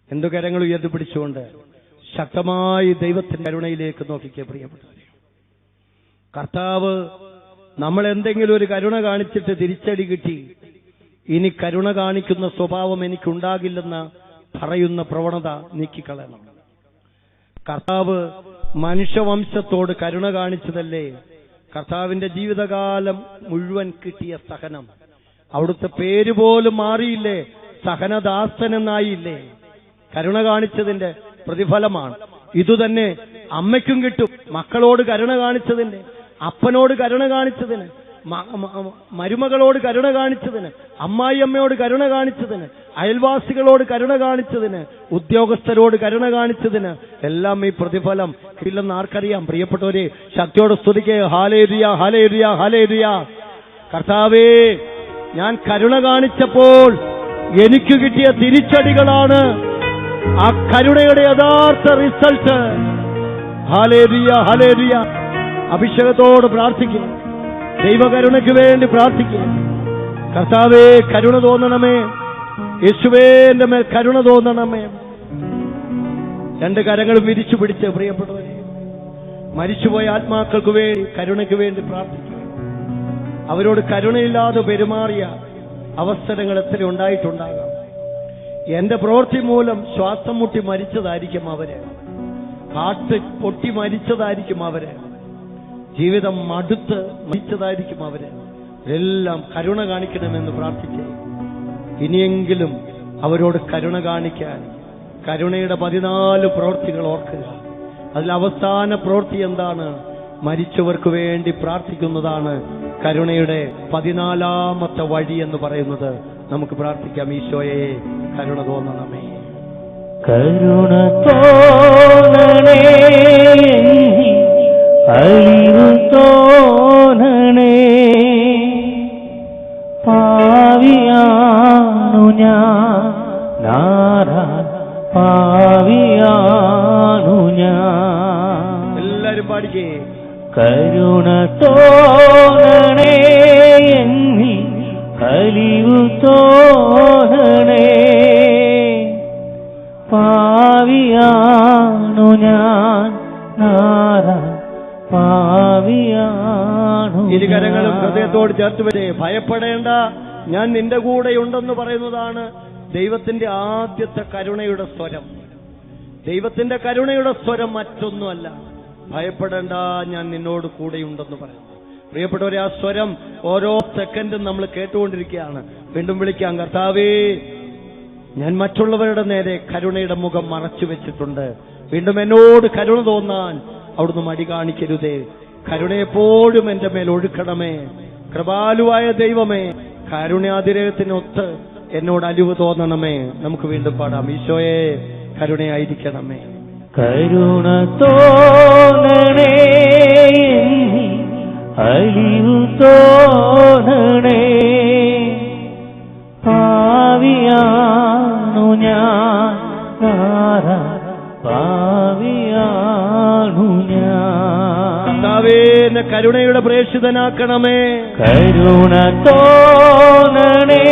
എന്തു കരങ്ങൾ ഉയർത്തിപ്പിടിച്ചുകൊണ്ട് ശക്തമായി ദൈവത്തിന്റെ കരുണയിലേക്ക് നോക്കിക്കേ പ്രിയപ്പെട്ടവരെ. കർത്താവ് നമ്മൾ എന്തെങ്കിലും ഒരു കരുണ കാണിച്ചിട്ട് തിരിച്ചടി കിട്ടി, ഇനി കരുണ കാണിക്കുന്ന സ്വഭാവം എനിക്കുണ്ടാകില്ലെന്ന് പറയുന്ന പ്രവണത നീക്കിക്കളയണം. കർത്താവ് മനുഷ്യവംശത്തോട് കരുണ കാണിച്ചതല്ലേ കർത്താവിന്റെ ജീവിതകാലം മുഴുവൻ കിട്ടിയ സഹനം. അവിടുത്തെ പേര് പോലും മാറിയില്ലേ, സഹനദാസൻ എന്നായില്ലേ. കരുണ കാണിച്ചതിന്റെ പ്രതിഫലമാണ്. ഇതുതന്നെ അമ്മയ്ക്കും കിട്ടും. മക്കളോട് കരുണ കാണിച്ചതിന്റെ, അപ്പനോട് കരുണ കാണിച്ചതിന്, മരുമകളോട് കരുണ കാണിച്ചതിന്, അമ്മായിയമ്മയോട് കരുണ കാണിച്ചതിന്, അയൽവാസികളോട് കരുണ കാണിച്ചതിന്, ഉദ്യോഗസ്ഥരോട് കരുണ കാണിച്ചതിന് എല്ലാം ഈ പ്രതിഫലം കിട്ടില്ലെന്ന് ആർക്കറിയാം? പ്രിയപ്പെട്ടവരെ, ശക്തിയോടെ സ്തുതിക്കേ. ഹല്ലേലൂയ, ഹല്ലേലൂയ, ഹല്ലേലൂയ. കർത്താവേ, ഞാൻ കരുണ കാണിച്ചപ്പോൾ എനിക്ക് കിട്ടിയ തിരിച്ചടികളാണ് ആ കരുണയുടെ യഥാർത്ഥ റിസൾട്ട്. Hallelujah, hallelujah. അഭിഷേകത്തോട് പ്രാർത്ഥിക്കുക. ദൈവകരുണയ്ക്ക് വേണ്ടി പ്രാർത്ഥിക്കുക. കർത്താവേ, കരുണ തോന്നണമേ. യേശുവേ, എന്റെ മേൽ കരുണ തോന്നണമേ. 2 കരങ്ങളും വിരിച്ചു പിടിച്ച് പ്രിയപ്പെട്ടവരെ, മരിച്ചുപോയ ആത്മാക്കൾക്ക് വേണ്ടി കരുണയ്ക്ക് വേണ്ടി പ്രാർത്ഥിക്കുക. അവരോട് കരുണയില്ലാതെ പെരുമാറിയ അവസരങ്ങൾ എത്ര ഉണ്ടായിട്ടുണ്ടാകാം. എന്റെ പ്രവൃത്തി മൂലം ശ്വാസം മുട്ടി മരിച്ചതായിരിക്കും അവര്, കാട്ട് പൊട്ടി മരിച്ചതായിരിക്കും അവര്, ജീവിതം മടുത്ത് മരിച്ചതായിരിക്കും അവര്. എല്ലാം കരുണ കാണിക്കണമെന്ന് പ്രാർത്ഥിച്ചേ. ഇനിയെങ്കിലും അവരോട് കരുണ കാണിക്കാൻ കരുണയുടെ 14 പ്രവൃത്തികൾ ഓർക്കുക. അതിൽ അവസാന പ്രവൃത്തി എന്താണ്? മരിച്ചവർക്ക് വേണ്ടി പ്രാർത്ഥിക്കുന്നതാണ് കരുണയുടെ 14ാമത്തെ വഴി എന്ന് പറയുന്നത്. നമുക്ക് പ്രാർത്ഥിക്കാം. ഈശോയെ കരുണ തോന്നണമേ, കരുണ തോന്നണേ, അലിവു തോന്നണേ, പാവിയാണു ഞാൻ നാഥ, പാവിയാണു ഞാൻ. എല്ലാരും പാടിക്കേ. കരുണ തോന്നണേ, അലിവു തോന്നണേ, പാവിയാണു ഞാൻ നാഥ, പാവിയാണു. ഇരുകരങ്ങളും ഹൃദയത്തോട് ചേർത്ത് വെച്ചേ. ഭയപ്പെടേണ്ട, ഞാൻ നിന്റെ കൂടെയുണ്ടെന്ന് പറയുന്നതാണ് ദൈവത്തിന്റെ ആദ്യത്തെ കരുണയുടെ സ്വരം. ദൈവത്തിന്റെ കരുണയുടെ സ്വരം മറ്റൊന്നുമല്ല. ഭയപ്പെടേണ്ട, ഞാൻ നിന്നോട് കൂടെയുണ്ടെന്ന് പറയുന്നു. പ്രിയപ്പെട്ടവരെ, ആ സ്വരം ഓരോ സെക്കൻഡും നമ്മൾ കേട്ടുകൊണ്ടിരിക്കുകയാണ്. വീണ്ടും വിളിക്കാം. കർത്താവേ, ഞാൻ മറ്റുള്ളവരുടെ നേരെ കരുണയുടെ മുഖം മറച്ചു വെച്ചിട്ടുണ്ട്. വീണ്ടും എന്നോട് കരുണ തോന്നാൻ അവിടുന്ന് മടി കാണിക്കരുതേ. കരുണയെപ്പോഴും എന്റെ മേൽ ഒഴുക്കണമേ. കൃപാലുവായ ദൈവമേ, കാരുണ്യാതിരേകത്തിനൊത്ത് എന്നോട് അലിവ് തോന്നണമേ. നമുക്ക് വീണ്ടും പാടാം. ഈശോയെ കരുണയായിരിക്കണമേ. കരുണ തോന്നണേ, അലിവു തോന്നണേ, പാവിയാണു ഞാൻ നാഥ, പാവിയാണു ഞാൻ. കർത്താവേ, എന്നെ കരുണയുടെ പ്രേക്ഷിതനാക്കണമേ. കരുണ തോന്നണേ,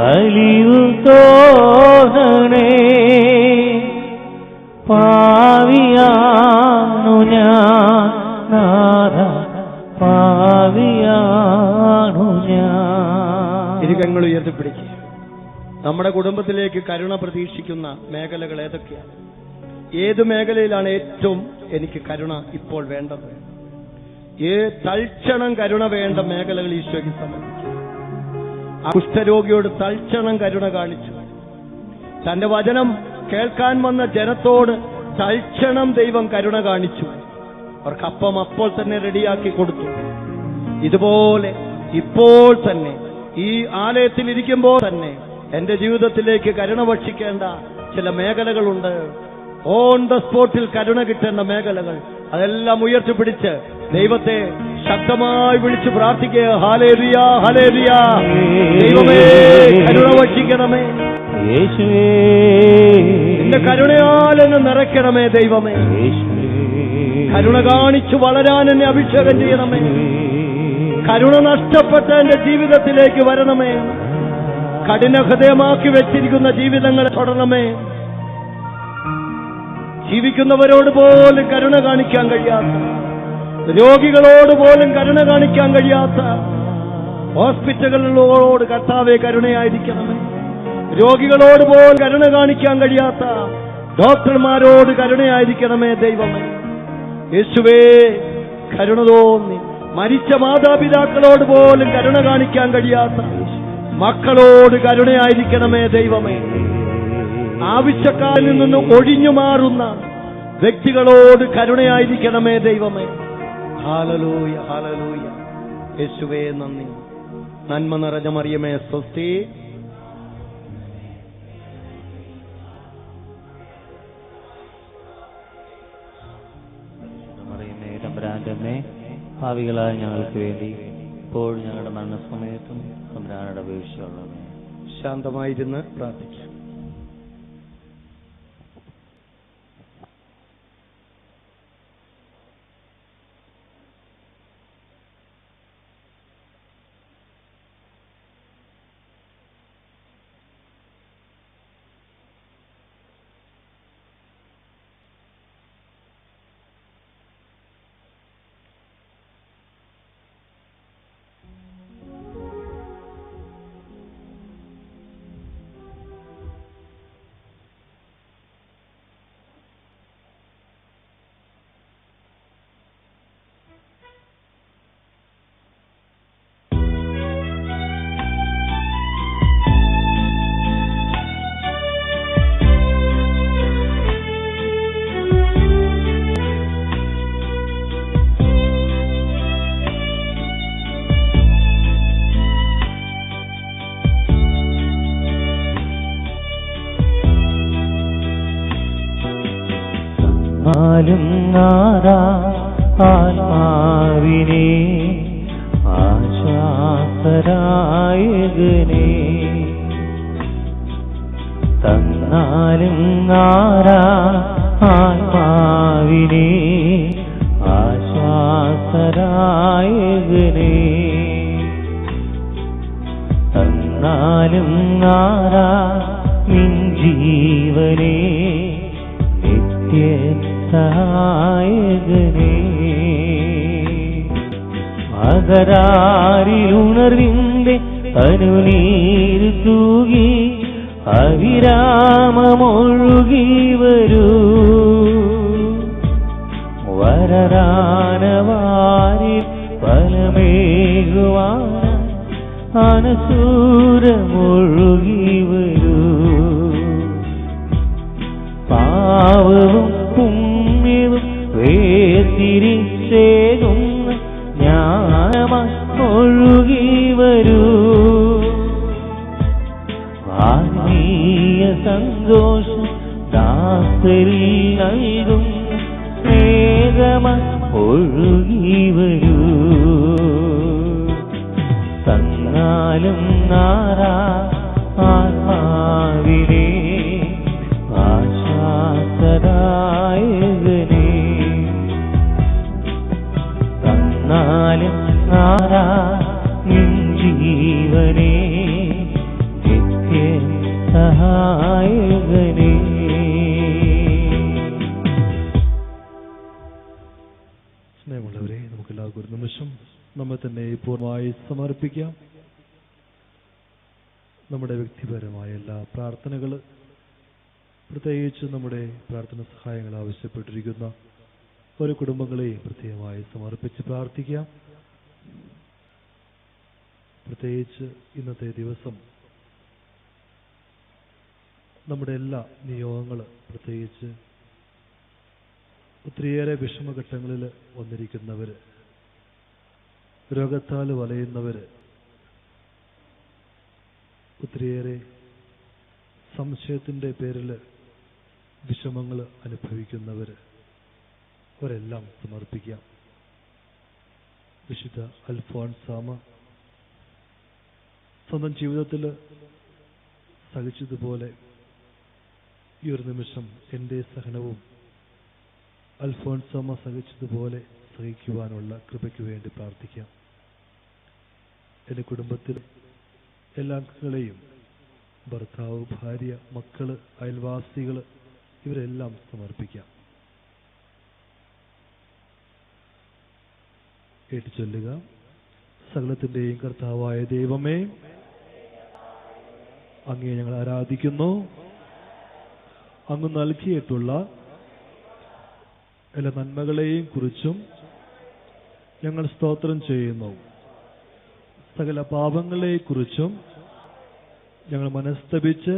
അലിവു തോന്നണേ, പാവിയാണു ഞാൻ നാഥ, പാവിയാണു ഞാൻ. ഇരുകങ്ങൾ ഉയർത്തിപ്പിടിക്കുക. നമ്മുടെ കുടുംബത്തിലേക്ക് കരുണ പ്രതീക്ഷിക്കുന്ന മേഖലകൾ ഏതൊക്കെയാണ്? ഏത് മേഖലയിലാണ് ഏറ്റവും എനിക്ക് കരുണ ഇപ്പോൾ വേണ്ടത്? തൽക്ഷണം കരുണ വേണ്ട മേഖലകൾ ഈശോയ്ക്ക് സമർപ്പിച്ചു. ആ കുഷ്ഠരോഗിയോട് തൽക്ഷണം കരുണ കാണിച്ചു. തന്റെ വചനം കേൾക്കാൻ വന്ന ജനത്തോട് തൽക്ഷണം ദൈവം കരുണ കാണിച്ചു. അവർക്ക് അപ്പം അപ്പോൾ തന്നെ റെഡിയാക്കി കൊടുത്തു. ഇതുപോലെ ഇപ്പോൾ തന്നെ ഈ ആലയത്തിൽ ഇരിക്കുമ്പോൾ തന്നെ എന്റെ ജീവിതത്തിലേക്ക് കരുണ ഭക്ഷിക്കേണ്ട ചില മേഖലകളുണ്ട്. ഓൺ ദ സ്പോട്ടിൽ കരുണ കിട്ടേണ്ട മേഖലകൾ, അതെല്ലാം ഉയർത്തിപ്പിടിച്ച് ദൈവത്തെ ശക്തമായി വിളിച്ച് പ്രാർത്ഥിക്കുക. Hallelujah, hallelujah. ദൈവമേ, കരുണ ഭക്ഷിക്കണമേ. യേശുവേ, നിന്റെ കരുണയാൽ എന്നെ നിറയ്ക്കണമേ. ദൈവമേ, കരുണ കാണിച്ചു വളരാൻ എന്നെ അഭിഷേകം ചെയ്യണമേ. കരുണ നഷ്ടപ്പെട്ട എന്റെ ജീവിതത്തിലേക്ക് വരണമേ. കഠിന ഹൃദയമാക്കി വെച്ചിരിക്കുന്ന ജീവിതങ്ങളെ തൊടണമേ. ജീവിക്കുന്നവരോട് പോലും കരുണ കാണിക്കാൻ കഴിയാത്ത, രോഗികളോട് പോലും കരുണ കാണിക്കാൻ കഴിയാത്ത ഹോസ്പിറ്റലുകളോട് കർത്താവേ കരുണയായിരിക്കണമേ. രോഗികളോട് പോലും കരുണ കാണിക്കാൻ കഴിയാത്ത ഡോക്ടർമാരോട് കരുണയായിരിക്കണമേ. ദൈവമേ, യേശുവേ കരുണ തോന്നി. മരിച്ച മാതാപിതാക്കളോട് പോലും കരുണ കാണിക്കാൻ കഴിയാത്ത മക്കളോട് കരുണയായിരിക്കണമേ. ദൈവമേ, ആവശ്യക്കാരിൽ നിന്ന് ഒഴിഞ്ഞു മാറുന്ന വ്യക്തികളോട് കരുണയായിരിക്കണമേ. ദൈവമേ, ഹല്ലേലൂയ, ഹല്ലേലൂയ. യേശുവേ നന്ദി. നന്മ നിറഞ്ഞ മറിയമേ സ്വസ്തി. മറിയമേ തമ്പുരാന്റെ അമ്മേ, ഭാവികളായ ഞങ്ങൾക്ക് വേണ്ടി ഇപ്പോഴും ഞങ്ങളുടെ മരണസമയത്തും തമ്പുരാനോട് അപേക്ഷിച്ചുള്ളവേ. ശാന്തമായിരുന്ന് പ്രാർത്ഥിക്കാം. തന്നാലും നാരാ ആത്മാവിനെ ആശ്വാസരായകനെ തന്നാലും നാരാ ആത്മാവിനെ ആശ്വാസരായകനെ തന്നാലും നാരാ നിൻ ജീവനെ നിത്യസഹായകനെ അകരാരിലുണർവിന്റെ അനുനീര് തൂകി അവിരാമമൊഴുകി വരൂ വരരാനവാരിൽ ഫലമേകുവാൻ അനസൂരമൊഴുകി വരൂ പാവവും പുണ്യവും വേർതിരിച്ചേകുന്ന ജ്ഞാനമായി ഒഴുകി വരൂ ആത്മീയ സന്തോഷം ദാസരിൽ നൽകും സ്നേഹമായി ഒഴുകി വരൂ തന്നാലും നാരാ ആത്മാവിനെ ആശ്വാസരായകനെ തന്നാലും നാരാ നിൻ ജീവനെ നിത്യസഹായകനെ. സ്നേഹമുള്ളവരെ, നമുക്കെല്ലാവർക്കും ഒരു നിമിഷം നമ്മെ തന്നെ പൂർണ്ണമായി സമർപ്പിക്കാം. നമ്മുടെ വ്യക്തിപരമായ എല്ലാ പ്രാർത്ഥനകൾ, പ്രത്യേകിച്ച് നമ്മുടെ പ്രാർത്ഥന സഹായങ്ങൾ ആവശ്യപ്പെട്ടിരിക്കുന്ന ഓരോ കുടുംബങ്ങളെയും പ്രത്യേകമായി സമർപ്പിച്ച് പ്രാർത്ഥിക്കാം. പ്രത്യേകിച്ച് ഇന്നത്തെ ദിവസം നമ്മുടെ എല്ലാ നിയോഗങ്ങൾ, പ്രത്യേകിച്ച് ഒത്തിരിയേറെ വിഷമഘട്ടങ്ങളിൽ വന്നിരിക്കുന്നവർ, രോഗത്താൽ വലയുന്നവർ, ഒത്തിരിയേറെ സംശയത്തിൻ്റെ പേരിൽ വിഷമങ്ങൾ അനുഭവിക്കുന്നവർ, അവരെല്ലാം സമർപ്പിക്കാം. വിശുദ്ധ അൽഫോൻസാമ സ്വന്തം ജീവിതത്തിൽ സഹിച്ചതുപോലെ ഈ ഒരു നിമിഷം എൻ്റെ സഹനവും അൽഫോൻസാമ സഹിച്ചതുപോലെ സഹിക്കുവാനുള്ള കൃപയ്ക്ക് വേണ്ടി പ്രാർത്ഥിക്കാം. എൻ്റെ കുടുംബത്തിൽ എല്ലാ അംഗങ്ങളെയും, ഭർത്താവ്, ഭാര്യ, മക്കള്, അയൽവാസികൾ, ഇവരെല്ലാം സമർപ്പിക്കാം. ഏറ്റുചൊല്ലുക. സകലത്തിൻ്റെയും കർത്താവായ ദൈവമേ, അങ്ങയെ ഞങ്ങൾ ആരാധിക്കുന്നു. അങ്ങ് നൽകിയിട്ടുള്ള എല്ലാ നന്മകളെയും കുറിച്ചും ഞങ്ങൾ സ്തോത്രം ചെയ്യുന്നു. സകല പാപങ്ങളെക്കുറിച്ചും ഞങ്ങൾ മനസ്തപിച്ച്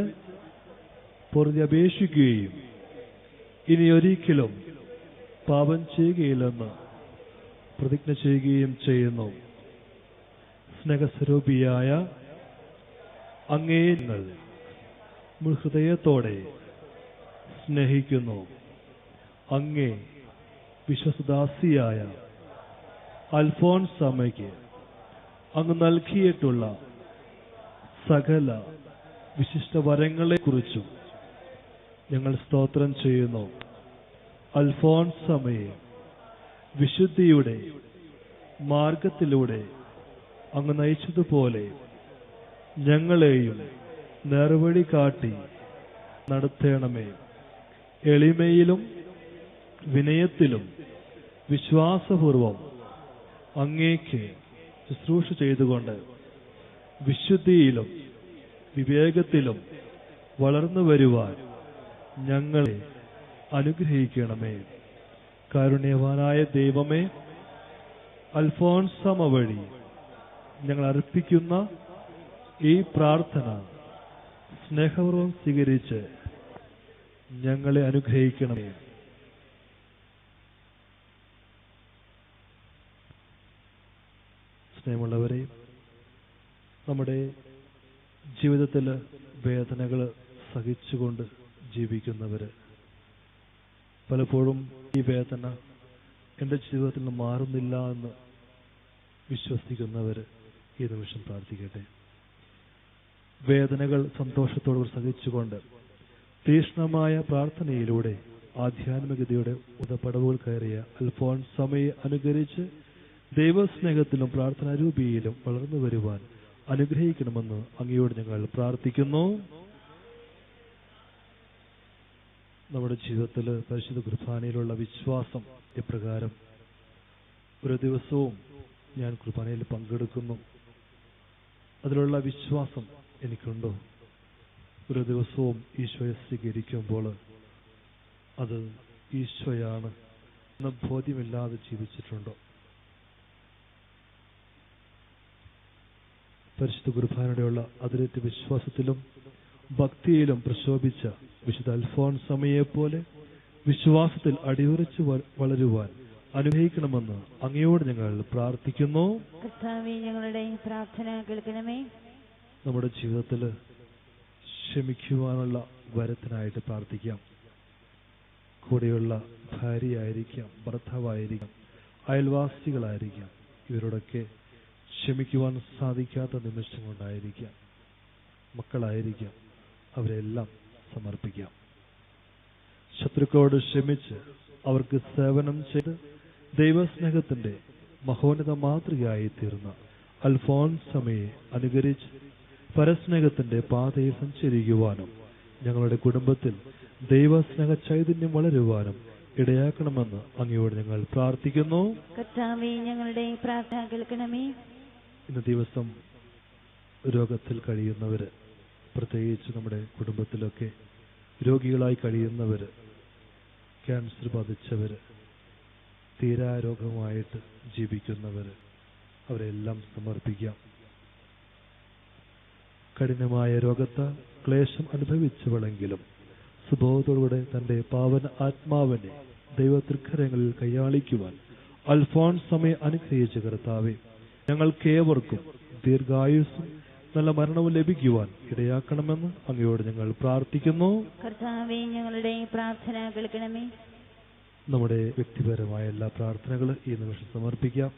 പൊറുതി അപേക്ഷിക്കുകയും ഇനി ഒരിക്കലും പാപം ചെയ്യുകയില്ലെന്ന് പ്രതിജ്ഞ ചെയ്യുകയും ചെയ്യുന്നു. സ്നേഹസ്വരൂപിയായ അങ്ങയെ ഞങ്ങൾ ഹൃദയത്തോടെ സ്നേഹിക്കുന്നു. അങ്ങേ വിശ്വസദാസിയായ അൽഫോൻസാമയ്ക്ക് അങ്ങ് നൽകിയിട്ടുള്ള സകല വിശിഷ്ട വരങ്ങളെക്കുറിച്ചും ഞങ്ങൾ സ്തോത്രം ചെയ്യുന്നു. അൽഫോൻസാമയെ വിശുദ്ധിയുടെ മാർഗത്തിലൂടെ അങ്ങ് നയിച്ചതുപോലെ ഞങ്ങളെയും നേർവഴി കാട്ടി നടത്തണമേ. എളിമയിലും വിനയത്തിലും വിശ്വാസപൂർവം അങ്ങേക്ക് ശുശ്രൂഷ ചെയ്തുകൊണ്ട് വിശുദ്ധിയിലും വിവേകത്തിലും വളർന്നു വരുവാൻ ഞങ്ങളെ അനുഗ്രഹിക്കണമേ. കാരുണ്യവാനായ ദൈവമേ, അൽഫോൻസാമ വഴി ഞങ്ങൾ അർപ്പിക്കുന്ന ഈ പ്രാർത്ഥന സ്നേഹപൂർവ്വം സ്വീകരിച്ച് ഞങ്ങളെ അനുഗ്രഹിക്കണമേ. സ്നേഹമുള്ളവരെ, നമ്മുടെ ജീവിതത്തിൽ വേദനകൾ സഹിച്ചുകൊണ്ട് ജീവിക്കുന്നവർ, പലപ്പോഴും ഈ വേദന എൻ്റെ ജീവിതത്തിൽ നിന്ന് മാറുന്നില്ല എന്ന് വിശ്വസിക്കുന്നവർ ഈ നിമിഷം പ്രാർത്ഥിക്കട്ടെ. വേദനകൾ സന്തോഷത്തോടെ സഹിച്ചുകൊണ്ട് തീക്ഷ്ണമായ പ്രാർത്ഥനയിലൂടെ ആധ്യാത്മികതയുടെ ഉദപടവുകൾ കയറിയ അൽഫോൻസാമയെ അനുകരിച്ച് ദൈവസ്നേഹത്തിലും പ്രാർത്ഥനാരൂപിയിലും വളർന്നു വരുവാൻ അനുഗ്രഹിക്കണമെന്ന് അങ്ങയോട് ഞങ്ങൾ പ്രാർത്ഥിക്കുന്നു. നമ്മുടെ ജീവിതത്തിൽ പരിശുദ്ധ കുർബാനയിലുള്ള വിശ്വാസം എപ്രകാരം? ഒരു ദിവസവും ഞാൻ കുർബാനയിൽ പങ്കെടുക്കുന്നു, അതിലുള്ള വിശ്വാസം എനിക്കുണ്ടോ? ഒരു ദിവസവും ഈശോയെ സ്വീകരിക്കുമ്പോൾ അത് ഈശോയാണ് എന്ന ബോധ്യമില്ലാതെ ജീവിച്ചിട്ടുണ്ടോ? പരിശുദ്ധ കുർബാനയോടുള്ള അതിരേറ്റ വിശ്വാസത്തിലും ഭക്തിയിലും പ്രശോഭിച്ച വിശുദ്ധ അൽഫോൻസാമയെപ്പോലെ വിശ്വാസത്തിൽ അടിയുറച്ച് വളരുവാൻ അനുഗ്രഹിക്കണമെന്ന് അങ്ങയോട് ഞങ്ങൾ പ്രാർത്ഥിക്കുന്നു. കർത്താവേ, ഞങ്ങളുടെ പ്രാർത്ഥന കേൾക്കണമേ. നമ്മുടെ ജീവിതത്തിൽ ക്ഷമിക്കുവാനുള്ള വരത്തിനായിട്ട് പ്രാർത്ഥിക്കാം. കൂടെയുള്ള ഭാര്യയായിരിക്കാം, ഭർത്താവായിരിക്കാം, അയൽവാസികളായിരിക്കാം, ഇവരോടൊക്കെ ക്ഷമിക്കുവാൻ സാധിക്കാത്ത നിമിഷം കൊണ്ടായിരിക്കാം, മക്കളായിരിക്കാം, അവരെല്ലാം സമർപ്പിക്കാം. ശത്രുക്കളോട് ക്ഷമിച്ച് അവർക്ക് സേവനം ചെയ്ത് ദൈവസ്നേഹത്തിന്റെ മഹോന്നത മാതൃകയായി തീർന്ന അൽഫോൻസാമയെ അനുകരിച്ച് പരസ്നേഹത്തിന്റെ പാതയിൽ സഞ്ചരിക്കുവാനും ഞങ്ങളുടെ കുടുംബത്തിൽ ദൈവസ്നേഹ ചൈതന്യം വളരുവാനും ഇടയാക്കണമെന്ന് അങ്ങയോട് ഞങ്ങൾ പ്രാർത്ഥിക്കുന്നു. കർത്താവേ, ഞങ്ങളുടെ പ്രാർത്ഥന കേൾക്കണമേ. ഇന്ന് ദിവസം രോഗത്തിൽ കഴിയുന്നവര്, പ്രത്യേകിച്ച് നമ്മുടെ കുടുംബത്തിലൊക്കെ രോഗികളായി കഴിയുന്നവര്, ക്യാൻസർ ബാധിച്ചവര്, തീരാരോഗമായിട്ട് ജീവിക്കുന്നവര്, അവരെല്ലാം സമർപ്പിക്കാം. കഠിനമായ രോഗത്താൽ ക്ലേശം അനുഭവിച്ചവളെങ്കിലും സുബോധത്തോടെ തന്റെ പാവന ആത്മാവിനെ ദൈവതൃക്കരങ്ങളിൽ കൈയാളിക്കുവാൻ അൽഫോൻസാമയെ അനുഗ്രഹിച്ച കർത്താവേ, ഞങ്ങൾക്കേവർക്കും ദീർഘായുസ്സും നല്ല മരണവും ലഭിക്കുവാൻ ഇടയാക്കണമെന്ന് അങ്ങയോട് ഞങ്ങൾ പ്രാർത്ഥിക്കുന്നു. കർത്താവേ, ഞങ്ങളുടെ പ്രാർത്ഥന കേൾക്കണമേ. നമ്മുടെ വ്യക്തിപരമായ എല്ലാ പ്രാർത്ഥനകളും ഈ നിമിഷം സമർപ്പിക്കാം.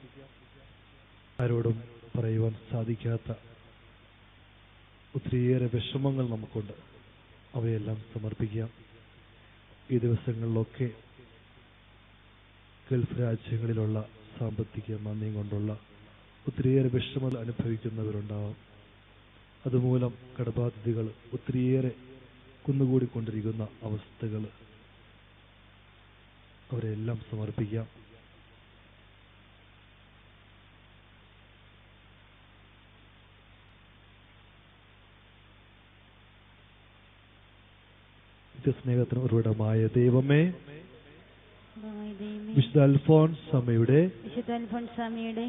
ആരോടും പറയുവാൻ സാധിക്കാത്ത ഒത്തിരിയേറെ വിഷമങ്ങൾ നമുക്കുണ്ട്, അവയെല്ലാം സമർപ്പിക്കാം. ഈ ദിവസങ്ങളിലൊക്കെ ഗൾഫ് രാജ്യങ്ങളിലുള്ള സാമ്പത്തിക മാന്ദ്യം കൊണ്ടുള്ള ഒത്തിരിയേറെ വിഷമങ്ങൾ അനുഭവിക്കുന്നവരുണ്ടാവും. അതുമൂലം കടബാധ്യതകൾ ഒത്തിരിയേറെ കുന്നുകൂടിക്കൊണ്ടിരിക്കുന്ന അവസ്ഥകൾ, അവരെല്ലാം സമർപ്പിക്കാം. സ്നേഹത്തിന് ഉറവിടമായ ദൈവമേ, വിശുദ്ധ അൽഫോൻസാമയുടെ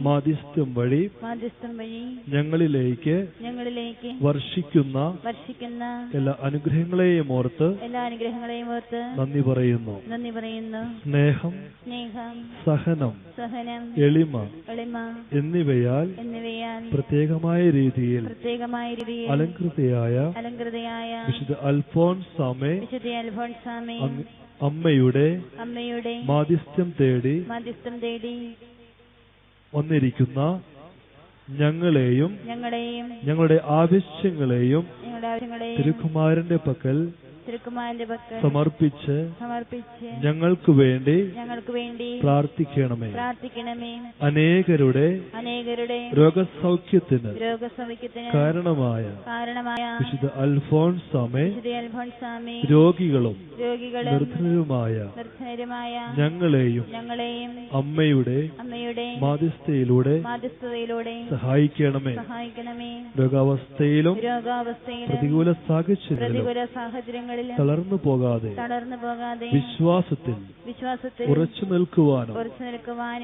മാധ്യസ്ഥം വഴി ഞങ്ങളിലേക്ക് വർഷിക്കുന്ന എല്ലാ അനുഗ്രഹങ്ങളെയും ഓർത്ത് നന്ദി പറയുന്നു. സ്നേഹം, സഹനം, എളിമ എന്നിവയാൽ പ്രത്യേകമായ രീതിയിൽ അലങ്കൃതയായ വിശുദ്ധ അൽഫോൻസാമയെ അമ്മയുടെ മാധ്യസ്ഥ്യം തേടി വന്നിരിക്കുന്ന ഞങ്ങളെയും ഞങ്ങളുടെ ആവശ്യങ്ങളെയും തിരുക്കുമാരന്റെ പക്കൽ സമർപ്പിച്ച് ഞങ്ങൾക്ക് വേണ്ടി പ്രാർത്ഥിക്കണമേ. അനേകരുടെ രോഗസൗഖ്യത്തിന് കാരണമായ വിശുദ്ധ അൽഫോൻസാമയെ രോഗികളും നിർധനരുമായ ഞങ്ങളെയും അമ്മയുടെ മാധ്യസ്ഥയിലൂടെ സഹായിക്കണമേ. രോഗാവസ്ഥയിലും പ്രതികൂല സാഹചര്യങ്ങളിലും തളർന്നു പോകാതെ വിശ്വാസത്തിൽ ഉറച്ചു നിൽക്കുവാനും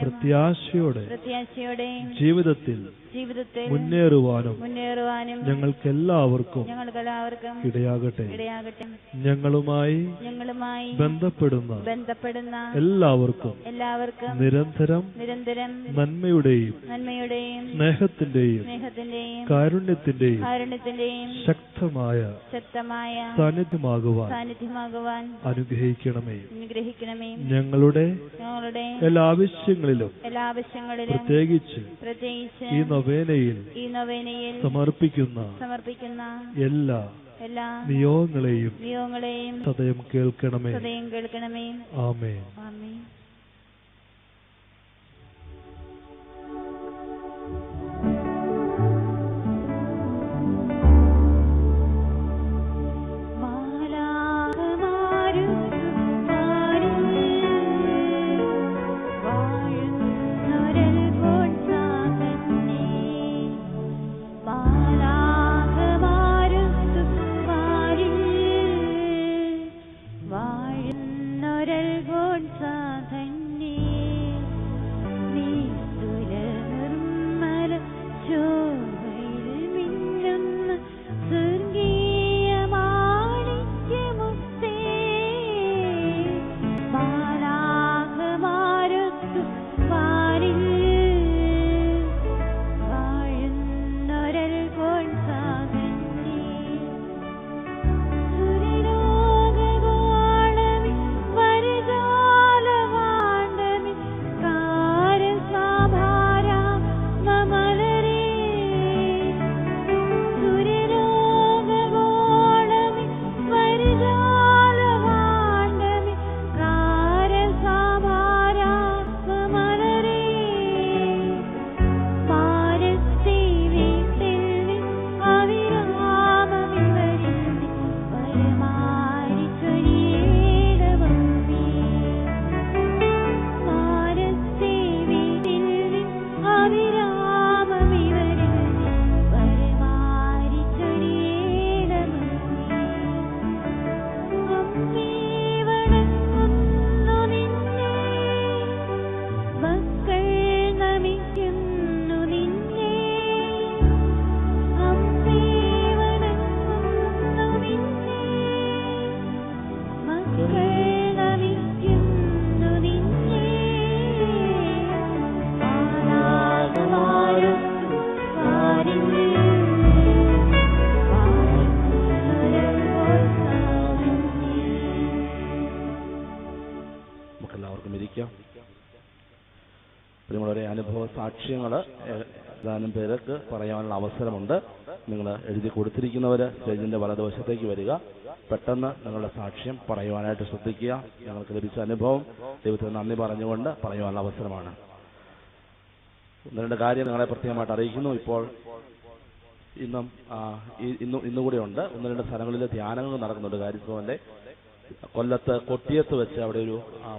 പ്രത്യാശയോടെ ജീവിതത്തിൽ മുന്നേറുവാനും ഞങ്ങൾക്കെല്ലാവർക്കും ഇടയാകട്ടെ. ഞങ്ങളുമായി ബന്ധപ്പെടുന്ന എല്ലാവർക്കും നിരന്തരം നന്മയുടെയും സ്നേഹത്തിന്റെയും കാരുണ്യത്തിന്റെയും ശക്തമായ സാന്നിധ്യമാകുവാൻ സാന്നിധ്യമാകുവാൻ അനുഗ്രഹിക്കണമേ. ഞങ്ങളുടെ എല്ലാ ആവശ്യങ്ങളിലും പ്രത്യേകിച്ച് ഈ നൊവേനയിൽ സമർപ്പിക്കുന്ന എല്ലാ നിയോഗങ്ങളെയും സദയം കേൾക്കണമേ. ആമേൻ. സാക്ഷ്യങ്ങൾ ഏതാനും പേർക്ക് പറയാനുള്ള അവസരമുണ്ട്. നിങ്ങൾ എഴുതി കൊടുത്തിരിക്കുന്നവർ സ്റ്റേജിന്റെ വലതുവശത്തേക്ക് വരിക. പെട്ടെന്ന് നിങ്ങളുടെ സാക്ഷ്യം പറയുവാനായിട്ട് ശ്രദ്ധിക്കുക. ഞങ്ങൾക്ക് ലഭിച്ച അനുഭവം ദൈവത്തിന് നന്ദി പറഞ്ഞുകൊണ്ട് പറയുവാനുള്ള അവസരമാണ്. ഒന്ന് രണ്ട് കാര്യം നിങ്ങളെ പ്രത്യേകമായിട്ട് അറിയിക്കുന്നു. ഇപ്പോൾ ഇന്നുകൂടെ ഉണ്ട്. ഒന്ന് രണ്ട് സ്ഥലങ്ങളിൽ ധ്യാനങ്ങൾ നടക്കുന്നുണ്ട്. കാര്യഭവന്റെ കൊല്ലത്ത് കൊട്ടിയത്ത് വെച്ച് അവിടെ ഒരു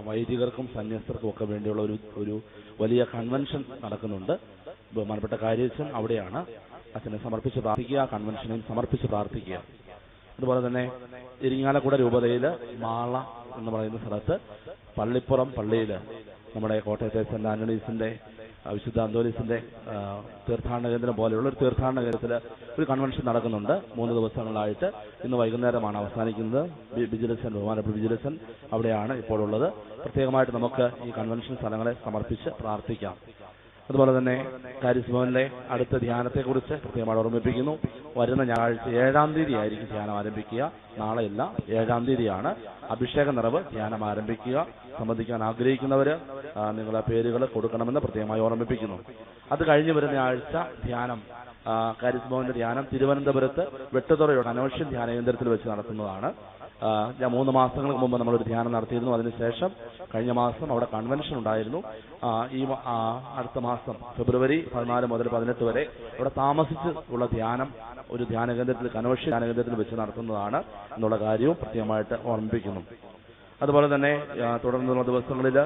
വൈദികർക്കും സന്യസ്തർക്കും ഒക്കെ വേണ്ടിയുള്ള ഒരു വലിയ കൺവെൻഷൻ നടക്കുന്നുണ്ട്. ബഹുമാനപ്പെട്ട കാര്യാധ്യക്ഷൻ അവിടെയാണ്. അച്ഛനെ സമർപ്പിച്ച് പ്രാർത്ഥിക്കുക, കൺവെൻഷനെയും സമർപ്പിച്ച് പ്രാർത്ഥിക്കുക. അതുപോലെ തന്നെ ഇരിങ്ങാലക്കുട രൂപതയിൽ മാള എന്ന് പറയുന്ന സ്ഥലത്ത് പള്ളിപ്പുറം പള്ളിയിൽ നമ്മുടെ കോട്ടയത്തെ സെന്റ് ആന്റണീസിന്റെ വിശുദ്ധ അന്തോനീസിന്റെ തീർത്ഥാടന കേന്ദ്രം പോലെയുള്ള ഒരു തീർത്ഥാടന കേന്ദ്രത്തിൽ ഒരു കൺവെൻഷൻ നടക്കുന്നുണ്ട്. 3 ദിവസങ്ങളായിട്ട്. ഇന്ന് വൈകുന്നേരമാണ് അവസാനിക്കുന്നത്. വിജിലൻസ് ബഹുമാനപ്പെട്ട വിജിലൻസ് അവിടെയാണ് ഇപ്പോൾ ഉള്ളത്. പ്രത്യേകമായിട്ട് നമുക്ക് ഈ കൺവെൻഷൻ സ്ഥലങ്ങളെ സമർപ്പിച്ച് പ്രാർത്ഥിക്കാം. അതുപോലെ തന്നെ കാരിസ് ഭവനിലെ അടുത്ത ധ്യാനത്തെക്കുറിച്ച് പ്രത്യേകമായി ഓർമ്മിപ്പിക്കുന്നു. വരുന്ന ഞായറാഴ്ച 7-ാം തീയതി ആയിരിക്കും ധ്യാനം ആരംഭിക്കുക. നാളെയല്ല, 7-ാം തീയതിയാണ് അഭിഷേക നിറവ് ധ്യാനം ആരംഭിക്കുക. സംബന്ധിക്കാൻ ആഗ്രഹിക്കുന്നവർ നിങ്ങളെ പേരുകൾ കൊടുക്കണമെന്ന് പ്രത്യേകമായി ഓർമ്മിപ്പിക്കുന്നു. അത് കഴിഞ്ഞ് വരുന്ന ആഴ്ച ധ്യാനം, കാരിസ് ഭവന്റെ ധ്യാനം തിരുവനന്തപുരത്ത് വെട്ടുതുറയോട് അനോഷ്യൻ ധ്യാന കേന്ദ്രത്തിൽ വെച്ച് നടത്തുന്നതാണ്. 3 മാസങ്ങൾക്ക് മുമ്പ് നമ്മളൊരു ധ്യാനം നടത്തിയിരുന്നു. അതിനുശേഷം കഴിഞ്ഞ മാസം അവിടെ കൺവെൻഷൻ ഉണ്ടായിരുന്നു. ഈ അടുത്ത മാസം ഫെബ്രുവരി 14 മുതൽ 18 വരെ അവിടെ താമസിച്ച് ഉള്ള ധ്യാനം ഒരു ധ്യാന കേന്ദ്രത്തിൽ, കനോഷ്യ ധ്യാന കേന്ദ്രത്തിൽ വെച്ച് നടത്തുന്നതാണ് എന്നുള്ള കാര്യവും പ്രത്യേകമായിട്ട് ഓർമ്മിപ്പിക്കുന്നു. അതുപോലെ തന്നെ തുടർന്നുള്ള ദിവസങ്ങളിൽ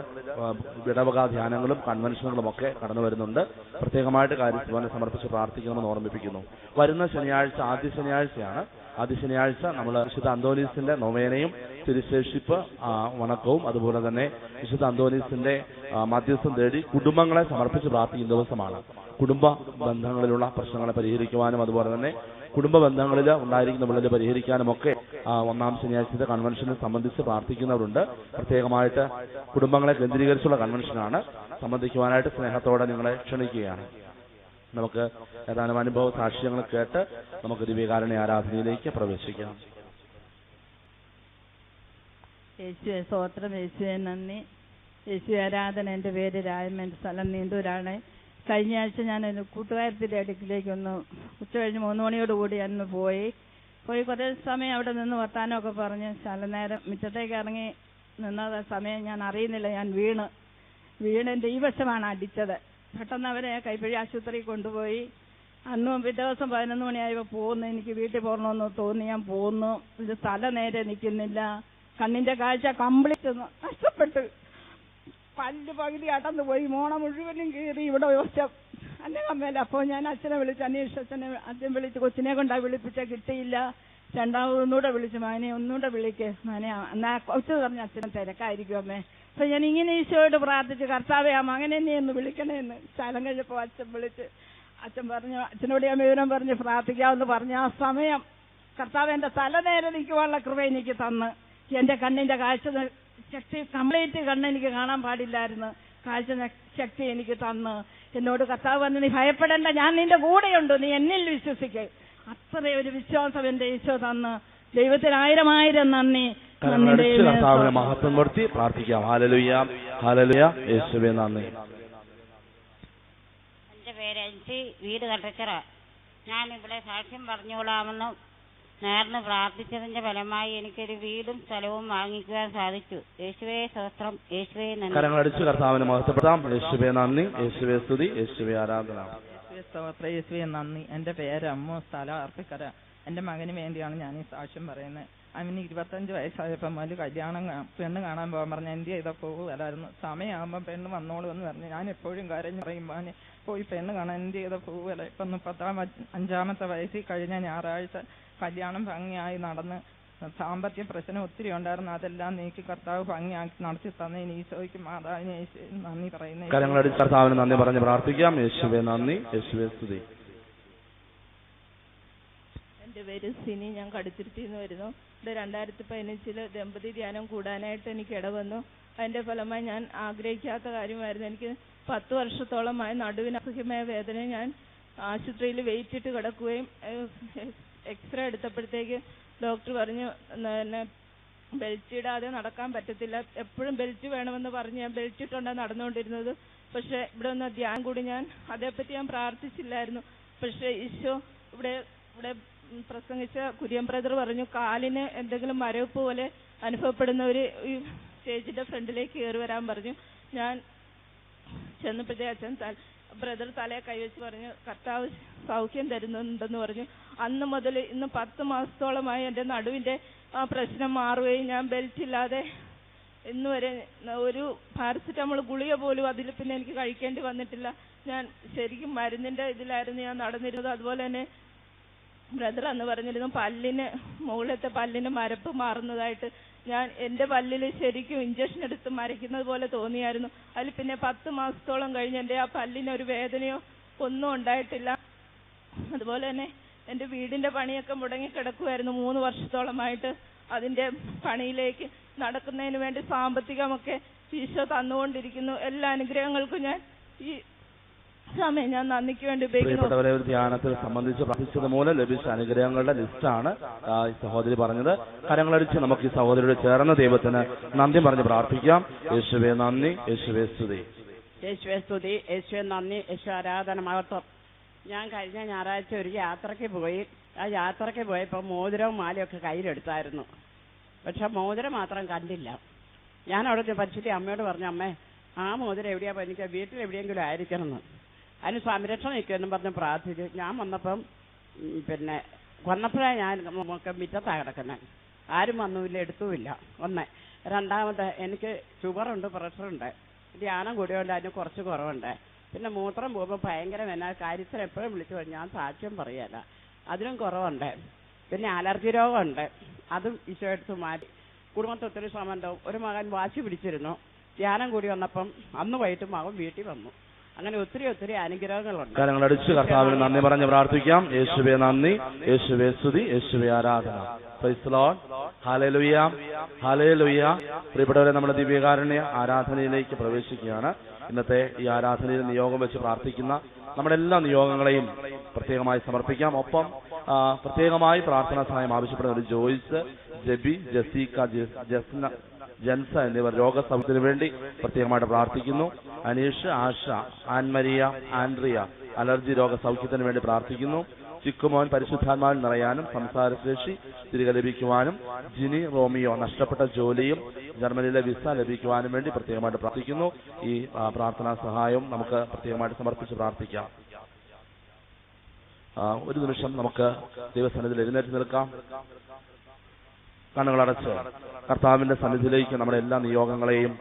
ഇടവക ധ്യാനങ്ങളും കൺവെൻഷനുകളും ഒക്കെ കടന്നു വരുന്നുണ്ട്. പ്രത്യേകമായിട്ട് കാര്യഭവനെ സമർപ്പിച്ച് പ്രാർത്ഥിക്കണമെന്ന് ഓർമ്മിപ്പിക്കുന്നു. വരുന്ന ശനിയാഴ്ച ആദ്യ ശനിയാഴ്ചയാണ്. ആദ്യ ശനിയാഴ്ച നമ്മൾ വിശുദ്ധ അന്തോനീസിന്റെ നൊവേനയും തിരുശേഷിപ്പ് വണക്കവും അതുപോലെ തന്നെ വിശുദ്ധ അന്തോനീസിന്റെ മധ്യസ്ഥം തേടി കുടുംബങ്ങളെ സമർപ്പിച്ച് പ്രാർത്ഥിക്കുന്ന ദിവസമാണ്. കുടുംബ ബന്ധങ്ങളിലുള്ള പ്രശ്നങ്ങളെ പരിഹരിക്കുവാനും അതുപോലെ തന്നെ കുടുംബ ബന്ധങ്ങളിൽ ഉണ്ടായിരിക്കുന്ന വിള്ളൽ പരിഹരിക്കാനുമൊക്കെ 1-ാം ശനിയാഴ്ചത്തെ കൺവെൻഷനെ സംബന്ധിച്ച് പ്രാർത്ഥിക്കുന്നവരുണ്ട്. പ്രത്യേകമായിട്ട് കുടുംബങ്ങളെ കേന്ദ്രീകരിച്ചുള്ള കൺവെൻഷനാണ്. സംബന്ധിക്കുവാനായിട്ട് സ്നേഹത്തോടെ നിങ്ങളെ ക്ഷണിക്കുകയാണ്. നമുക്ക് ഏതാനും അനുഭവ സാക്ഷ്യങ്ങൾ കേട്ട് നമുക്ക് ദിവ്യകാരുണ്യ ആരാധനയിലേക്ക് പ്രവേശിക്കാം. യേശുവെ സ്തോത്രം, യേശുവെ നന്ദി, യേശു ആരാധന. എൻ്റെ പേര് രായം, എൻ്റെ സ്ഥലം നീണ്ടൂരാണ്. കഴിഞ്ഞ ആഴ്ച ഞാൻ ഒരു കൂട്ടുകാരത്തിൻ്റെ അടുക്കിലേക്കൊന്ന് ഉച്ചകഴിഞ്ഞ് 3 മണിയോടുകൂടി അന്ന് പോയി കുറേ സമയം അവിടെ നിന്ന് വർത്താനമൊക്കെ പറഞ്ഞ് നേരം മുറ്റത്തേക്ക് ഇറങ്ങി നിന്ന സമയം ഞാൻ അറിയുന്നില്ല, ഞാൻ വീണെൻ്റെ ഈ വശമാണ് അടിച്ചത്. പെട്ടെന്ന് അവരെ കൈപ്പഴി ആശുപത്രിയിൽ കൊണ്ടുപോയി. അന്നും പിറ്റേ ദിവസം 11 മണിയായപ്പോൾ പോകുന്നു. എനിക്ക് വീട്ടിൽ പോകണമെന്ന് തോന്നി, ഞാൻ പോന്നു. ഇത് തല നേരെ നിൽക്കുന്നില്ല, കണ്ണിൻ്റെ കാഴ്ച കംപ്ലീറ്റ് നഷ്ടപ്പെട്ടു, പല്ല് പകുതി അടന്നു പോയി, മോണ മുഴുവനും കീറി, ഇവിടെ അന്നകമ്മേല. അപ്പോൾ ഞാൻ അച്ഛനെ വിളിച്ച് അന്വേഷിച്ച് അച്ഛൻ വിളിച്ച് കൊച്ചിനെ കൊണ്ടാണ് വിളിപ്പിച്ച, കിട്ടിയില്ല. രണ്ടാമതൊന്നുകൂടെ വിളിച്ചു, മാനെ ഒന്നുകൂടെ വിളിക്ക് മാനെ. എന്നാ കൊച്ചു പറഞ്ഞ അച്ഛനെ തിരക്കായിരിക്കും അമ്മേ. അപ്പൊ ഞാൻ ഇങ്ങനെ ഈശോയോട് പ്രാർത്ഥിച്ചു, കർത്താവേ ആ മകനെ നീ ഒന്ന് വിളിക്കണേന്ന്. ശാലം കഴിഞ്ഞപ്പോൾ അച്ഛൻ വിളിച്ച്, അച്ഛൻ പറഞ്ഞു, അച്ഛനോട് ഞാൻ വിവരം പറഞ്ഞ് പ്രാർത്ഥിക്കാമെന്ന് പറഞ്ഞ ആ സമയം കർത്താവ് എൻ്റെ തല നേരെ നിൽക്കുവാനുള്ള കൃപ എനിക്ക് തന്ന്, എൻ്റെ കണ്ണിൻ്റെ കാഴ്ച ശക്തി കംപ്ലീറ്റ് കണ്ണെനിക്ക് കാണാൻ പാടില്ലായിരുന്നു, കാഴ്ച ശക്തി എനിക്ക് തന്ന്. എന്നോട് കർത്താവ് പറഞ്ഞു, നീ ഭയപ്പെടേണ്ട, ഞാൻ നിന്റെ കൂടെയുണ്ട്, നീ എന്നിൽ വിശ്വസിക്കുക. അത്രയൊരു വിശ്വാസം എൻ്റെ ഈശോ തന്ന്. ദൈവത്തിന് 1000 നന്ദി. കർത്താവിനെ മഹത്വം കൊടുത്തി പ്രാർത്ഥിക്കാം. ഹല്ലേലൂയ, ഹല്ലേലൂയ, യേശുവേ നന്ദി. എൻ്റെ പേര് അൻസി, വീട് കട്ടച്ചിറ. ഞാൻ ഇവിടെ സാക്ഷ്യം പറഞ്ഞുകൊള്ളാമെന്ന് നേർന്ന് പ്രാർത്ഥിച്ചതിന്റെ ഫലമായി എനിക്കൊരു വീടും സ്ഥലവും വാങ്ങിക്കുവാൻ സാധിച്ചു. യേശുവേ സ്തോത്രം, യേശുവേ നന്ദി. കരങ്ങളടിച്ച് കർത്താവിനെ മഹത്വപ്പെടുത്താം. യേശുവേ നന്ദി, യേശുവേ സ്തുതി, യേശുവേ ആരാധന. യേശുവേ സ്തോത്രം, യേശുവേ നന്ദി. എൻ്റെ പേര് അമ്മു, സ്ഥലം അർപ്പിക്കര. എൻ്റെ മകന് വേണ്ടിയാണ് ഞാൻ ഈ സാക്ഷ്യം പറയുന്നത്. അവന് 25 വയസ്സായപ്പോൾ മുതൽ പെണ്ണ് കാണാൻ പോകാൻ പറഞ്ഞ എന്ത് ചെയ്താൽ പോകുമല്ലായിരുന്നു. സമയമാകുമ്പോൾ പെണ്ണ് വന്നോളൂ എന്ന് പറഞ്ഞു. ഞാൻ എപ്പോഴും കരഞ്ഞു പറയുമ്പോൾ പോയി പെണ്ണ് കാണാൻ എന്ത് ചെയ്താൽ പോകുമല്ല. ഇപ്പം 35-ാമത്തെ വയസ്സിൽ കഴിഞ്ഞ ഞായറാഴ്ച കല്യാണം ഭംഗിയായി നടന്ന്. സാമ്പത്തിക പ്രശ്നം ഒത്തിരി ഉണ്ടായിരുന്നു, അതെല്ലാം നീക്കി കർത്താവ് ഭംഗിയാക്കി നടത്തി തന്നതിന് ഈശോയ്ക്ക് മാതാവിന് നന്ദി പറയുന്നു. കരങ്ങളടിച്ച് കർത്താവിന് നന്ദി പറഞ്ഞ് പ്രാർത്ഥിക്കാം. യേശുവേ നന്ദി, യേശുവേ സ്തുതി. എൻ്റെ പേര് സിനി, ഞാൻ കടുത്തിരുത്തിന്ന് വരുന്നു. ഇവിടെ 2015 ദമ്പതി ധ്യാനം കൂടാനായിട്ട് എനിക്ക് ഇടവന്നു. അതിൻ്റെ ഫലമായി ഞാൻ ആഗ്രഹിക്കാത്ത കാര്യമായിരുന്നു. എനിക്ക് 10 വർഷത്തോളമായി നടുവിന് അസഹ്യമായ വേദന. ഞാൻ ആശുപത്രിയിൽ വെയിറ്റ് ഇട്ട് കിടക്കുകയും എക്സ്റേ എടുത്തപ്പോഴത്തേക്ക് ഡോക്ടർ പറഞ്ഞു ബെൽറ്റ് ഇടാതെ നടക്കാൻ പറ്റത്തില്ല. എപ്പോഴും ബെൽറ്റ് വേണമെന്ന് പറഞ്ഞ് ഞാൻ ബെൽറ്റ് ഇട്ടുണ്ടാണ് നടന്നുകൊണ്ടിരുന്നത്. പക്ഷേ ഇവിടെ ഒന്ന് ധ്യാനം കൂടി ഞാൻ അതേപ്പറ്റി ഞാൻ പ്രാർത്ഥിച്ചില്ലായിരുന്നു. പക്ഷേ ഈശോ ഇവിടെ പ്രസംഗിച്ച കുര്യൻ ബ്രദർ പറഞ്ഞു, കാലിന് എന്തെങ്കിലും മരവിപ്പ് പോലെ അനുഭവപ്പെടുന്നവർ ഈ സ്റ്റേജിന്റെ ഫ്രണ്ടിലേക്ക് കയറി വരാൻ പറഞ്ഞു. ഞാൻ ചെന്നപ്പോഴത്തേ അച്ഛൻ ബ്രദർ തലയെ കൈവച്ച് പറഞ്ഞു, കർത്താവ് സൗഖ്യം തരുന്നുണ്ടെന്ന് പറഞ്ഞു. അന്ന് മുതൽ ഇന്ന് 10 മാസത്തോളമായി എൻ്റെ നടുവിൻ്റെ ആ പ്രശ്നം മാറുകയും ഞാൻ ബെൽറ്റ് ഇല്ലാതെ ഇന്ന് വരെ ഒരു പാരസിറ്റമോൾ ഗുളിക പോലും അതിൽ പിന്നെ എനിക്ക് കഴിക്കേണ്ടി വന്നിട്ടില്ല. ഞാൻ ശരിക്കും മരുന്നിൻ്റെ ഇതിലായിരുന്നു ഞാൻ നടന്നിരുന്നത്. അതുപോലെ തന്നെ ബ്രദർ അന്ന് പറഞ്ഞിരുന്നു മുകളിലത്തെ പല്ലിന് മരപ്പ് മാറുന്നതായിട്ട്. ഞാൻ എൻ്റെ പല്ലിൽ ശരിക്കും ഇഞ്ചക്ഷൻ എടുത്ത് മരയ്ക്കുന്നത് പോലെ തോന്നിയായിരുന്നു. അതിൽ പിന്നെ 10 മാസത്തോളം കഴിഞ്ഞ് എൻ്റെ ആ പല്ലിനൊരു വേദനയോ ഒന്നും ഉണ്ടായിട്ടില്ല. അതുപോലെ തന്നെ എൻ്റെ വീടിൻ്റെ പണിയൊക്കെ മുടങ്ങിക്കിടക്കുമായിരുന്നു 3 വർഷത്തോളമായിട്ട്. അതിൻ്റെ പണിയിലേക്ക് നടക്കുന്നതിന് വേണ്ടി സാമ്പത്തികമൊക്കെ ഈശോ തന്നുകൊണ്ടിരിക്കുന്നു. എല്ലാ അനുഗ്രഹങ്ങൾക്കും ഞാൻ ഈ സമയം ഞാൻ നന്ദിക്ക് വേണ്ടി പ്രിയപ്പെട്ടവരെ, ഒരു ധ്യാനത്തിൽ സംബന്ധിച്ച് പ്രാർത്ഥിച്ചത് മൂലം ലഭിച്ച അനുഗ്രഹങ്ങളുടെ ലിസ്റ്റാണ് ഈ സഹോദരി പറഞ്ഞത്. കരങ്ങളടിച്ച് നമുക്ക് ഈ സഹോദരിയോട് ചേർന്ന ദൈവത്തിന് നന്ദി പറഞ്ഞ് പ്രാർത്ഥിക്കാം. യേശുവേ നന്ദി, യേശുവേ സ്തുതി. യേശുവേ സ്തുതി, യേശുവേ നന്ദി, യേശു ആരാധന മഹത്വം. ഞാൻ കഴിഞ്ഞ ഞായറാഴ്ച ഒരു യാത്രയ്ക്ക് പോയി. ആ യാത്രയ്ക്ക് പോയപ്പോൾ മോതിരവും മാലയൊക്കെ കയ്യിലെടുത്തായിരുന്നു. പക്ഷെ മോതിരം മാത്രം കണ്ടില്ല. ഞാൻ അവിടെ പരിശുദ്ധി അമ്മയോട് പറഞ്ഞു, അമ്മേ ആ മോതിരം എവിടെയാ, എനിക്ക് വീട്ടിൽ എവിടെയെങ്കിലും ആയിരിക്കണമെന്ന്. അതിന് സംരക്ഷണം നിൽക്കുമെന്നും പറഞ്ഞ് പ്രാർത്ഥിച്ചു. ഞാൻ വന്നപ്പോഴാണ് ഞാൻ മുറ്റത്താണ് കിടക്കുന്നത്. ആരും വന്നുമില്ല, എടുത്തുമില്ല. ഒന്ന്. രണ്ടാമത്തെ, എനിക്ക് ഷുഗറുണ്ട്, പ്രഷറുണ്ട്, ധ്യാനം കൂടിയോണ്ട് അതിന് കുറച്ച് കുറവുണ്ട്. പിന്നെ മൂത്രം പോകുമ്പോൾ ഭയങ്കര കാര്യത്തിൽ എപ്പോഴും വിളിച്ചു പറഞ്ഞു, ഞാൻ സാക്ഷ്യം പറയല്ല, അതിനും കുറവുണ്ട്. പിന്നെ അലർജി രോഗമുണ്ട്, അതും ഈശോ എടുത്ത് മാറ്റി. കുടുംബത്തിൽ ഒത്തിരി സംബന്ധവും. ഒരു മകൻ വാശി പിടിച്ചിരുന്നു. ധ്യാനം കൂടി വന്നപ്പം അന്ന് വൈകിട്ട് മകൻ വീട്ടിൽ വന്നു. അങ്ങനെ ഒത്തിരി അനുഗ്രഹങ്ങളുണ്ട്. കരങ്ങളടിച്ച് കർത്താവിന് നന്ദി പറഞ്ഞ് പ്രാർത്ഥിക്കാം. യേശുവേ നന്ദി, യേശുവേ സ്തുതി, യേശുവേ ആരാധന. Price the Lord. ഹല്ലേലൂയ, ഹല്ലേലൂയ. പ്രിയപ്പെട്ടവരെ, നമ്മുടെ ദിവ്യകാരുണ്യ ആരാധനയിലേക്ക് പ്രവേശിക്കുകയാണ്. ഇന്നത്തെ ഈ ആരാധനയിൽ നിയോഗം വെച്ച് പ്രാർത്ഥിക്കുന്ന നമ്മുടെ എല്ലാ നിയോഗങ്ങളെയും പ്രത്യേകമായി സമർപ്പിക്കാം. ഒപ്പം പ്രത്യേകമായി പ്രാർത്ഥനാ സഹായം ആവശ്യപ്പെടുന്ന ഒരു ജോയ്സ്, ജബി, ജസീക്ക, ജൻസ എന്നിവർ രോഗസൗഖ്യത്തിന് വേണ്ടി പ്രത്യേകമായിട്ട് പ്രാർത്ഥിക്കുന്നു. അനീഷ്, ആശ, ആൻമരിയ, ആൻഡ്രിയ അലർജി രോഗസൗഖ്യത്തിന് വേണ്ടി പ്രാർത്ഥിക്കുന്നു. ചിക്കുമോൻ പരിശുദ്ധാത്മാവിൽ നിറയാനും സംസാരശേഷി തിരികെ ലഭിക്കുവാനും, ജിനി റോമിയോ നഷ്ടപ്പെട്ട ജോലിയും ജർമ്മനിയിലെ വിസ ലഭിക്കുവാനും വേണ്ടി പ്രത്യേകമായിട്ട് പ്രാർത്ഥിക്കുന്നു. ഈ പ്രാർത്ഥനാ സഹായവും നമുക്ക് പ്രത്യേകമായിട്ട് സമർപ്പിച്ച് പ്രാർത്ഥിക്കാം. ഒരു നിമിഷം നമുക്ക് ദൈവസന്നിധിയിൽ എഴുന്നേറ്റ് നിൽക്കാം. കണ്ണുകളടച്ച് കർത്താവിന്റെ സന്നിധിയിലേക്ക് നമ്മുടെ എല്ലാ നിയോഗങ്ങളെയും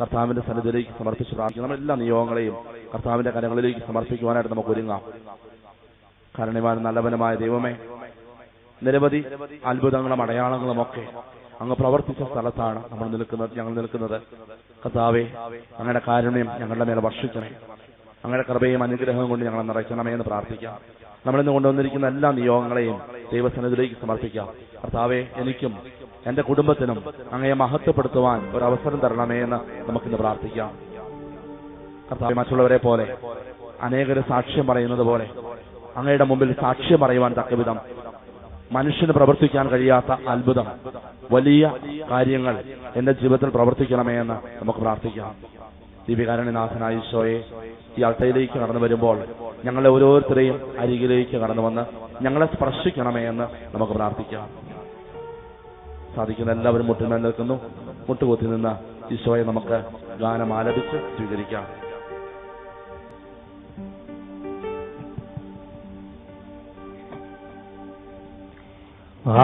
കർത്താവിന്റെ സന്നിധിയിലേക്ക് സമർപ്പിച്ച് പ്രാർത്ഥിക്കാം. നമ്മുടെ എല്ലാ നിയോഗങ്ങളെയും കർത്താവിന്റെ കരങ്ങളിലേക്ക് സമർപ്പിക്കുവാനായിട്ട് നമുക്ക് ഒരുങ്ങാം. കാരണവാനും നല്ലവനുമായ ദൈവമേ, നിരവധി അത്ഭുതങ്ങളും അടയാളങ്ങളും ഒക്കെ അങ്ങ് പ്രവർത്തിച്ച സ്ഥലത്താണ് ഞങ്ങൾ നിൽക്കുന്നത്. കർത്താവേ, അങ്ങയുടെ കാരുണ്യം ഞങ്ങളുടെ മേലെ വർഷിക്കണേ. അങ്ങയുടെ കൃപയും അനുഗ്രഹവും കൊണ്ട് ഞങ്ങളെ നിറയ്ക്കണമേ എന്ന് പ്രാർത്ഥിക്കാം. നമ്മളിന്ന് കൊണ്ടുവന്നിരിക്കുന്ന എല്ലാ നിയോഗങ്ങളെയും ദൈവസന്നിധിയിലേക്ക് സമർപ്പിക്കാം. കർത്താവേ, എനിക്കും എന്റെ കുടുംബത്തിനും അങ്ങയെ മഹത്വപ്പെടുത്തുവാൻ ഒരു അവസരം തരണമേ എന്ന് നമുക്കിന്ന് പ്രാർത്ഥിക്കാം. കർത്താവേ, മറ്റുള്ളവരെ പോലെ അനേകര് സാക്ഷ്യം പറയുന്നത് പോലെ അങ്ങയുടെ മുമ്പിൽ സാക്ഷ്യം പറയുവാൻ തക്കവിധം മനുഷ്യന് പ്രവർത്തിക്കാൻ കഴിയാത്ത അത്ഭുതം, വലിയ കാര്യങ്ങൾ എന്റെ ജീവിതത്തിൽ പ്രവർത്തിക്കണമേ എന്ന് നമുക്ക് പ്രാർത്ഥിക്കാം. ദിവ്യകാരുണ്യനാഥനായ ഈശോയെ, ഈ അൾട്ടയിലേക്ക് കടന്നു വരുമ്പോൾ ഞങ്ങളെ ഓരോരുത്തരെയും അരികിലേക്ക് കടന്നു വന്ന് ഞങ്ങളെ സ്പർശിക്കണമേ എന്ന് നമുക്ക് പ്രാർത്ഥിക്കാം. സാധിക്കുന്ന എല്ലാവരും മുട്ടിന്മേൽ നിൽക്കുന്നു. മുട്ടുകുത്തി നിന്ന് ഈശോയെ നമുക്ക് ഗാനം ആലപിച്ച് സ്വീകരിക്കാം.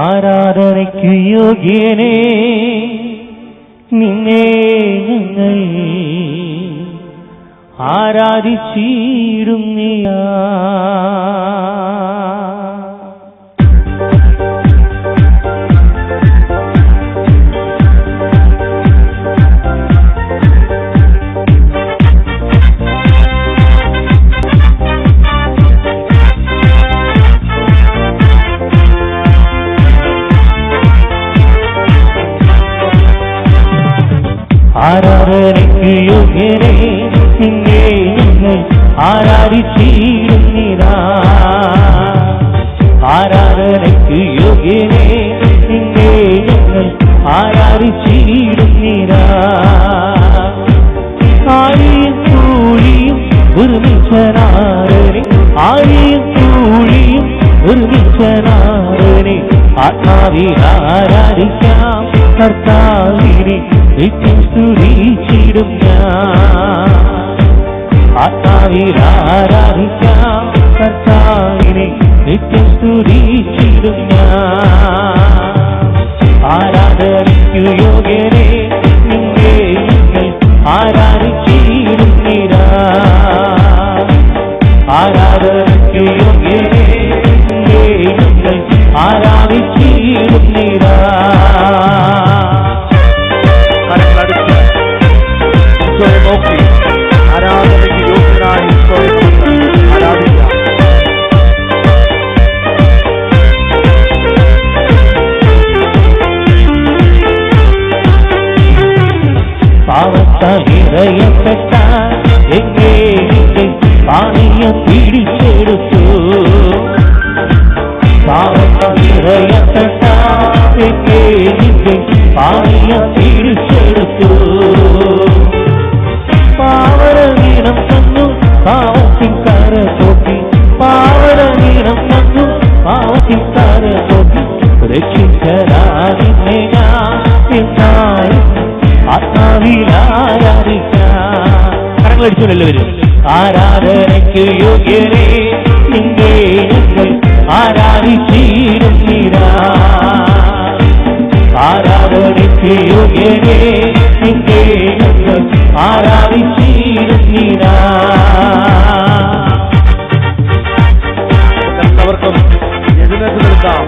ആരാധനയ്ക്കു യോഗ്യനേ നിന്നെ ഞങ്ങൾ ആരാധിച്ചിടുന്നില്ല. ആരാധനയ്ക്ക് യോഗ്യനേ നിന്നെ ഞങ്ങൾ ആരാധിച്ചിടുന്നിതാ. ആരാധനയ്ക്ക് യോഗ്യനേ നിന്നെ ഞങ്ങൾ ആരാധിച്ചിടുന്നിതാ. ആഴിയും കൂഴിയും ഒരുമിച്ചനാരനെ, ആഴിയും കൂഴിയും ഒരുമിച്ചനാരനെ, ആത്മാവിൽ ആരാധിക്കാം കർത്താവിനെ നിത്യം സ്തുതിച്ചിടും ഞാൻ. ആത്മാവിൽ ആരാധിക്കാം കർത്താവിനെ നിത്യം സ്തുതിച്ചിടും ഞാൻ. ആരാധനയ്ക്കു യോഗ്യനേ നിന്നെ ഞങ്ങൾ ആരാധിച്ചിടുന്നിതാ. ആരാധനയ്ക്കു യോഗ്യനേ നിന്നെ ഞങ്ങൾ ആരാധിച്ചിടുന്നിതാ. നോക്കി ആരാധനയ്ക്ക് യോഗ്യനായ ഈശോയെ ആരാധിക്കാം. പാവത്തഹിറയപ്പെട്ട എங்கே പാനീയം പിടിച്ചെടുത്തു. പാവത്തഹിറയപ്പെട്ട എங்கே പാനീയം പിടിച്ചെടുത്തു. പാവരനീണം തന്നു പാവത്തിൻ കര തോട്ടി, പാവരനീണം തന്നു പാവത്തിൻ കര തോട്ടി. രക്ഷിക്കരാതിന്നെ ഞാൻ എന്നായി ആത്മാവിൽ ആരാധിക്കാം. കരങ്ങളടിച്ചോളൂ എല്ലാവരും. ആരാധനയ്ക്ക് യോഗ്യനേ നിന്നെ ഞങ്ങൾ ആരാധിച്ചിടുന്നിതാ. ആരാധനയ്ക്ക് യോഗ്യനേ നിന്നെ ഞങ്ങൾ ആരാധിച്ചിടുന്നിതാ. എല്ലാവർക്കും എഴുന്നേറ്റ് നിൽക്കാം.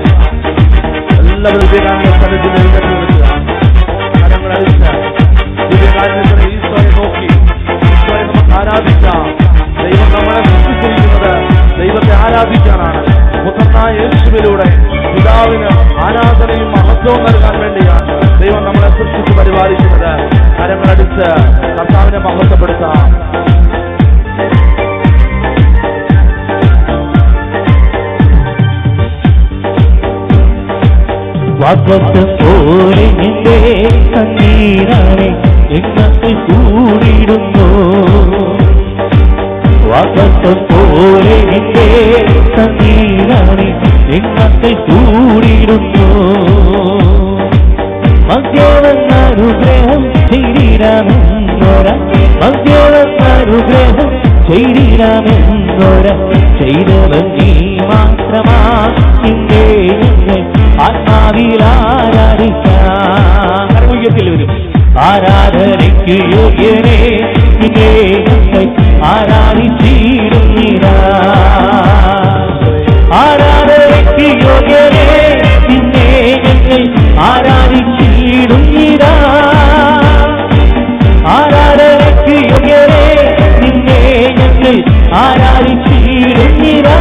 എല്ലാവരും ദിവ്യകാരുണ്യ എഴുന്നേറ്റ് നിൽക്കുക. കരങ്ങളടിച്ച് ദിവ്യകാരുണ്യത്തിന് ഈശോയെ നോക്കി ഈശോയെ നമുക്ക് ആരാധിക്കാം. ദൈവം നമ്മളെ സൃഷ്ടിച്ചിരിക്കുന്നത് ദൈവത്തെ ആരാധിക്കാനാണ്. പുത്രനായ യേശുവിലൂടെ പിതാവിന് ആരാധനയും മഹത്വവും നൽകാൻ വേണ്ടിയാണ് ദൈവം നമ്മളെ സൃഷ്ടിച്ച് പരിപാലിക്കുന്നത്. കരങ്ങളടിച്ച് കർത്താവിനെ മഹത്വപ്പെടുത്താം. വാഗ്ദത്തം പോലെ നിന്റെ കണ്ണീർ തണ്ണീരാണെ എങ്ങത്തിൽ കൂടിയിടുന്നു വാക്കത്തെ പോലെ എന്റെ തണ്ണീരാണെ എങ്ങത്തിൽ കൂടിയിടുന്നു മധ്യവന്നനുഗ്രഹം ചെയ്തിരാമെന്നോര മധ്യവന്നനുഗ്രഹം ചെയ്തിരാമെന്നോര ചെയ്തവൻ നീ മാത്രമാ നിന്നെ ഞങ്ങൾ ആത്മാവിൽ ആരാധിക്കാം വരും ആരാധനയ്ക്ക് യോഗ്യനെ നിന്നെ ഞങ്ങൾ ആരാധിച്ചിടുന്നിരാ ആരാധനയ്ക്ക് യോഗ്യനെ നിന്നെ ഞങ്ങൾ ആരാധിച്ചിടുന്നിരാ ആരാധനയ്ക്ക് യോഗ്യനെ നിന്നെ ഞങ്ങൾ ആരാധിച്ചിടുന്നിരാ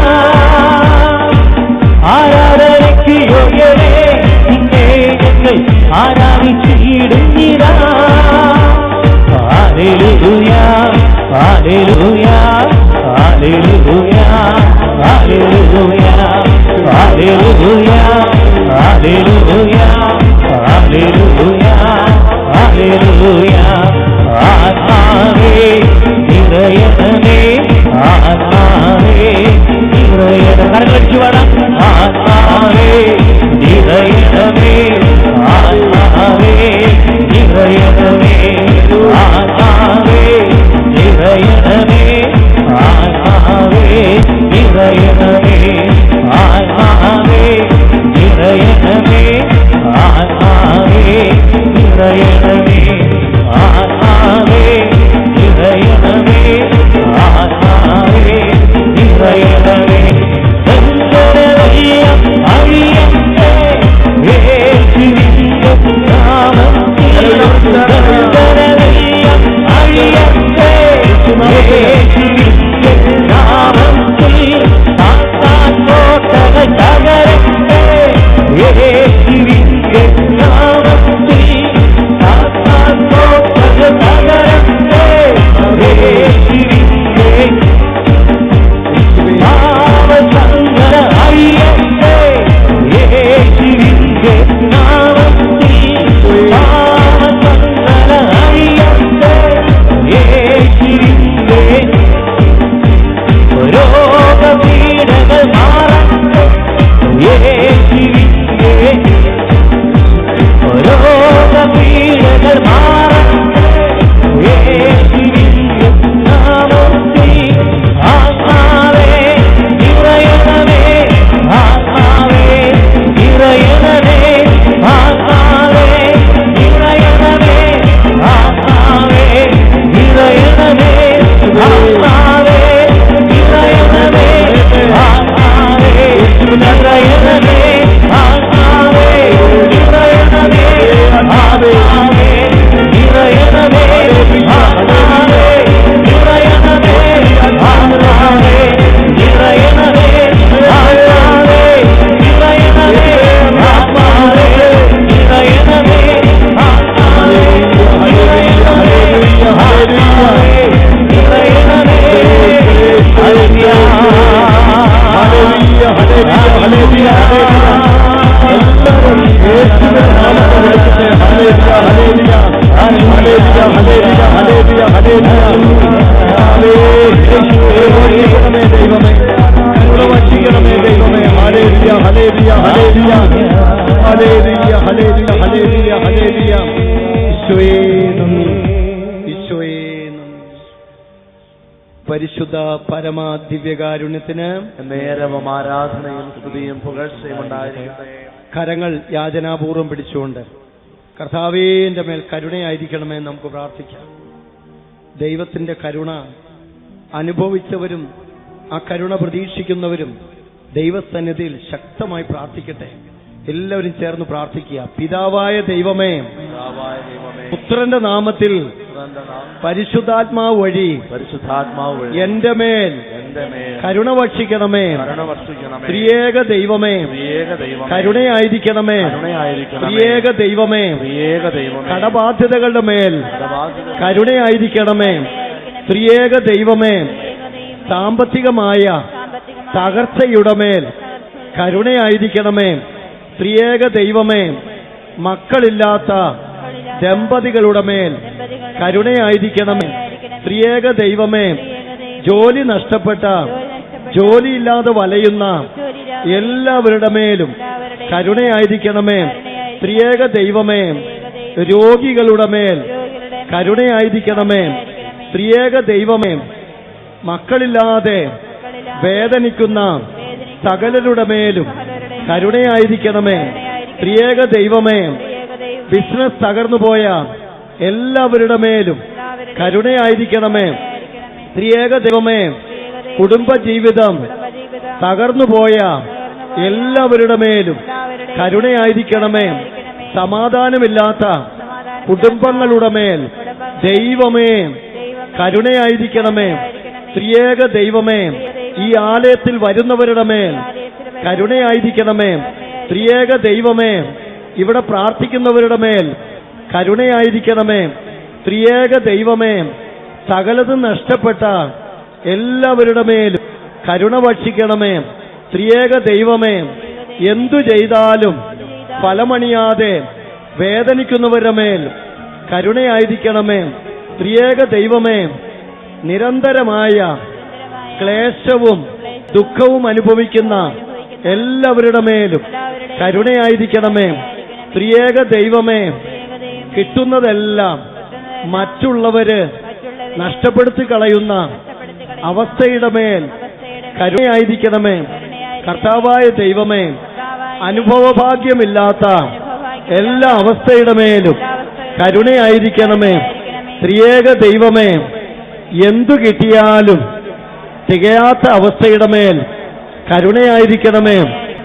ആരാധനയ്ക്ക് യോഗ്യനെ നിന്നെ ഞങ്ങൾ ആരാധിച്ചിടുന്നിരാ ഹല്ലേലൂയ ഹല്ലേലൂയ ഹല്ലേലൂയ ഹല്ലേലൂയ ഹല്ലേലൂയ ഹല്ലേലൂയ ഹല്ലേലൂയ ഹല്ലേലൂയ ആത്മാവേ നിറയണമേ ആത്മാവേ നിറയണമേ കരങ്ങളടിച്ചു പാടാം ആത്മാവേ നിറയണമേ ആത്മാവേ നിറയണമേ ആത്മാവേ നിറയണമേ ആത്മാവേ നിറയണമേ ആത്മാവേ നിറയണമേ ആത്മാവേ നിറയണമേ ആത്മാവേ നിറയണമേ ആത്മാവേ നിറയണമേ അഴിയത്തെ യേശുവിന്റെ നാമത്തിൽ അഴിയത്തെ യേശുവിന്റെ നാമത്തിൽ സാത്താൻ കോട്ടകൾ തകരട്ടെ യേശുവിന്റെ നാമത്തിൽ സാത്താൻ കോട്ടകൾ തകരട്ടെ യേശുവിന്റെ പാവസങ്കര അഴിയട്ടെ യേശുവിന്റെ നാമത്തിൽ പാവസങ്കര അഴിയട്ടെ യേശുവിന്റെ രോഗപീഠകൾ മാറട്ടെ യേശുവിന്റെ രോഗപീഠകൾ മാറട്ടെ യേശുവിന്റെ നാമത്തിൽ ആത്മാവേ നിറയണമേ ആത്മാവേ നിറയണമേ ആത്മാവേ നിറയണമേ ആത്മാവേ നിറയണമേ ആത്മാവേ നിറയണമേ ആത്മാവേ നിറയണമേ ആത്മാവേ നിറയണമേ ആത്മാവേ നിറയണമേ ആത്മാവേ നിറയണമേ ആത്മാവേ നിറയണമേ ആത്മാവേ നിറയണമേ ആത്മാവേ നിറയണമേ ആത്മാവേ നിറയണമേ ഹല്ലേലൂയ ഹല്ലേലൂയ ഹല്ലേലൂയ എല്ലാവരും യേശുവിന്റെ നാമത്തിൽ വിളിക്കട്ടെ ഹല്ലേലൂയ ഹല്ലേലൂയ ഹല്ലേലൂയ ഹല്ലേലൂയ ഹല്ലേലൂയ ദൈവമേ വശിക്കണമേ ദൈവമേ ഹല്ലേലൂയ ഹല്ലേലൂയ ഹല്ലേലൂയ ഹല്ലേലൂയ ഹല്ലേലൂയ ഹല്ലേലൂയ ഹല്ലേലൂയ ഈശോയേ നന്ദി ഈശോയേ നന്ദി പരിശുദ്ധ പരമ ദിവ്യകാരുണ്യത്തിന് നേരവും ആരാധനയും സ്തുതിയും പുകഴ്ചയും ഉണ്ടായിരിക്കട്ടെ. കരങ്ങൾ യാചനാപൂർവം പിടിച്ചുകൊണ്ട് കർത്താവേ എൻ്റെ മേൽ കരുണയായിരിക്കണമേ നമുക്ക് പ്രാർത്ഥിക്കാം. ദൈവത്തിന്റെ കരുണ അനുഭവിച്ചവരും ആ കരുണ പ്രതീക്ഷിക്കുന്നവരും ദൈവസന്നിധിയിൽ ശക്തമായി പ്രാർത്ഥിക്കട്ടെ. എല്ലാവരും ചേർന്ന് പ്രാർത്ഥിക്കുക. പിതാവായ ദൈവമേ, പുത്രന്റെ നാമത്തിൽ പരിശുദ്ധാത്മാവ് വഴി എന്റെ മേൽ കരുണ വർഷിക്കണമേ. ത്രിയേക ദൈവമേ കരുണയായിരിക്കണമേ. ത്രിയേക ദൈവമേ കടബാധ്യതകളുടെ മേൽ കരുണയായിരിക്കണമേ. ത്രിയേക ദൈവമേ സാമ്പത്തികമായ തകർച്ചയുടെ മേൽ കരുണയായിരിക്കണമേ. ത്രിയേക ദൈവമേ മക്കളില്ലാത്ത ദമ്പതികളുടെ മേൽ കരുണയായിരിക്കണമേ. ത്രിയേക ദൈവമേ, ജോലി നഷ്ടപ്പെട്ട, ജോലിയില്ലാതെ വലയുന്ന എല്ലാവരുടെ മേലും കരുണയായിരിക്കണമേ. ത്രിയേക ദൈവമേ, രോഗികളുടെ മേൽ കരുണയായിരിക്കണമേ. ത്രിയേക ദൈവമേ, മക്കളില്ലാതെ വേദനിക്കുന്ന സകലരുടെ മേലും കരുണയായിരിക്കണമേ. ത്രിയേക ദൈവമേ, ബിസിനസ് തകർന്നുപോയ എല്ലാവരുടെ മേലും കരുണയായിരിക്കണമേ. ത്രിയേക ദൈവമേ, കുടുംബജീവിതം തകർന്നുപോയ എല്ലാവരുടെ മേലും കരുണയായിരിക്കണമേ. സമാധാനമില്ലാത്ത കുടുംബങ്ങളുടെ മേൽ ദൈവമേ കരുണയായിരിക്കണമേ. ത്രിയേക ദൈവമേ, ഈ ആലയത്തിൽ വരുന്നവരുടെ മേൽ കരുണയായിരിക്കണമേ. ത്രിയേക ദൈവമേ, ഇവിടെ പ്രാർത്ഥിക്കുന്നവരുടെ മേൽ കരുണയായിരിക്കണമേ. ത്രിയേക ദൈവമേ, സകലതും നഷ്ടപ്പെട്ട എല്ലാവരുടെ മേലും കരുണ ഭക്ഷിക്കണമേ. ത്രിയേക ദൈവമേ, എന്തു ചെയ്താലും ഫലമണിയാതെ വേദനിക്കുന്നവരുടെ മേൽ കരുണയായിരിക്കണമേ. ത്രിയേക ദൈവമേ, നിരന്തരമായ ക്ലേശവും ദുഃഖവും അനുഭവിക്കുന്ന എല്ലാവരുടെ മേലും കരുണയായിരിക്കണമേ. ത്രിയേക ദൈവമേ, കിട്ടുന്നതെല്ലാം മറ്റുള്ളവര് നഷ്ടപ്പെടുത്തി കളയുന്ന അവസ്ഥയുടെ മേൽ കരുണയായിരിക്കണമേ. കർത്താവായ ദൈവമേ, അനുഭവഭാഗ്യമില്ലാത്ത എല്ലാ അവസ്ഥയുടെ മേലും കരുണയായിരിക്കണമേ. ത്രിയേക ദൈവമേ, എന്തു കിട്ടിയാലും തികയാത്ത അവസ്ഥയുടെ മേൽ കരുണയായിരിക്കണമേ.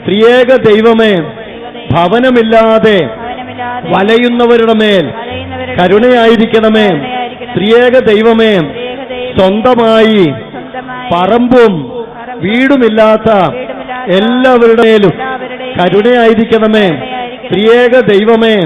ത്രിയേക ദൈവമേ, ഭവനമില്ലാതെ വലയുന്നവരുടെ മേൽ കരുണയായിരിക്കണമേ. ത്രിയേക ദൈവമേ, സ്വന്തമായി പറമ്പും വീടുമില്ലാത്ത എല്ലാവരുടെ മേലും കരുണയായിരിക്കണമേ. ത്രിയേക ദൈവമേ,